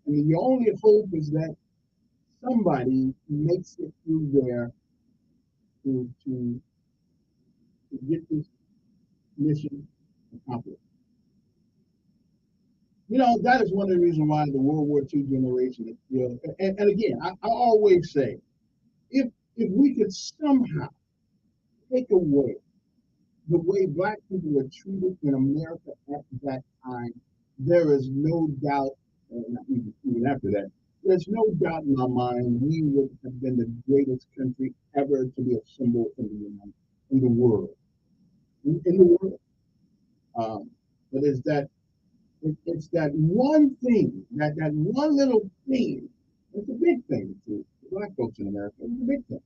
I mean, your only hope is that somebody makes it through there to get this mission accomplished. You know, that is one of the reasons why the World War II generation, you know, and again, I always say, if we could somehow take away the way Black people were treated in America at that time, there is no doubt, even after that, there's no doubt in my mind we would have been the greatest country ever to be assembled in the world. In the world. But it's that one thing, that one little thing, it's a big thing to Black folks in America, it's a big thing,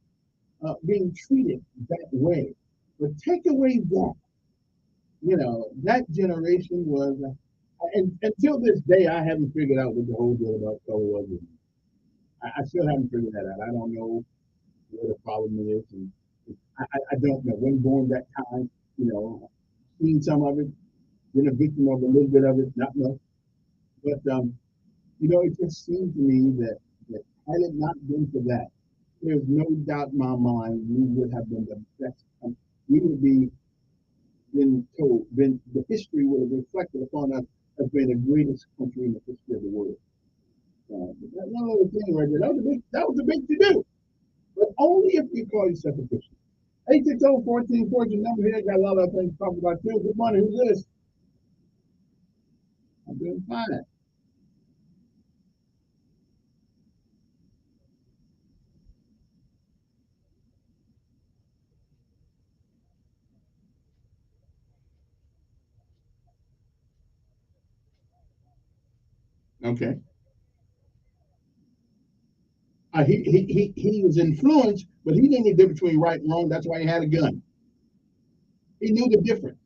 being treated that way. But take away that, you know, that generation was, and until this day, I haven't figured out what the whole deal about color was. I still haven't figured that out. I don't know what the problem is, and I don't know. When born that time, you know, seen some of it, been a victim of a little bit of it, not much. But you know, it just seems to me that had it not been for that, there's no doubt in my mind we would have been the best country. We would be the history would have reflected upon us as being the greatest country in the history of the world. That one little thing right there, that was a big to do. But only if you call yourself a Christian. 860-1440, number here, got a lot of things to talk about too. Good morning, who's this? I'm doing fine. Okay. He was influenced, but he didn't know the difference between right and wrong. That's why he had a gun. He knew the difference.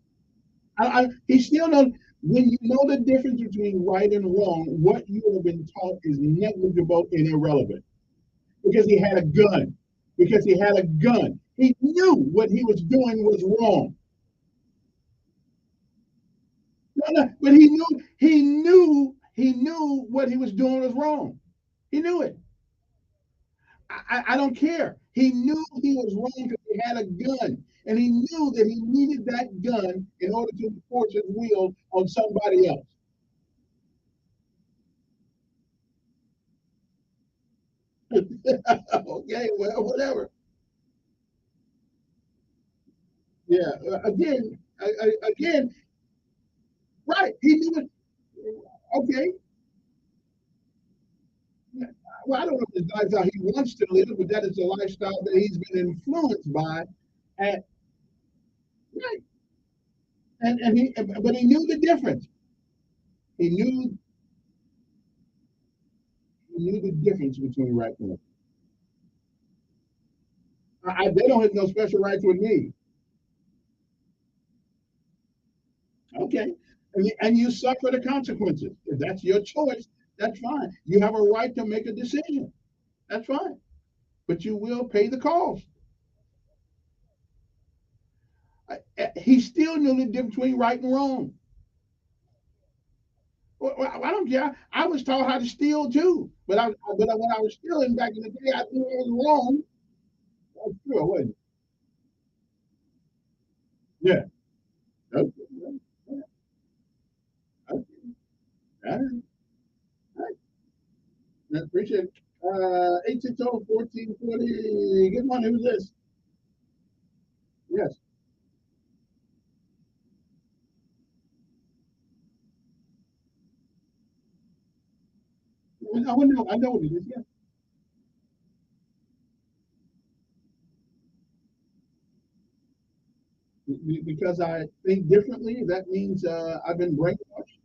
He still knows. When you know the difference between right and wrong, what you have been taught is negligible and irrelevant. Because he had a gun. Because he had a gun. He knew what he was doing was wrong. No, but he knew what he was doing was wrong. He knew it. I don't care. He knew he was wrong because he had a gun. And he knew that he needed that gun in order to force his will on somebody else. Okay, well, whatever. Yeah, again, right? He knew it. Okay, well, I don't know if it's the lifestyle he wants to live, but that is the lifestyle that he's been influenced by. And right, but he knew the difference. He knew he knew the difference between right and left. They don't have no special rights with me. Okay, and you suffer the consequences. If that's your choice, that's fine. You have a right to make a decision. That's fine, but you will pay the cost. He still knew the difference between right and wrong. Well, I don't care. I was taught how to steal too, but when I was stealing back in the day, I knew it was wrong. That's true, wasn't it? Yeah. Okay. Yeah. Okay. All right. All right. I appreciate it. 860-1440. Good morning. Who's this? Yes. I know what it is. Yeah. Because I think differently, that means I've been brainwashed.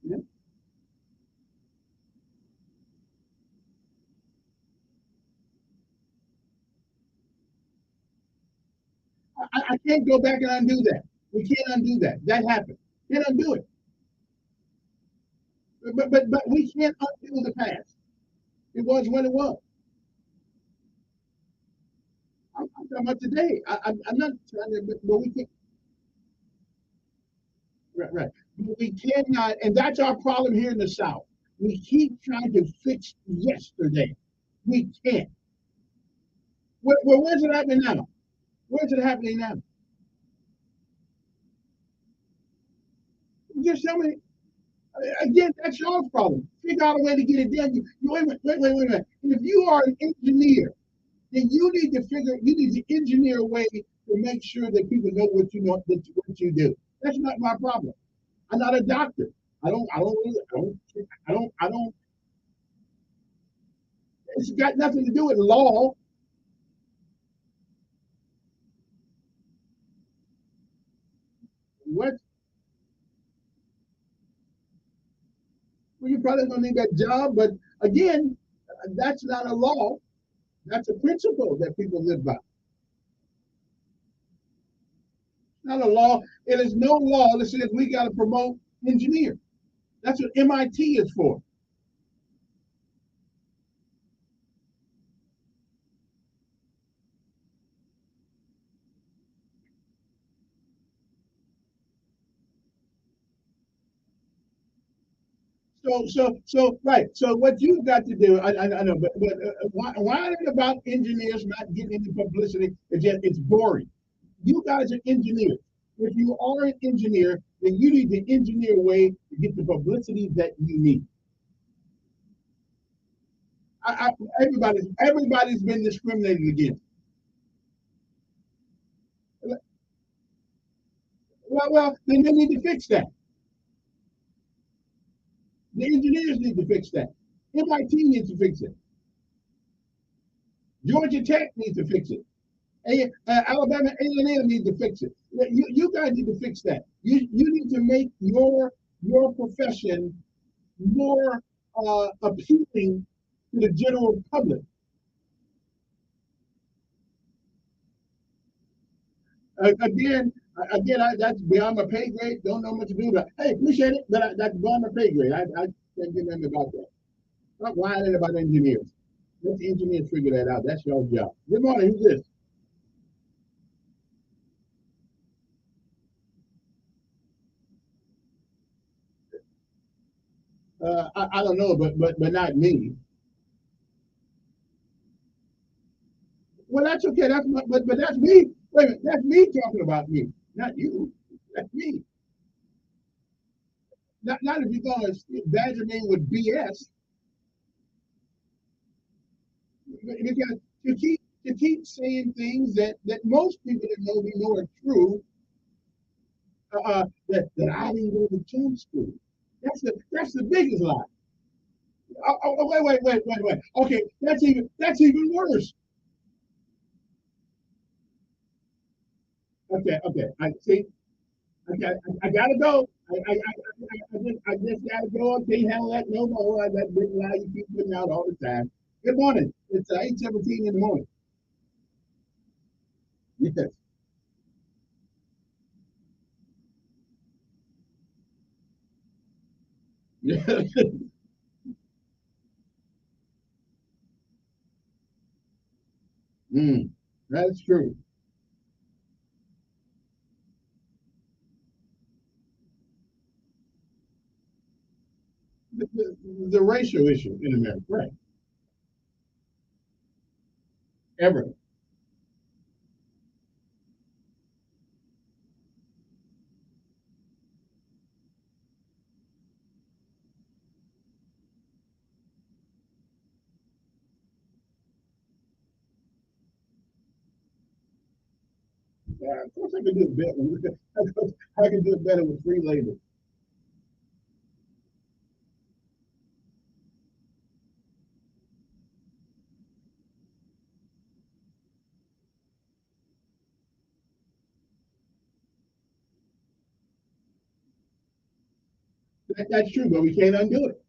Yeah. I can't go back and undo that. We can't undo that. That happened. Can't undo it. But we can't undo the past. It was what it was. I'm talking about today. I'm not trying to, but we can't. Right, right. But we cannot, and that's our problem here in the South. We keep trying to fix yesterday. We can't. Where's it happening now? Where's it happening now? Just tell me. Again, that's your problem. Figure out a way to get it done. Wait a minute. If you are an engineer, then you need to engineer a way to make sure that people know what you do. That's not my problem. I'm not a doctor. I don't. It's got nothing to do with law. What? Well, you probably don't need that job, but again, that's not a law. That's a principle that people live by. Not a law. It is no law that says we got to promote engineers. That's what MIT is for. Right. So what you've got to do, I know, but why is it about engineers not getting into publicity? It's boring. You guys are engineers. If you are an engineer, then you need to engineer a way to get the publicity that you need. I, everybody's been discriminated against. Well, then they need to fix that. The engineers need to fix that. MIT needs to fix it. Georgia Tech needs to fix it. Alabama A&M needs to fix it. You guys need to fix that. You need to make your profession more appealing to the general public. Again, that's beyond my pay grade. Don't know much to do about. Hey, appreciate it, but that's beyond my pay grade. I can't get nothing about that. Stop whining about engineers. Let the engineers figure that out. That's your job. Good morning. Who's this? I don't know, but not me. Well, that's okay. But that's me. Wait a minute. That's me talking about me, not you. That's me. not if you're gonna badger me with BS. Because to keep saying things that most people that know me know are true. That I didn't go to jump school. That's the biggest lie. Wait. Okay, that's even worse. Okay. I see. I gotta go. I just gotta go. I can't handle that no more. That big lie you keep putting out all the time. Good morning. It's 8:17 in the morning. Yes. That's true. The racial issue in America, right? Ever. Yeah, of course I can do it better. I can do it better with free labor. That's true, but we can't undo it.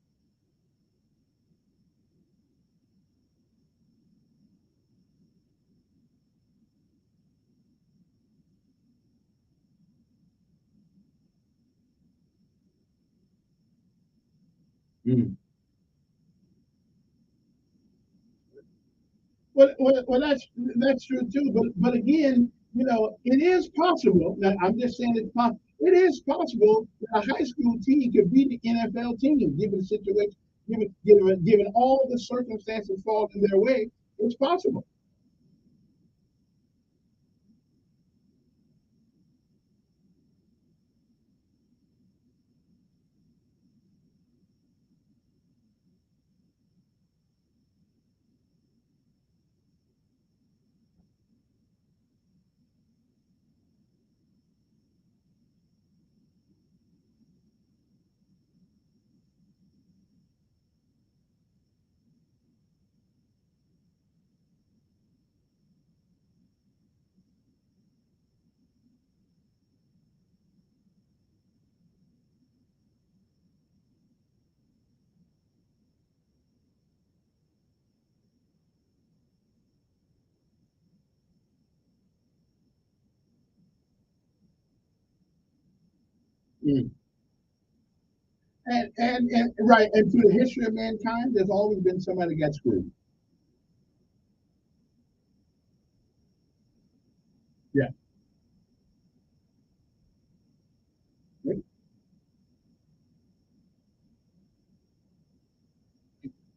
Mm. Well, that's true too. But again, it is possible. Now, I'm just saying it's possible. It is possible that a high school team could beat the NFL team, given the situation, given all the circumstances falling their way. It's possible. Mm. And right, and through the history of mankind, there's always been somebody that got screwed. Yeah.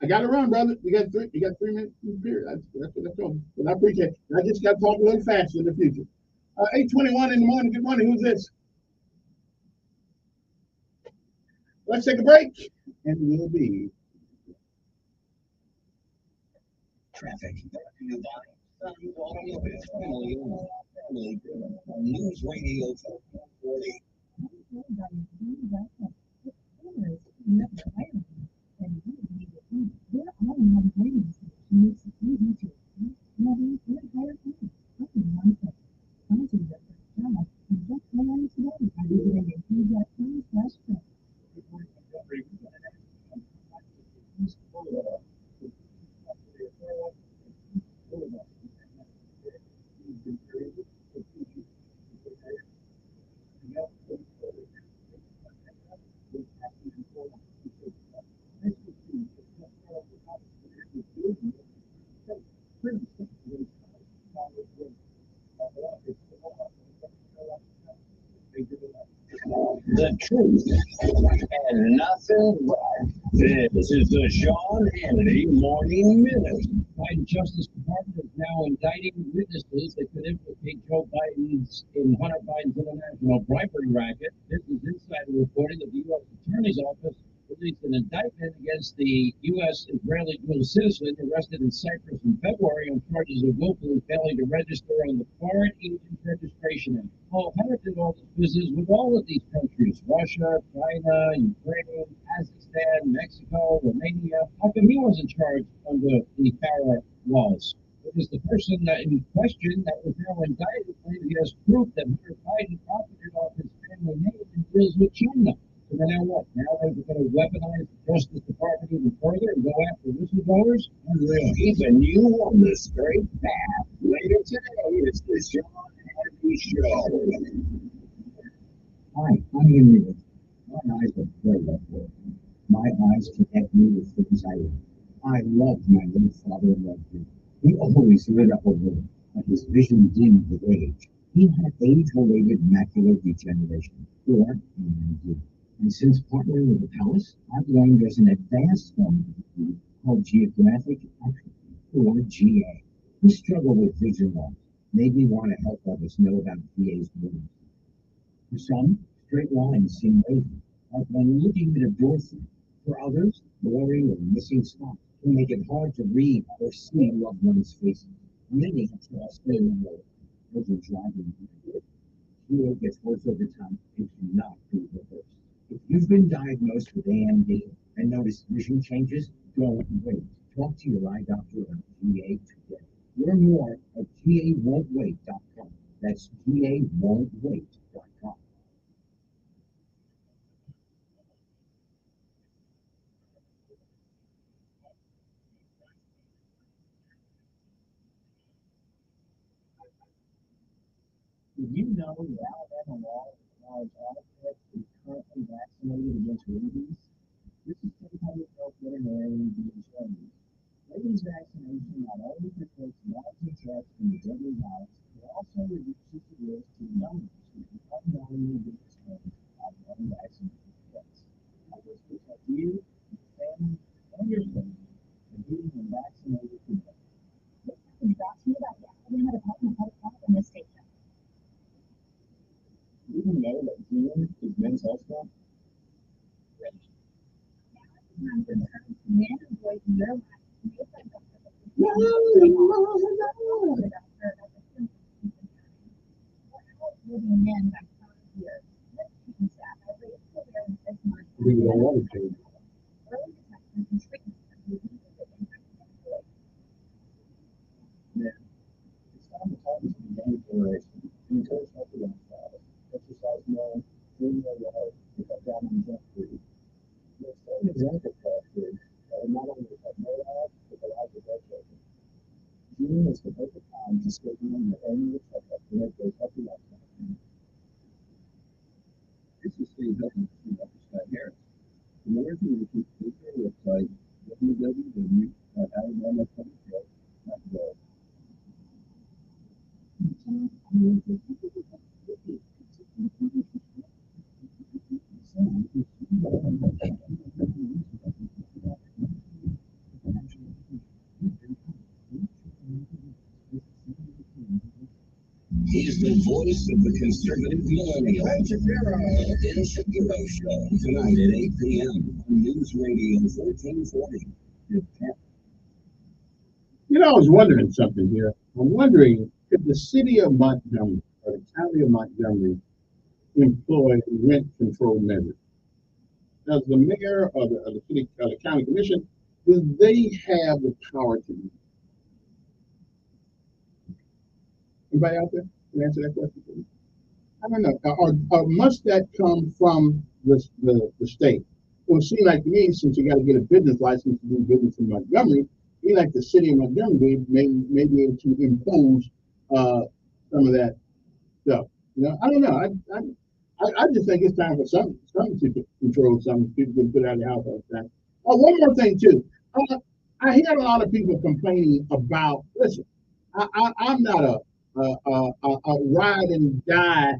I got to run, brother. You got 3 minutes period. That's what I told you. But I appreciate it. I just got to talk a little faster in the future. 8:21 in the morning. Good morning. Who's this? Let's take a break, and we'll be Traffic. Automotive family News Radio 40. The truth and nothing but. This is the Sean Hannity Morning Minute. Biden Justice Department is now indicting witnesses that could implicate Joe Biden's in Hunter Biden's international bribery racket. This is Insider reporting that the U.S. Attorney's Office released an indictment against the U.S. Israeli dual citizen arrested in Cyprus in February on charges of willfully failing to register on the Foreign Agent Registration Act. Paul Hennett did all this business with all of these countries: Russia, China, Ukraine, Kazakhstan, Mexico, Romania. How come he wasn't charged under the FARA laws? Because the person in question that was now indicted claims he has proof that Hunter Biden profited off his family name and deals with China. So then now what? Now they're going to weaponize the Justice Department even further and go after whistleblowers? Unreal. Keeping you on the straight path. Later today, it's the Sean Hannity Show. Hi, I'm Ian Reed. My eyes are very well. My eyes connect me with things I love. I loved my late father-in-law. He always lit up a room, but his vision dimmed with age. He had age-related macular degeneration, or AMD. And since partnering with the Palace, I've learned there's an advanced form of disease called geographic atrophy, or GA. We struggle with vision loss. Made me want to help others know about GA's wounds. For some, straight lines seem wavy, like when looking at a door frame. For others, blurry or missing spots can make it hard to read or see loved ones' faces. Many have lost their road. Those are driving. GA gets worse over time and cannot be reversed. If you've been diagnosed with AMD and noticed vision changes, don't wait. Talk to your eye doctor about GA today. Learn more at GAWon'tWait.com. That's GAWon'tWait.com. Did you know that Alabama law requires all pets to be currently vaccinated against rabies? This is from public health veterinarian Dean Shelley. Rabies vaccination not only protects dogs and cats from the deadly virus, but also reduces the risk to numbers who can unknowingly be exposed by unvaccinated pets. Help us protect you, your family, and yourself from being unvaccinated today. This is brought to you by the Alabama Department of Public Health and the state. Do you know that June is Men's Health Month? Time for turn to men and boys in your life. Living men by 5 years. This teaching staff has raised awareness this month. We don't want to change. Early detection and treatment of diseases that impact young boys. Men, it's time to talk to the young generation and encourage healthy lifestyle. Exercise more, drink more water, to cut down on junk food. There's so many examples of food that will not only affect their lives, but the lives of their children. June is the perfect time to schedule your annual checkup to make those healthy lifestyle changes. This is Steve Hutton from Dr. Scott Harris. For more information, visit our website, www.alabamapublichealth.gov. He's the voice of the conservative millennial. Ben Shapiro. The Ben Shapiro Show. Tonight at 8 p.m. on News Radio 1440. You know, I was wondering something here. I'm wondering, could the city of Montgomery or the county of Montgomery employ rent control measures? Does the mayor or the city or the county commission, do they have the power to do it? Anybody out there can answer that question for me? I don't know. Or must that come from the state? Well, it seems like to me, since you got to get a business license to do business in Montgomery, you like the city of Montgomery may be able to impose some of that stuff. You know, I don't know. I just think it's time for some to control some people can put out of the house all the time. Oh, one more thing too. I hear a lot of people complaining about. Listen, I'm not a ride and die.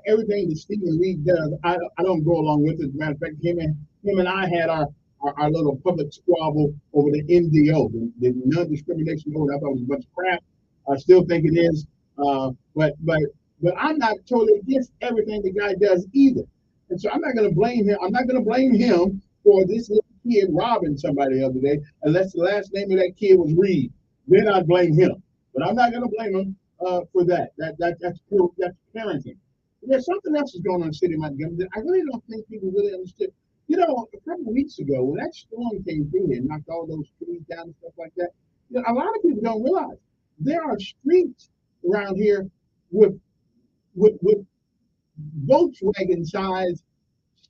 Everything that Stephen Reed does, I don't go along with it. As a matter of fact, him and I had our little public squabble over the NDO, the non-discrimination vote. I thought it was a bunch of crap. I still think it is. But I'm not totally against everything the guy does either. And so I'm not going to blame him. I'm not going to blame him for this little kid robbing somebody the other day, unless the last name of that kid was Reed. Then I'd blame him. But I'm not going to blame him for that. That's parenting. There's something else that's going on in the city of Montgomery that I really don't think people really understood. You know, a couple of weeks ago, when that storm came through here and knocked all those trees down and stuff like that, you know, a lot of people don't realize there are streets around here with Volkswagen size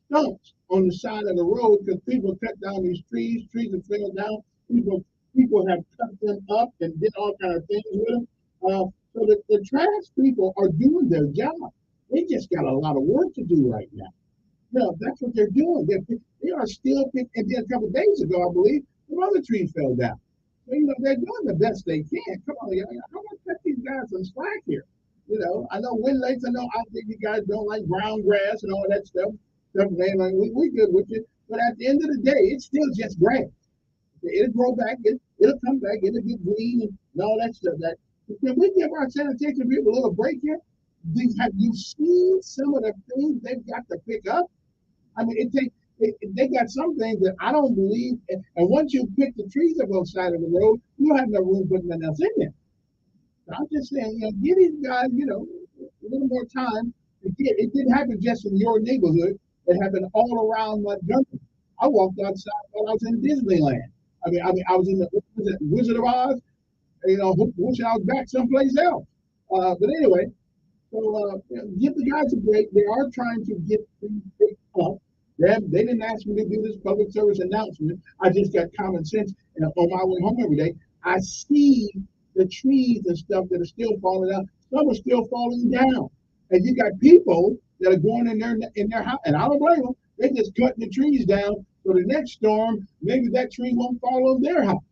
stumps on the side of the road because people cut down these trees have fell down. People have cut them up and did all kind of things with them. So the trash people are doing their job. They just got a lot of work to do right now. No, that's what they're doing. They are still picking. And then a couple of days ago, I believe, some other trees fell down. So, you know, they're doing the best they can. Come on, how much cut these guys some slack here? You know, I know Wind Lakes, I know I think you guys don't like brown grass and all that stuff. Man, like, we good with it. But at the end of the day, it's still just grass. It'll grow back, it'll come back, it'll get green and all that stuff. Can we give our sanitation people a little break here? Have you seen some of the things they've got to pick up? I mean, they got some things that I don't believe. And once you pick the trees up on the side of the road, you don't have no room putting nothing else in there. So I'm just saying, you know, give these guys, you know, a little more time. It didn't happen just in your neighborhood. It happened all around Montgomery. I walked outside while I was in Disneyland. I mean, I was in the Wizard of Oz. You know, wishing I was back someplace else. But anyway, so give the guys a break. They are trying to get things picked up. They didn't ask me to do this public service announcement. I just got common sense. And on my way home every day, I see the trees and stuff that are still falling out. Some are still falling down. And you got people that are going in their house, and I don't blame them. They just cutting the trees down. So the next storm, maybe that tree won't fall on their house.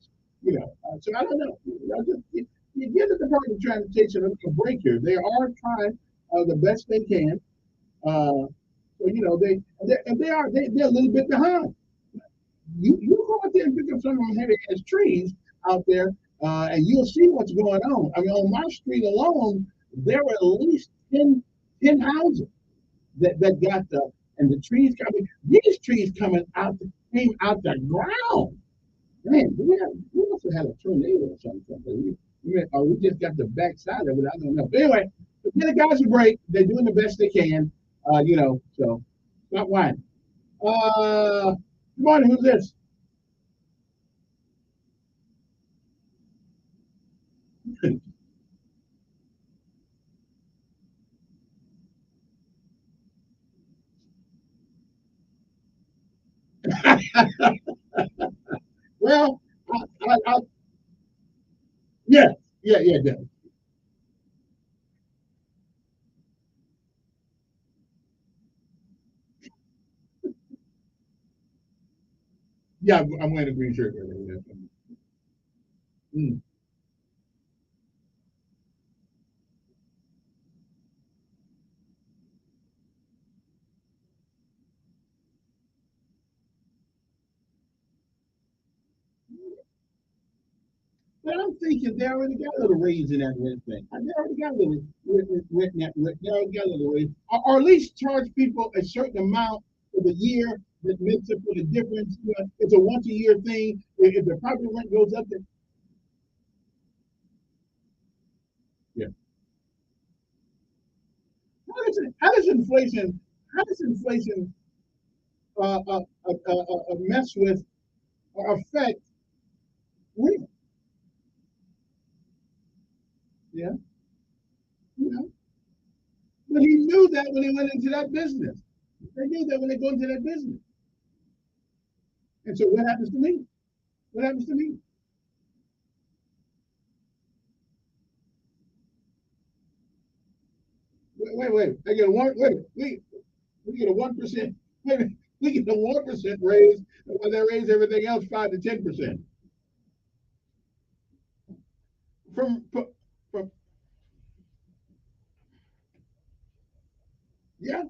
You know, so I don't know. You give the Department of Transportation a break here. They are trying the best they can. So you know they're a little bit behind. You go out there and pick up some of them heavy ass trees out there, and you'll see what's going on. I mean, on my street alone, there were at least 10 houses that got and the trees coming. These trees came out the ground. Man, we must have had a tornado or something. Or we just got the backside of it. I don't know. But anyway, give the guys a break. They're doing the best they can. You know, so stop whining. Good morning. Who's this? Well, yeah, yeah. Yeah, I'm wearing a green shirt. Mm. But I'm thinking they already got a little raise in that rent thing. They already got a little rent in that rent. They already got a little raise. Or at least charge people a certain amount for the year that makes up for the difference. You know, it's a once a year thing. If the property rent goes up, then yeah. How does inflation mess with or affect rent? Yeah, you know. But he knew that when he went into that business. They knew that when they go into that business. And so what happens to me? What happens to me? Wait. I get a one. We get a 1%. We get a 1% raise, when they raise everything else 5 to 10%. From yeah.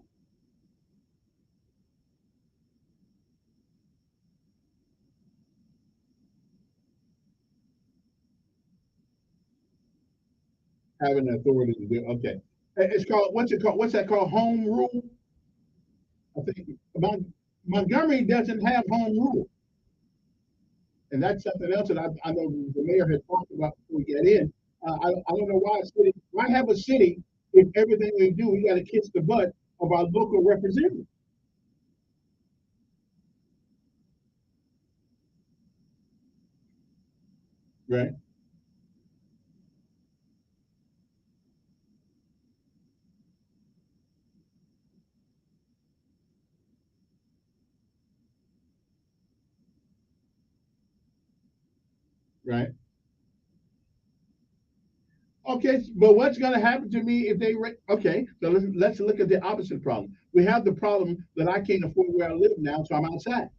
Having the authority to do. Okay. It's called what's that called? Home rule. I think Montgomery doesn't have home rule. And that's something else that I know the mayor had talked about before we get in. I don't know why have a city if everything we do, we got to kiss the butt of our local representatives. Right. Right. Okay, but what's going to happen to me if they okay? So let's look at the opposite problem. We have the problem that I can't afford where I live now, so I'm outside.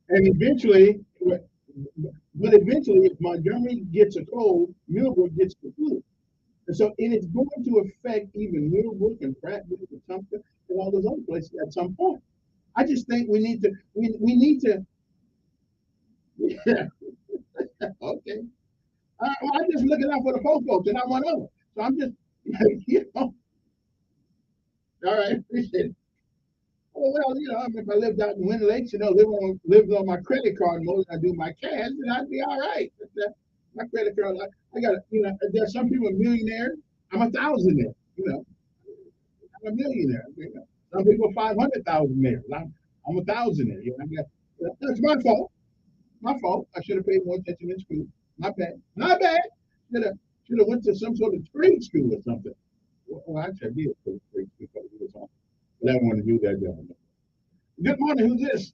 And eventually, but eventually, if Montgomery gets a cold, Millbrook gets the flu. And so it is going to affect even Millbrook and Prattville and Sumter and all those other places at some point. I just think we need to, we need to, yeah, okay. I'm just looking out for the poor folks and I'm one of them. So I'm just, you know, all right, appreciate it. Oh, well, you know, if I lived out in Winter Lakes, you know, lived on my credit card more than I do my cash, then I'd be all right. But, my credit card, I got, you know, there's some people millionaires. I'm a thousandaire, you know. I'm a millionaire. You know. Some people 500,000 there. I'm a thousandaire. You know, that's my fault. My fault. I should have paid more attention in school. My bad. My bad. Should have went to some sort of trade school or something. Well, actually, I did go to trade school, but I don't want to do that. Good morning. Who's this?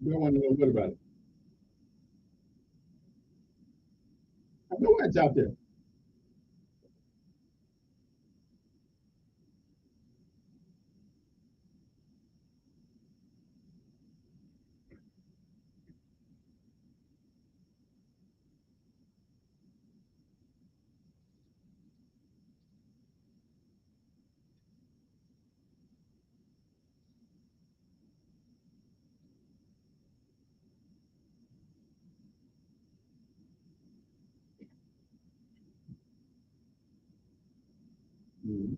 You want to know what about it? I know what's out there. Mm-hmm.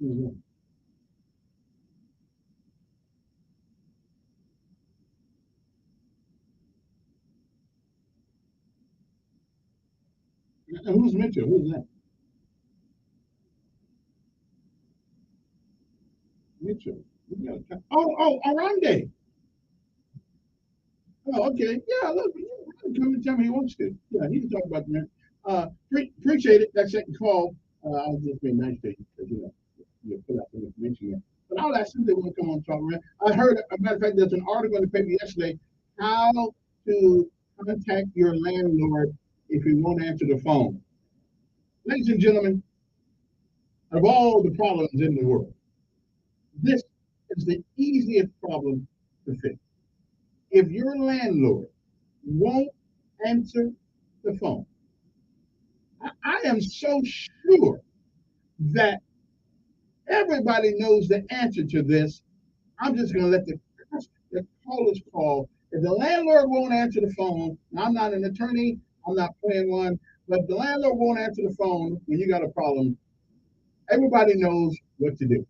Mm-hmm. And who's Mitchell? Who's that? Mitchell. Oh, Arande. Oh, okay. Yeah, look, come and tell me he wants to. Yeah, he can talk about that. Appreciate it. That second call. I was just being nice to you because you put out some information there. But I'll ask them if they want to come on and talk around. I heard, a matter of fact, there's an article in the paper yesterday how to contact your landlord if he won't answer the phone. Ladies and gentlemen, of all the problems in the world, this is the easiest problem to fix. If your landlord won't answer the phone, I am so sure that everybody knows the answer to this. I'm just going to let the callers call. If the landlord won't answer the phone, I'm not an attorney, I'm not playing one, but if the landlord won't answer the phone when you got a problem, everybody knows what to do.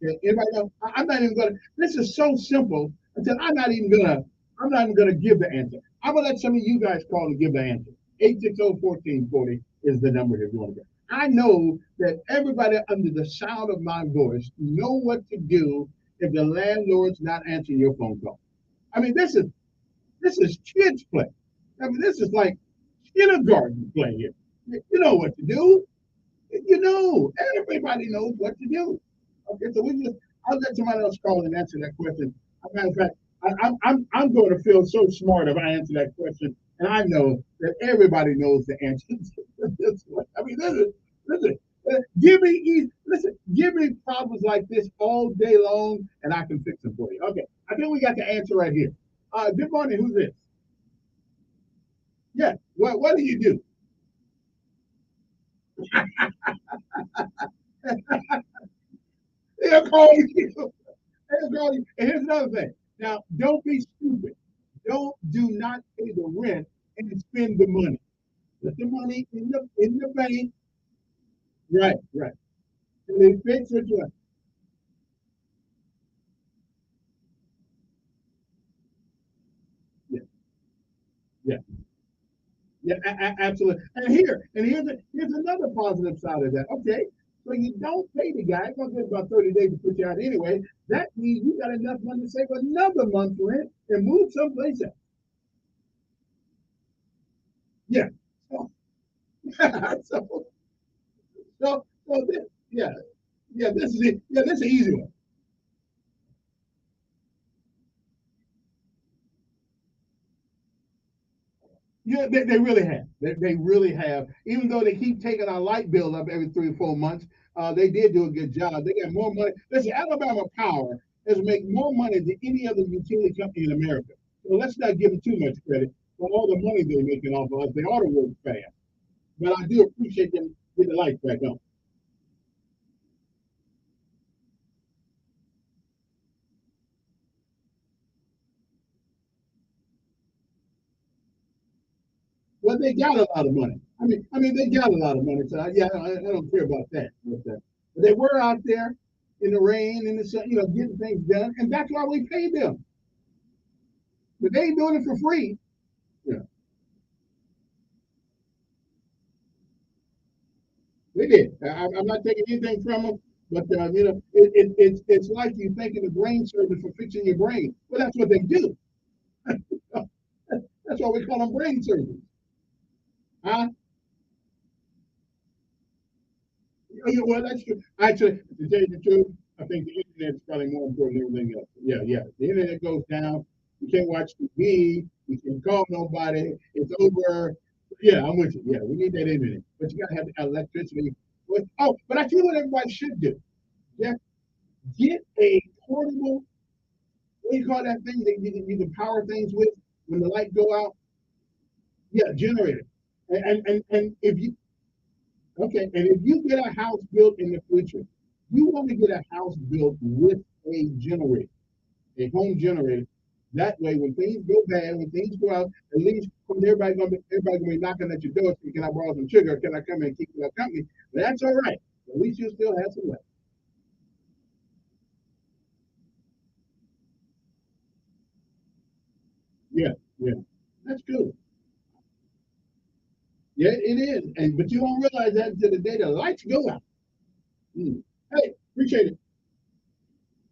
Anybody know? I'm not even going to, this is so simple. I said, I'm not even going to give the answer. I'm going to let some of you guys call and give the answer. 860-1440 is the number if you want to go. I know that everybody under the sound of my voice know what to do if the landlord's not answering your phone call. I mean, this is kids play. I mean, this is like kindergarten play here. You know what to do. You know, everybody knows what to do. Okay, so I'll let somebody else call and answer that question. As a matter of fact, I'm going to feel so smart if I answer that question, and I know that everybody knows the answer to this one. I mean, Give me easy. Listen, give me problems like this all day long, and I can fix them for you. Okay, I think we got the answer right here. Good morning. Who's this? Yeah. What do you do? They'll call you. They'll call you. And here's another thing. Now, don't be stupid. Do not pay the rent and spend the money. Put the money in the bank. Right, right. And they fix what you want. Yeah, yeah, yeah, absolutely. And here's another positive side of that. Okay, so you don't pay the guy. It's gonna take about 30 days to put you out anyway. That means you got enough money to save another month's rent and move someplace else. Yeah. So, so, so this, yeah, yeah, this is it. Yeah, this is an easy one. Yeah, they really have. They really have. Even though they keep taking our light bill up every 3 or 4 months, they did do a good job. They got more money. Listen, Alabama Power has made more money than any other utility company in America. So let's not give them too much credit for all the money they're making off of us. They ought to work fast. But I do appreciate them getting the lights back on. Well, they got a lot of money. I mean, they got a lot of money. So yeah, I don't care about that. But they were out there in the rain, in the sun, getting things done, and that's why we paid them. But they ain't doing it for free. Yeah, they did. I'm not taking anything from them, but it's like you thanking the brain surgeon for fixing your brain. Well, that's what they do. That's why we call them brain surgeons. Huh? Well, that's true. Actually, to tell you the truth, I think the internet is probably more important than everything else. Yeah, yeah. The internet goes down. You can't watch TV. You can't call nobody. It's over. Yeah, I'm with you. Yeah, we need that internet. But you gotta have the electricity. But I tell you what everybody should do. Yeah, get a portable. What do you call that thing that you can power things with when the light go out? Yeah, generator. And if you Okay, and if you get a house built in the future, you want to get a house built with a generator, a home generator. That way, when things go bad, when things go out, at least when everybody gonna be knocking at your door saying, "Can I borrow some sugar? Can I come in and keep you company?" But that's all right. At least you still have some left. Yeah, yeah, that's good. Yeah, it is. And but you don't realize that until the day the lights go out. Mm. Hey, appreciate it.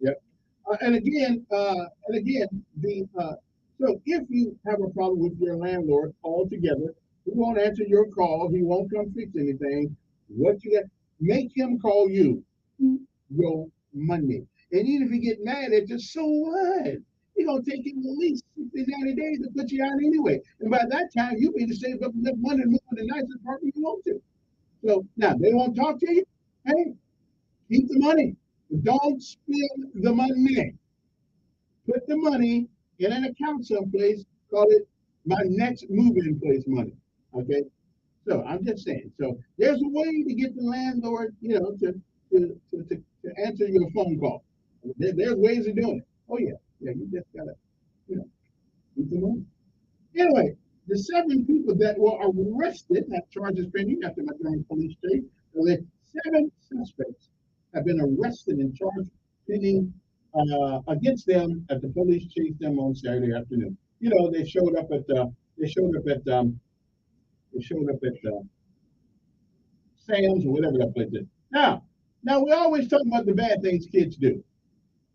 Yeah. And again, the so if you have a problem with your landlord altogether, he won't answer your call. He won't come fix anything. What you got? Make him call you your Monday. And even if you get mad at you, so what? He's gonna take him at least 60, 90 days to put you out anyway. And by that time, you'll be to save up enough money to move to the nicest apartment you want to. So now they won't talk to you. Hey, keep the money. Don't spend the money. Put the money in an account someplace, call it my next move-in place money. Okay. So I'm just saying. So there's a way to get the landlord, to answer your phone call. There's ways of doing it. Oh yeah. Yeah, you just gotta, keep the money. Anyway, the 7 people that were arrested have charges pending after Montgomery Police State. So the 7 suspects have been arrested and charged pending against them as the police chased them on Saturday afternoon. They showed up at they showed up at they showed up at Sam's or whatever that place is. Now we always talk about the bad things kids do.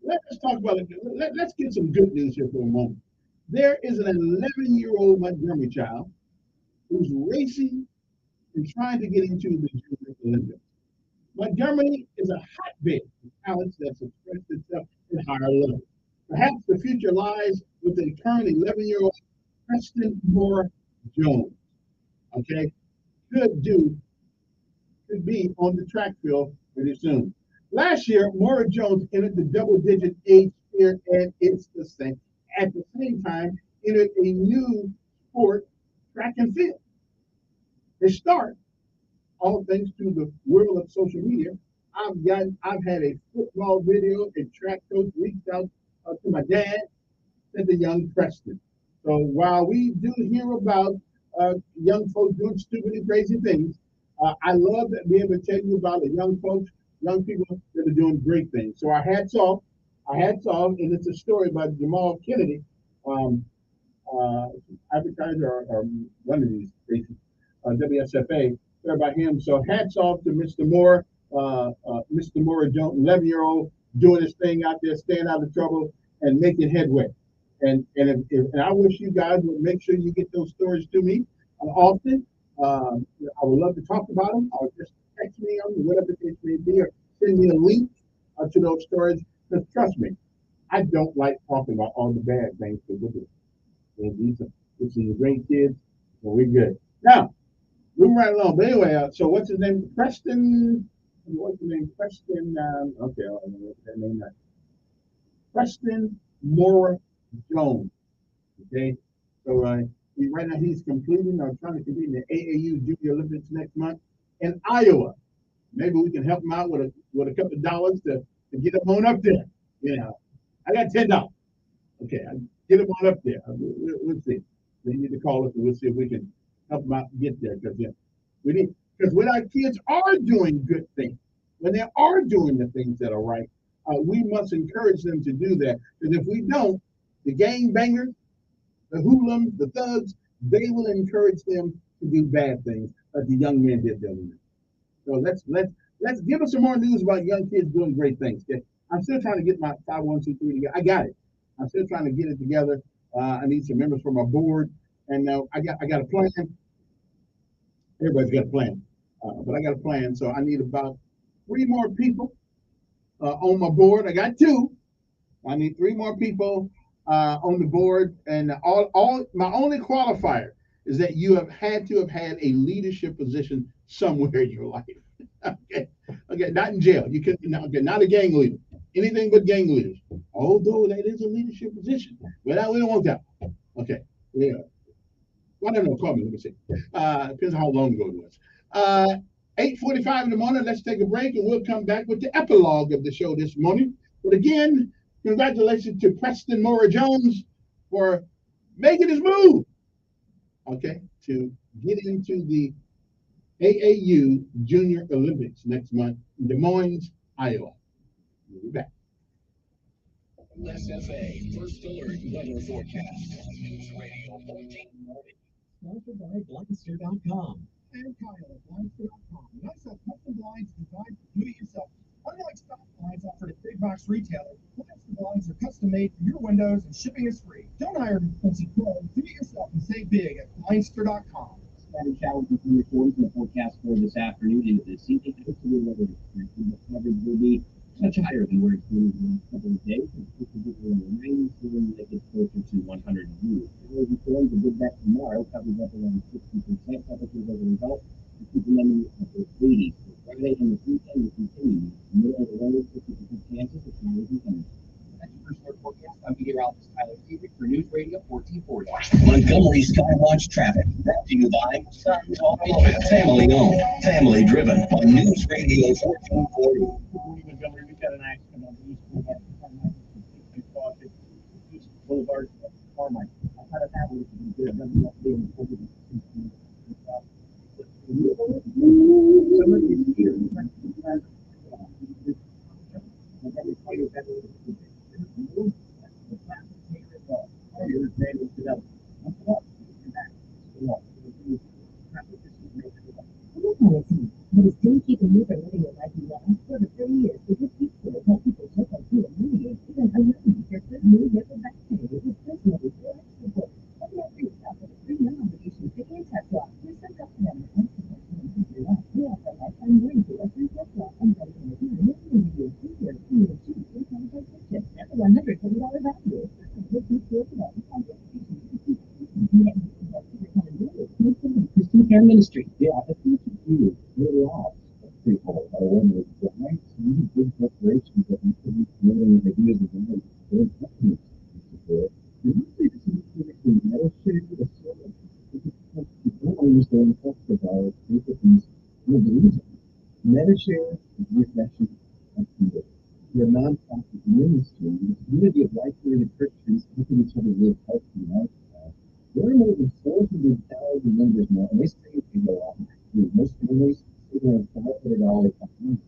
Let's talk about it. Let's get some good news here for a moment. There is an 11-year-old Montgomery child who's racing and trying to get into the Junior Olympics. Montgomery is a hotbed of talent that's expressed itself in higher levels. Perhaps the future lies with the current 11-year-old Preston Moore Jones. Okay, could do could be on the track field pretty soon. Last year, Maura Jones entered the double-digit age sphere, and it's the same. At the same time, entered a new sport, track and field. They start, all thanks to the world of social media. I've had a football video, a track coach reached out to my dad, and the young Preston. So while we do hear about young folks doing stupid and crazy things, I love to be able to tell you about the young folks, young people that are doing great things. So our hats off, and it's a story by Jamal Kennedy, advertiser or one of these stations, WSFA, story by him. So hats off to Mr. Moore, Mr. Moore Jones, 11-year-old, doing his thing out there, staying out of trouble and making headway. And I wish you guys would make sure you get those stories to me often. I would love to talk about them, or just text me on whatever the case may be, or send me a link to those stories. Because trust me, I don't like talking about all the bad things that we're doing. These are great kids, so we're good. Now, moving right along. But anyway, so what's his name? Preston. What's his name? Preston. Okay, I don't know what that name is. Preston Moore Jones. Okay, so right now he's completing or trying to complete the AAU Junior Olympics next month in Iowa. Maybe we can help him out with a couple of dollars to get him on up there. You know, I got $10. Okay, I get him on up there. We'll see. They need to call us and we'll see if we can help them out and get there. Because when our kids are doing good things, when they are doing the things that are right, we must encourage them to do that. Because if we don't, the gangbangers, the hoodlums, the thugs, they will encourage them to do bad things like the young man did the other night. So let's give us some more news about young kids doing great things. Okay? I'm still trying to get my 501c3 together. I got it. I'm still trying to get it together. I need some members for my board, and I got a plan. Everybody's got a plan, but I got a plan. So I need about 3 more people on my board. I got 2. I need 3 more people on the board, and all my only qualifier is that you have had a leadership position somewhere in your life. Okay, not in jail. You can not a gang leader. Anything but gang leaders. Although that is a leadership position, but we don't want that. Okay, yeah. Well, I don't know. Call me. Let me see. Depends on how long ago it was. 8:45 in the morning. Let's take a break, and we'll come back with the epilogue of the show this morning. But again, congratulations to Preston Moore Jones for making his move. Okay, to get into the AAU Junior Olympics next month in Des Moines, Iowa. We'll be back. SFA First Alert Weather Forecast. News Radio 1440. Sponsored by Blindster.com. And Kyle at Blindster.com. Nice custom blinds designed for do-it-yourself. Unlike stock blinds offered at big box retailers, Blindster blinds are custom made for your windows and shipping is free. Don't hire an expensive pro. Do it yourself and save big at Blindster.com. Scattered showers between the 40s in the forecast for this afternoon into this evening. Severe weather expected. The coverage will be much higher than where it's been in the last couple of days. It's particularly in the 90s, when it gets closer to 100 degrees. The storms a big bet tomorrow, covers up around 60%. Temperatures as a result, keeping them in the upper 80s. Friday and this weekend will continue. Middle of the road, 50% chances of showers and thunderstorms. That's your first alert forecast. I'm meteorologist Tyler Seabrick for News Radio 1440. Montgomery Skywatch Traffic, brought to you by Sons Automobile, family owned, family driven on News Radio 1440. Montgomery, we've got an accident on East Boulevard. East Boulevard, Carmine. I thought of that one would be good. Some of these here, But it's still keeping you from living your life you love for over 30 years. Because people help people check on you and mediate even unwritten your good mood, your back pain, your personal support. Let me offer yourself with a free non-obligation video test walk. You're so complimentary and support your life. We offer a lifetime warranty, a free test walk, and better than a year. Maybe we do a free-year premium choose free kind of subscription. That's a $120 value. This is good to know. Christian Care Ministry. Yeah, I think you really are. pretty cool. I wonder why some big corporations that used to be promoting ideas and values, their companies used to do it. And you see this in metal shade with a soul. You don't understand the fact about paper things you believe in. Metashare is a reflection of freedom. We're a non-profit ministry, a community of like-minded Christians helping each other live healthy lifestyles. There are more than 400,000 members now, and they stay a lot. Most families save around $500 a month.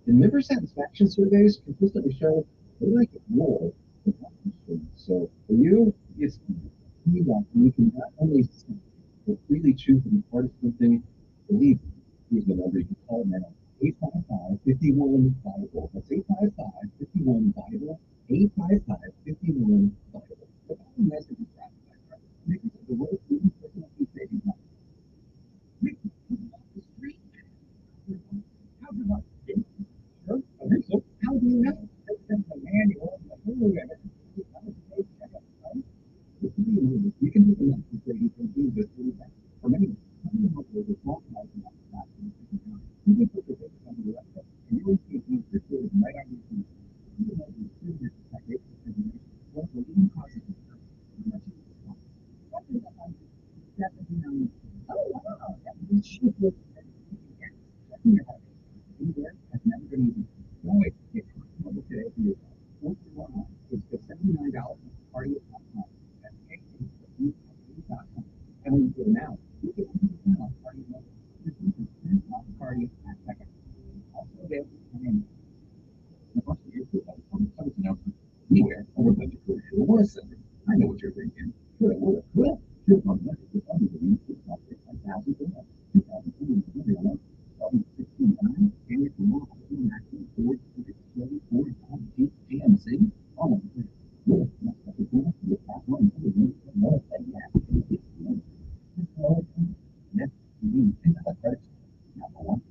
And member satisfaction surveys consistently show they like it more than health insurance. So for you, it's key that you can not only say, but really choose to be part of something. Believe me, here's the number you can call now. 855-51-BIBLE. That's 855-51-BIBLE. 855-51-BIBLE. The following message is brought to you by Christ. Makers of the world's leading personal peace saving company. How do you know? Sure, I think so. How do you know? That's the manual. You can do the next before you can do this really fast. For many, some of those are small size and not fast. You can put your fingers on the left side, and you will see it moves your foot right on your feet. You know the serious techniques of simulation. One of the leading causes of cancer is much of the problem. What is that on 79? Oh, wow, that means she was checking your heart. Anywhere has never been easy. No way, get comfortable today for yourself. Once you want on, it's just $79 on cardio.com. That's cardio.com. And when you go now, you get 100% off cardio level. 50% off cardio at checkout. Also available on also your public service announcement. Beware of a budget for sure was something. I know what you're thinking. Should I would have should have budget with others of you to stop it 1,000 for us. 2021, 2069, and if you want to do maximum Ford, Civic, Chevy, Ford, Jeep, GMC, all of them. Well, that's what we're doing. We're past one. We're doing more than that. Next, you think about credit. Number one,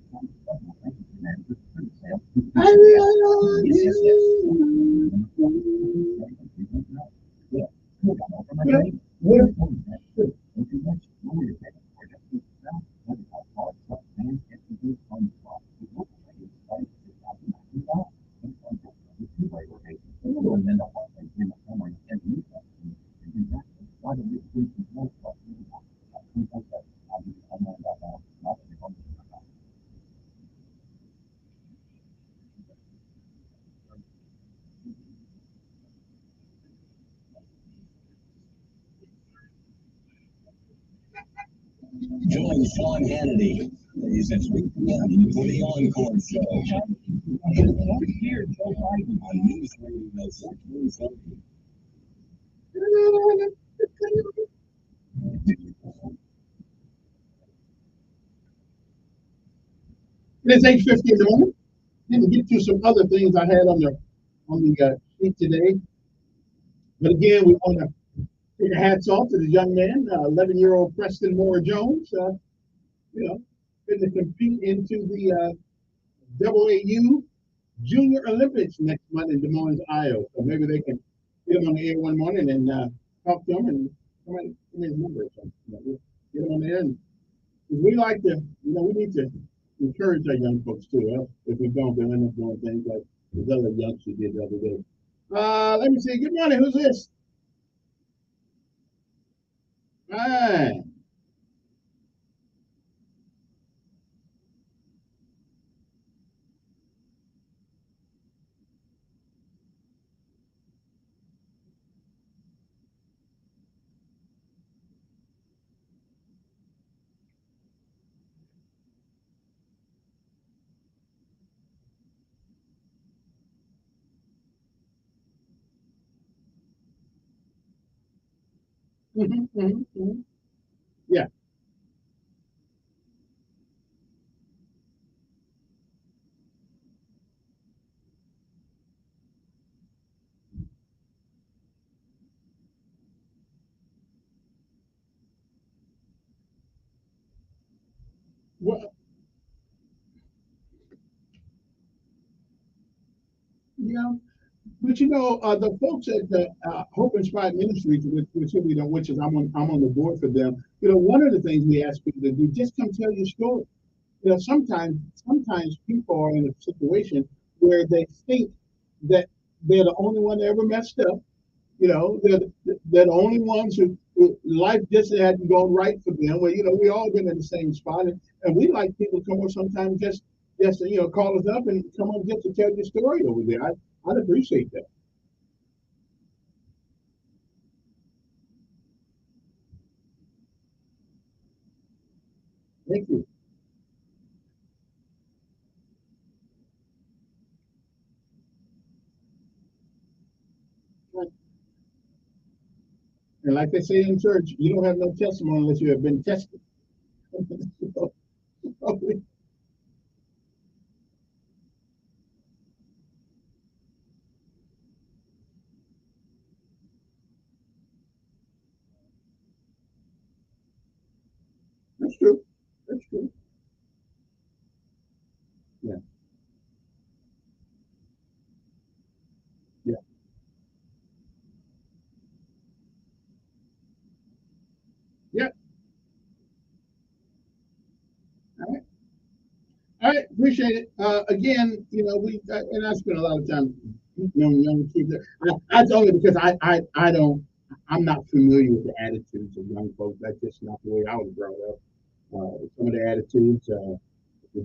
Join Sean Hannity. He's at 3 p.m. for the Encore Show. Here, Joe Biden on News Radio 1470. It's 8:50 in the morning. Didn't get to some other things I had on the sheet today. But again, we want to take our hats off to the young man, 11-year-old Preston Moore Jones. Going to compete into the AAU Junior Olympics next month in Des Moines, Iowa. So maybe they can get him on the air one morning and talk to him and somebody give me his number or something. Get him on there, and we like to, we need to encourage our young folks too. If we don't, they'll end up doing things like the other youngster did the other day. Let me see. Good morning. Who's this? Hi. Yeah. Well, yeah. But the folks at the Hope Inspired Ministries, which is I'm on the board for them. One of the things we ask people to do, just come tell your story. sometimes people are in a situation where they think that they're the only one that ever messed up. They're the only ones who life just hadn't gone right for them. Well, we all been in the same spot, and we like people to come on sometimes just call us up and come on just to tell your story over there. I'd appreciate that. Thank you. And like they say in church, you don't have no testimony unless you have been tested. That's true. That's true. Yeah. Yeah. Yeah. All right. All right. Appreciate it. Again, and I spend a lot of time young kids. That's only because I'm not familiar with the attitudes of young folks. That's just not the way I was brought up. Some of the attitudes, the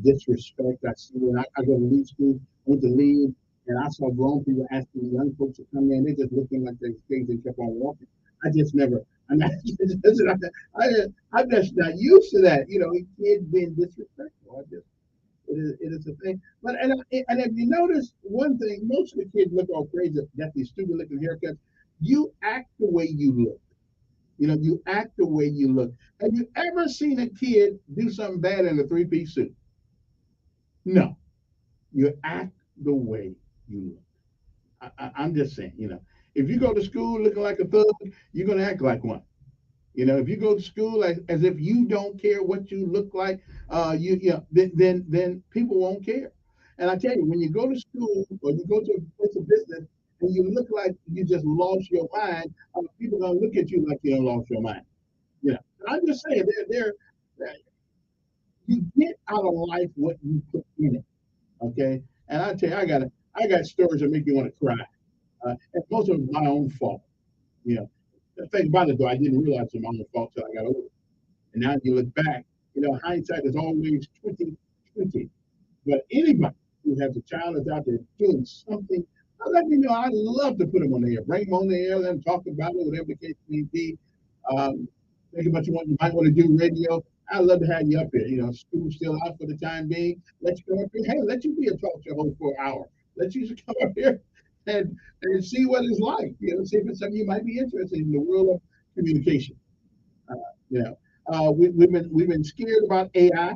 disrespect I see when I go to lead school, I went to lead, and I saw grown people asking young folks to come in. They're just looking like they're things and kept on walking. I just never. I'm not. I'm just not used to that. Kids being disrespectful. It is a thing. And if you notice one thing, most of the kids look all crazy, got these stupid looking haircuts. You act the way you look. You act the way you look. Have you ever seen a kid do something bad in a three-piece suit? No. You act the way you look. I'm just saying, if you go to school looking like a thug, you're going to act like one. If you go to school as if you don't care what you look like, then people won't care. And I tell you, when you go to school or you go to a place of business and you look like you just lost your mind, people are gonna look at you like you don't lost your mind. I'm just saying, you get out of life what you put in it. Okay, and I tell you, I got stories that make you want to cry, and most of them my own fault. You know, the thing about it though, I didn't realize it was my own fault till I got older. And now you look back, hindsight is always 2020. But anybody who has a child that's out there doing something, let me know. I'd love to put them on the air, bring them on the air, let them talk about it, whatever the case may be. Um, Think about you might want to do radio. I'd love to have you up here. School's still out for the time being. Let you come up here. Hey, let you be a talk show host for an hour. Let you come up here and see what it's like. See if it's something you might be interested in the world of communication. Uh, we've been scared about AI,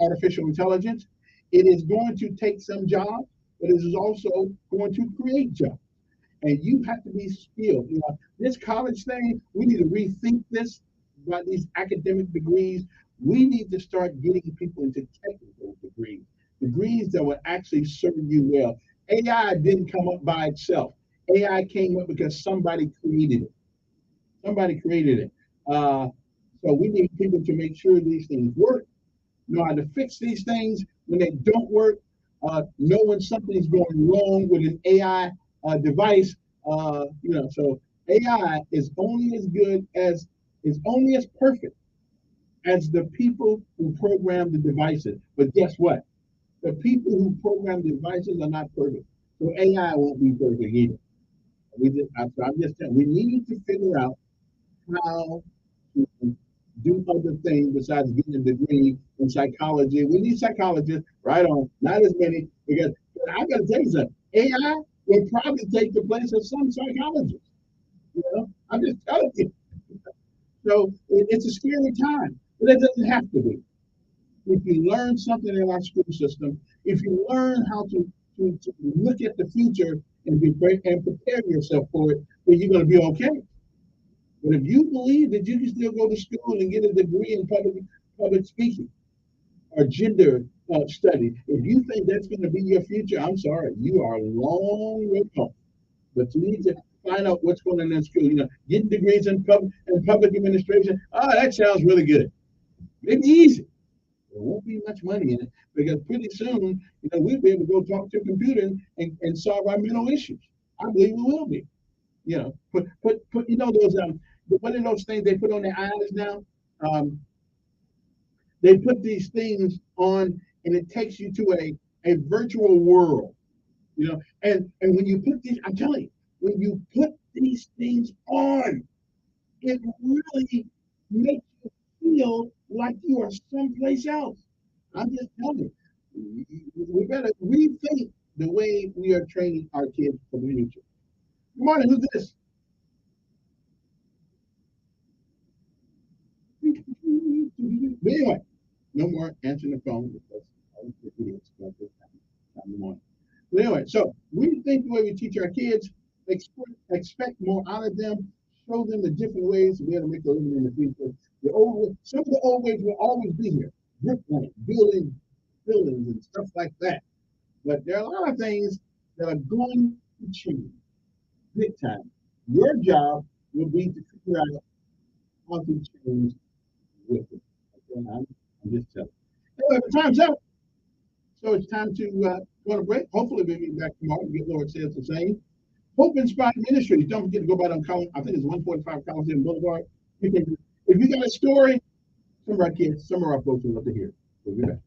artificial intelligence. It is going to take some jobs, but it is also going to create jobs. And you have to be skilled. This college thing, we need to rethink this about these academic degrees. We need to start getting people into technical degrees that will actually serve you well. AI didn't come up by itself. AI came up because somebody created it. Somebody created it. So we need people to make sure these things work, know how to fix these things when they don't work, know when something's going wrong with an AI device. So AI is only as good as is only as perfect as the people who program the devices. But guess what? The people who program the devices are not perfect. So AI won't be perfect either. I'm just saying we need to figure out how to do other things besides getting a degree in psychology. We need psychologists, right on, not as many, because I got to tell you something. AI will probably take the place of some psychologists. I'm just telling you. So it's a scary time, but it doesn't have to be. If you learn something in our school system, if you learn how to look at the future and prepare yourself for it, then you're going to be okay. But if you believe that you can still go to school and get a degree in public speaking or gender study, if you think that's going to be your future, I'm sorry, you are a long way off. But you need to find out what's going on in school. Getting degrees in public administration. Oh, that sounds really good. Maybe easy. won't be much money in it because pretty soon, we'll be able to go talk to a computer and solve our mental issues. I believe we will be. Put those what are those things they put on their eyes now? They put these things on and it takes you to a virtual world. And when you put these, I'm telling you, when you put these things on, it really makes you feel like you are someplace else. I'm just telling you, we better rethink the way we are training our kids for the future. Good morning, who's this? But anyway, no more answering the phone because I was idiots about this time in the morning. But anyway, so we think the way we teach our kids, expect more out of them, show them the different ways to be able to make a living in the future. Some of the old ways will always be here. Bricklaying, building buildings and stuff like that. But there are a lot of things that are going to change big time. Your job will be to figure out how to change with it. Okay, I'm just telling you. Anyway, the time's up. So it's time to go on a break. Hopefully we'll be back tomorrow and get Lord says the same. Hope Inspired Ministries. Don't forget to go by on I think it's 145 Coliseum Boulevard. If you got a story, some of our kids, some of our folks would love to hear it. We'll be back.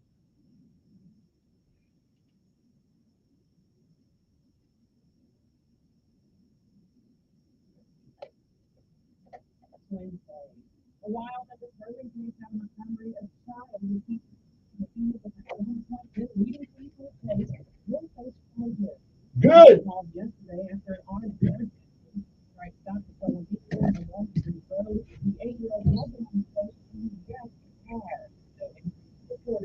A while that was very brief on the memory of child who keeps the field of the 1.2 leading people place will post good. Good. Called yesterday after an armed guard right stopped the fellow people on the Wall Street Road. The 8-year-old woman who posted in the gas car. The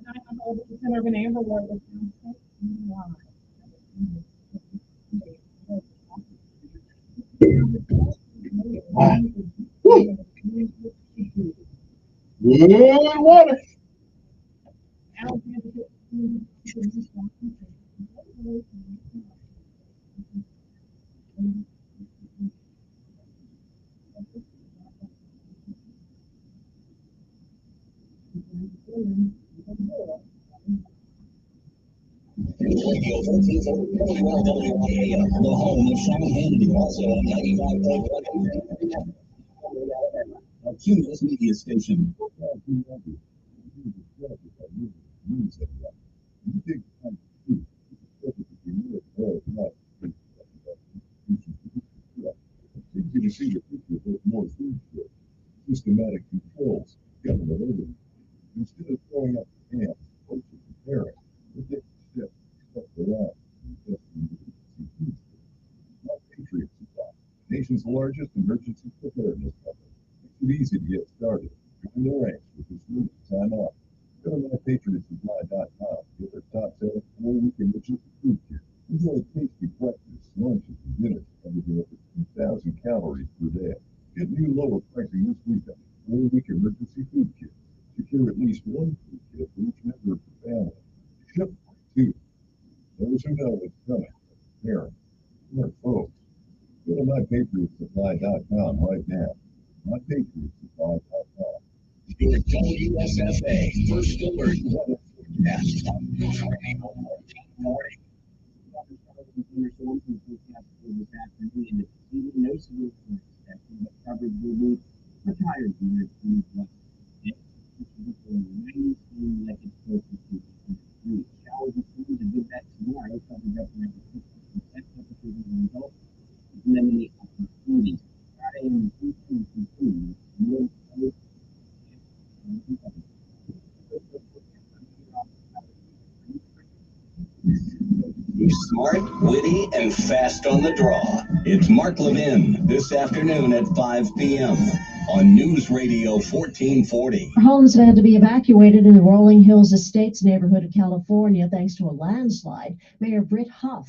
9-month-old center of an Amber Ward was found safe and alive. Good water. Radio 1440 WIAM, the home of Sean Hannity, also on 95.1. A Cumulus media station. Easy to see the picture with more food shit. Systematic controls, government overreach. Instead of throwing up the hands, folks are preparing. We'll take the steps, step around, and invest in emergency food systems. Not Patriot Supply, the nation's largest emergency preparedness company. Makes it easy to get started. Join the ranks with this week time off. Go to mypatriotsupply.com to get their top selling 4-week emergency food kit. Enjoy tasty breakfast, lunches, and dinners averaging over 2,000 calories per day. Get new lower pricing this week on the 4-week emergency food kit. Secure at least one food kit for each member of the family. Ship too. Those who know what's coming, parents, smart folks. Go to mypatriotsupply.com right now. mypatriotsupply.com. Your WSFA First Alert Weather Forecast on News Radio 1440. Thunderstorms and forecast for this afternoon and this evening. No severe storms expected, but coverage will be much higher than your extreme west. It's feeling like it's closer to 100 degrees. Showers and storms a good bet tomorrow. Coverage up around 60%. Temperatures as a result. And then in the upper 40s. Friday and the weekend continue. Smart, witty, and fast on the draw. It's Mark Levin this afternoon at 5 p.m. on News Radio 1440. Homes have had to be evacuated in the Rolling Hills Estates neighborhood of California thanks to a landslide. Mayor Britt Huff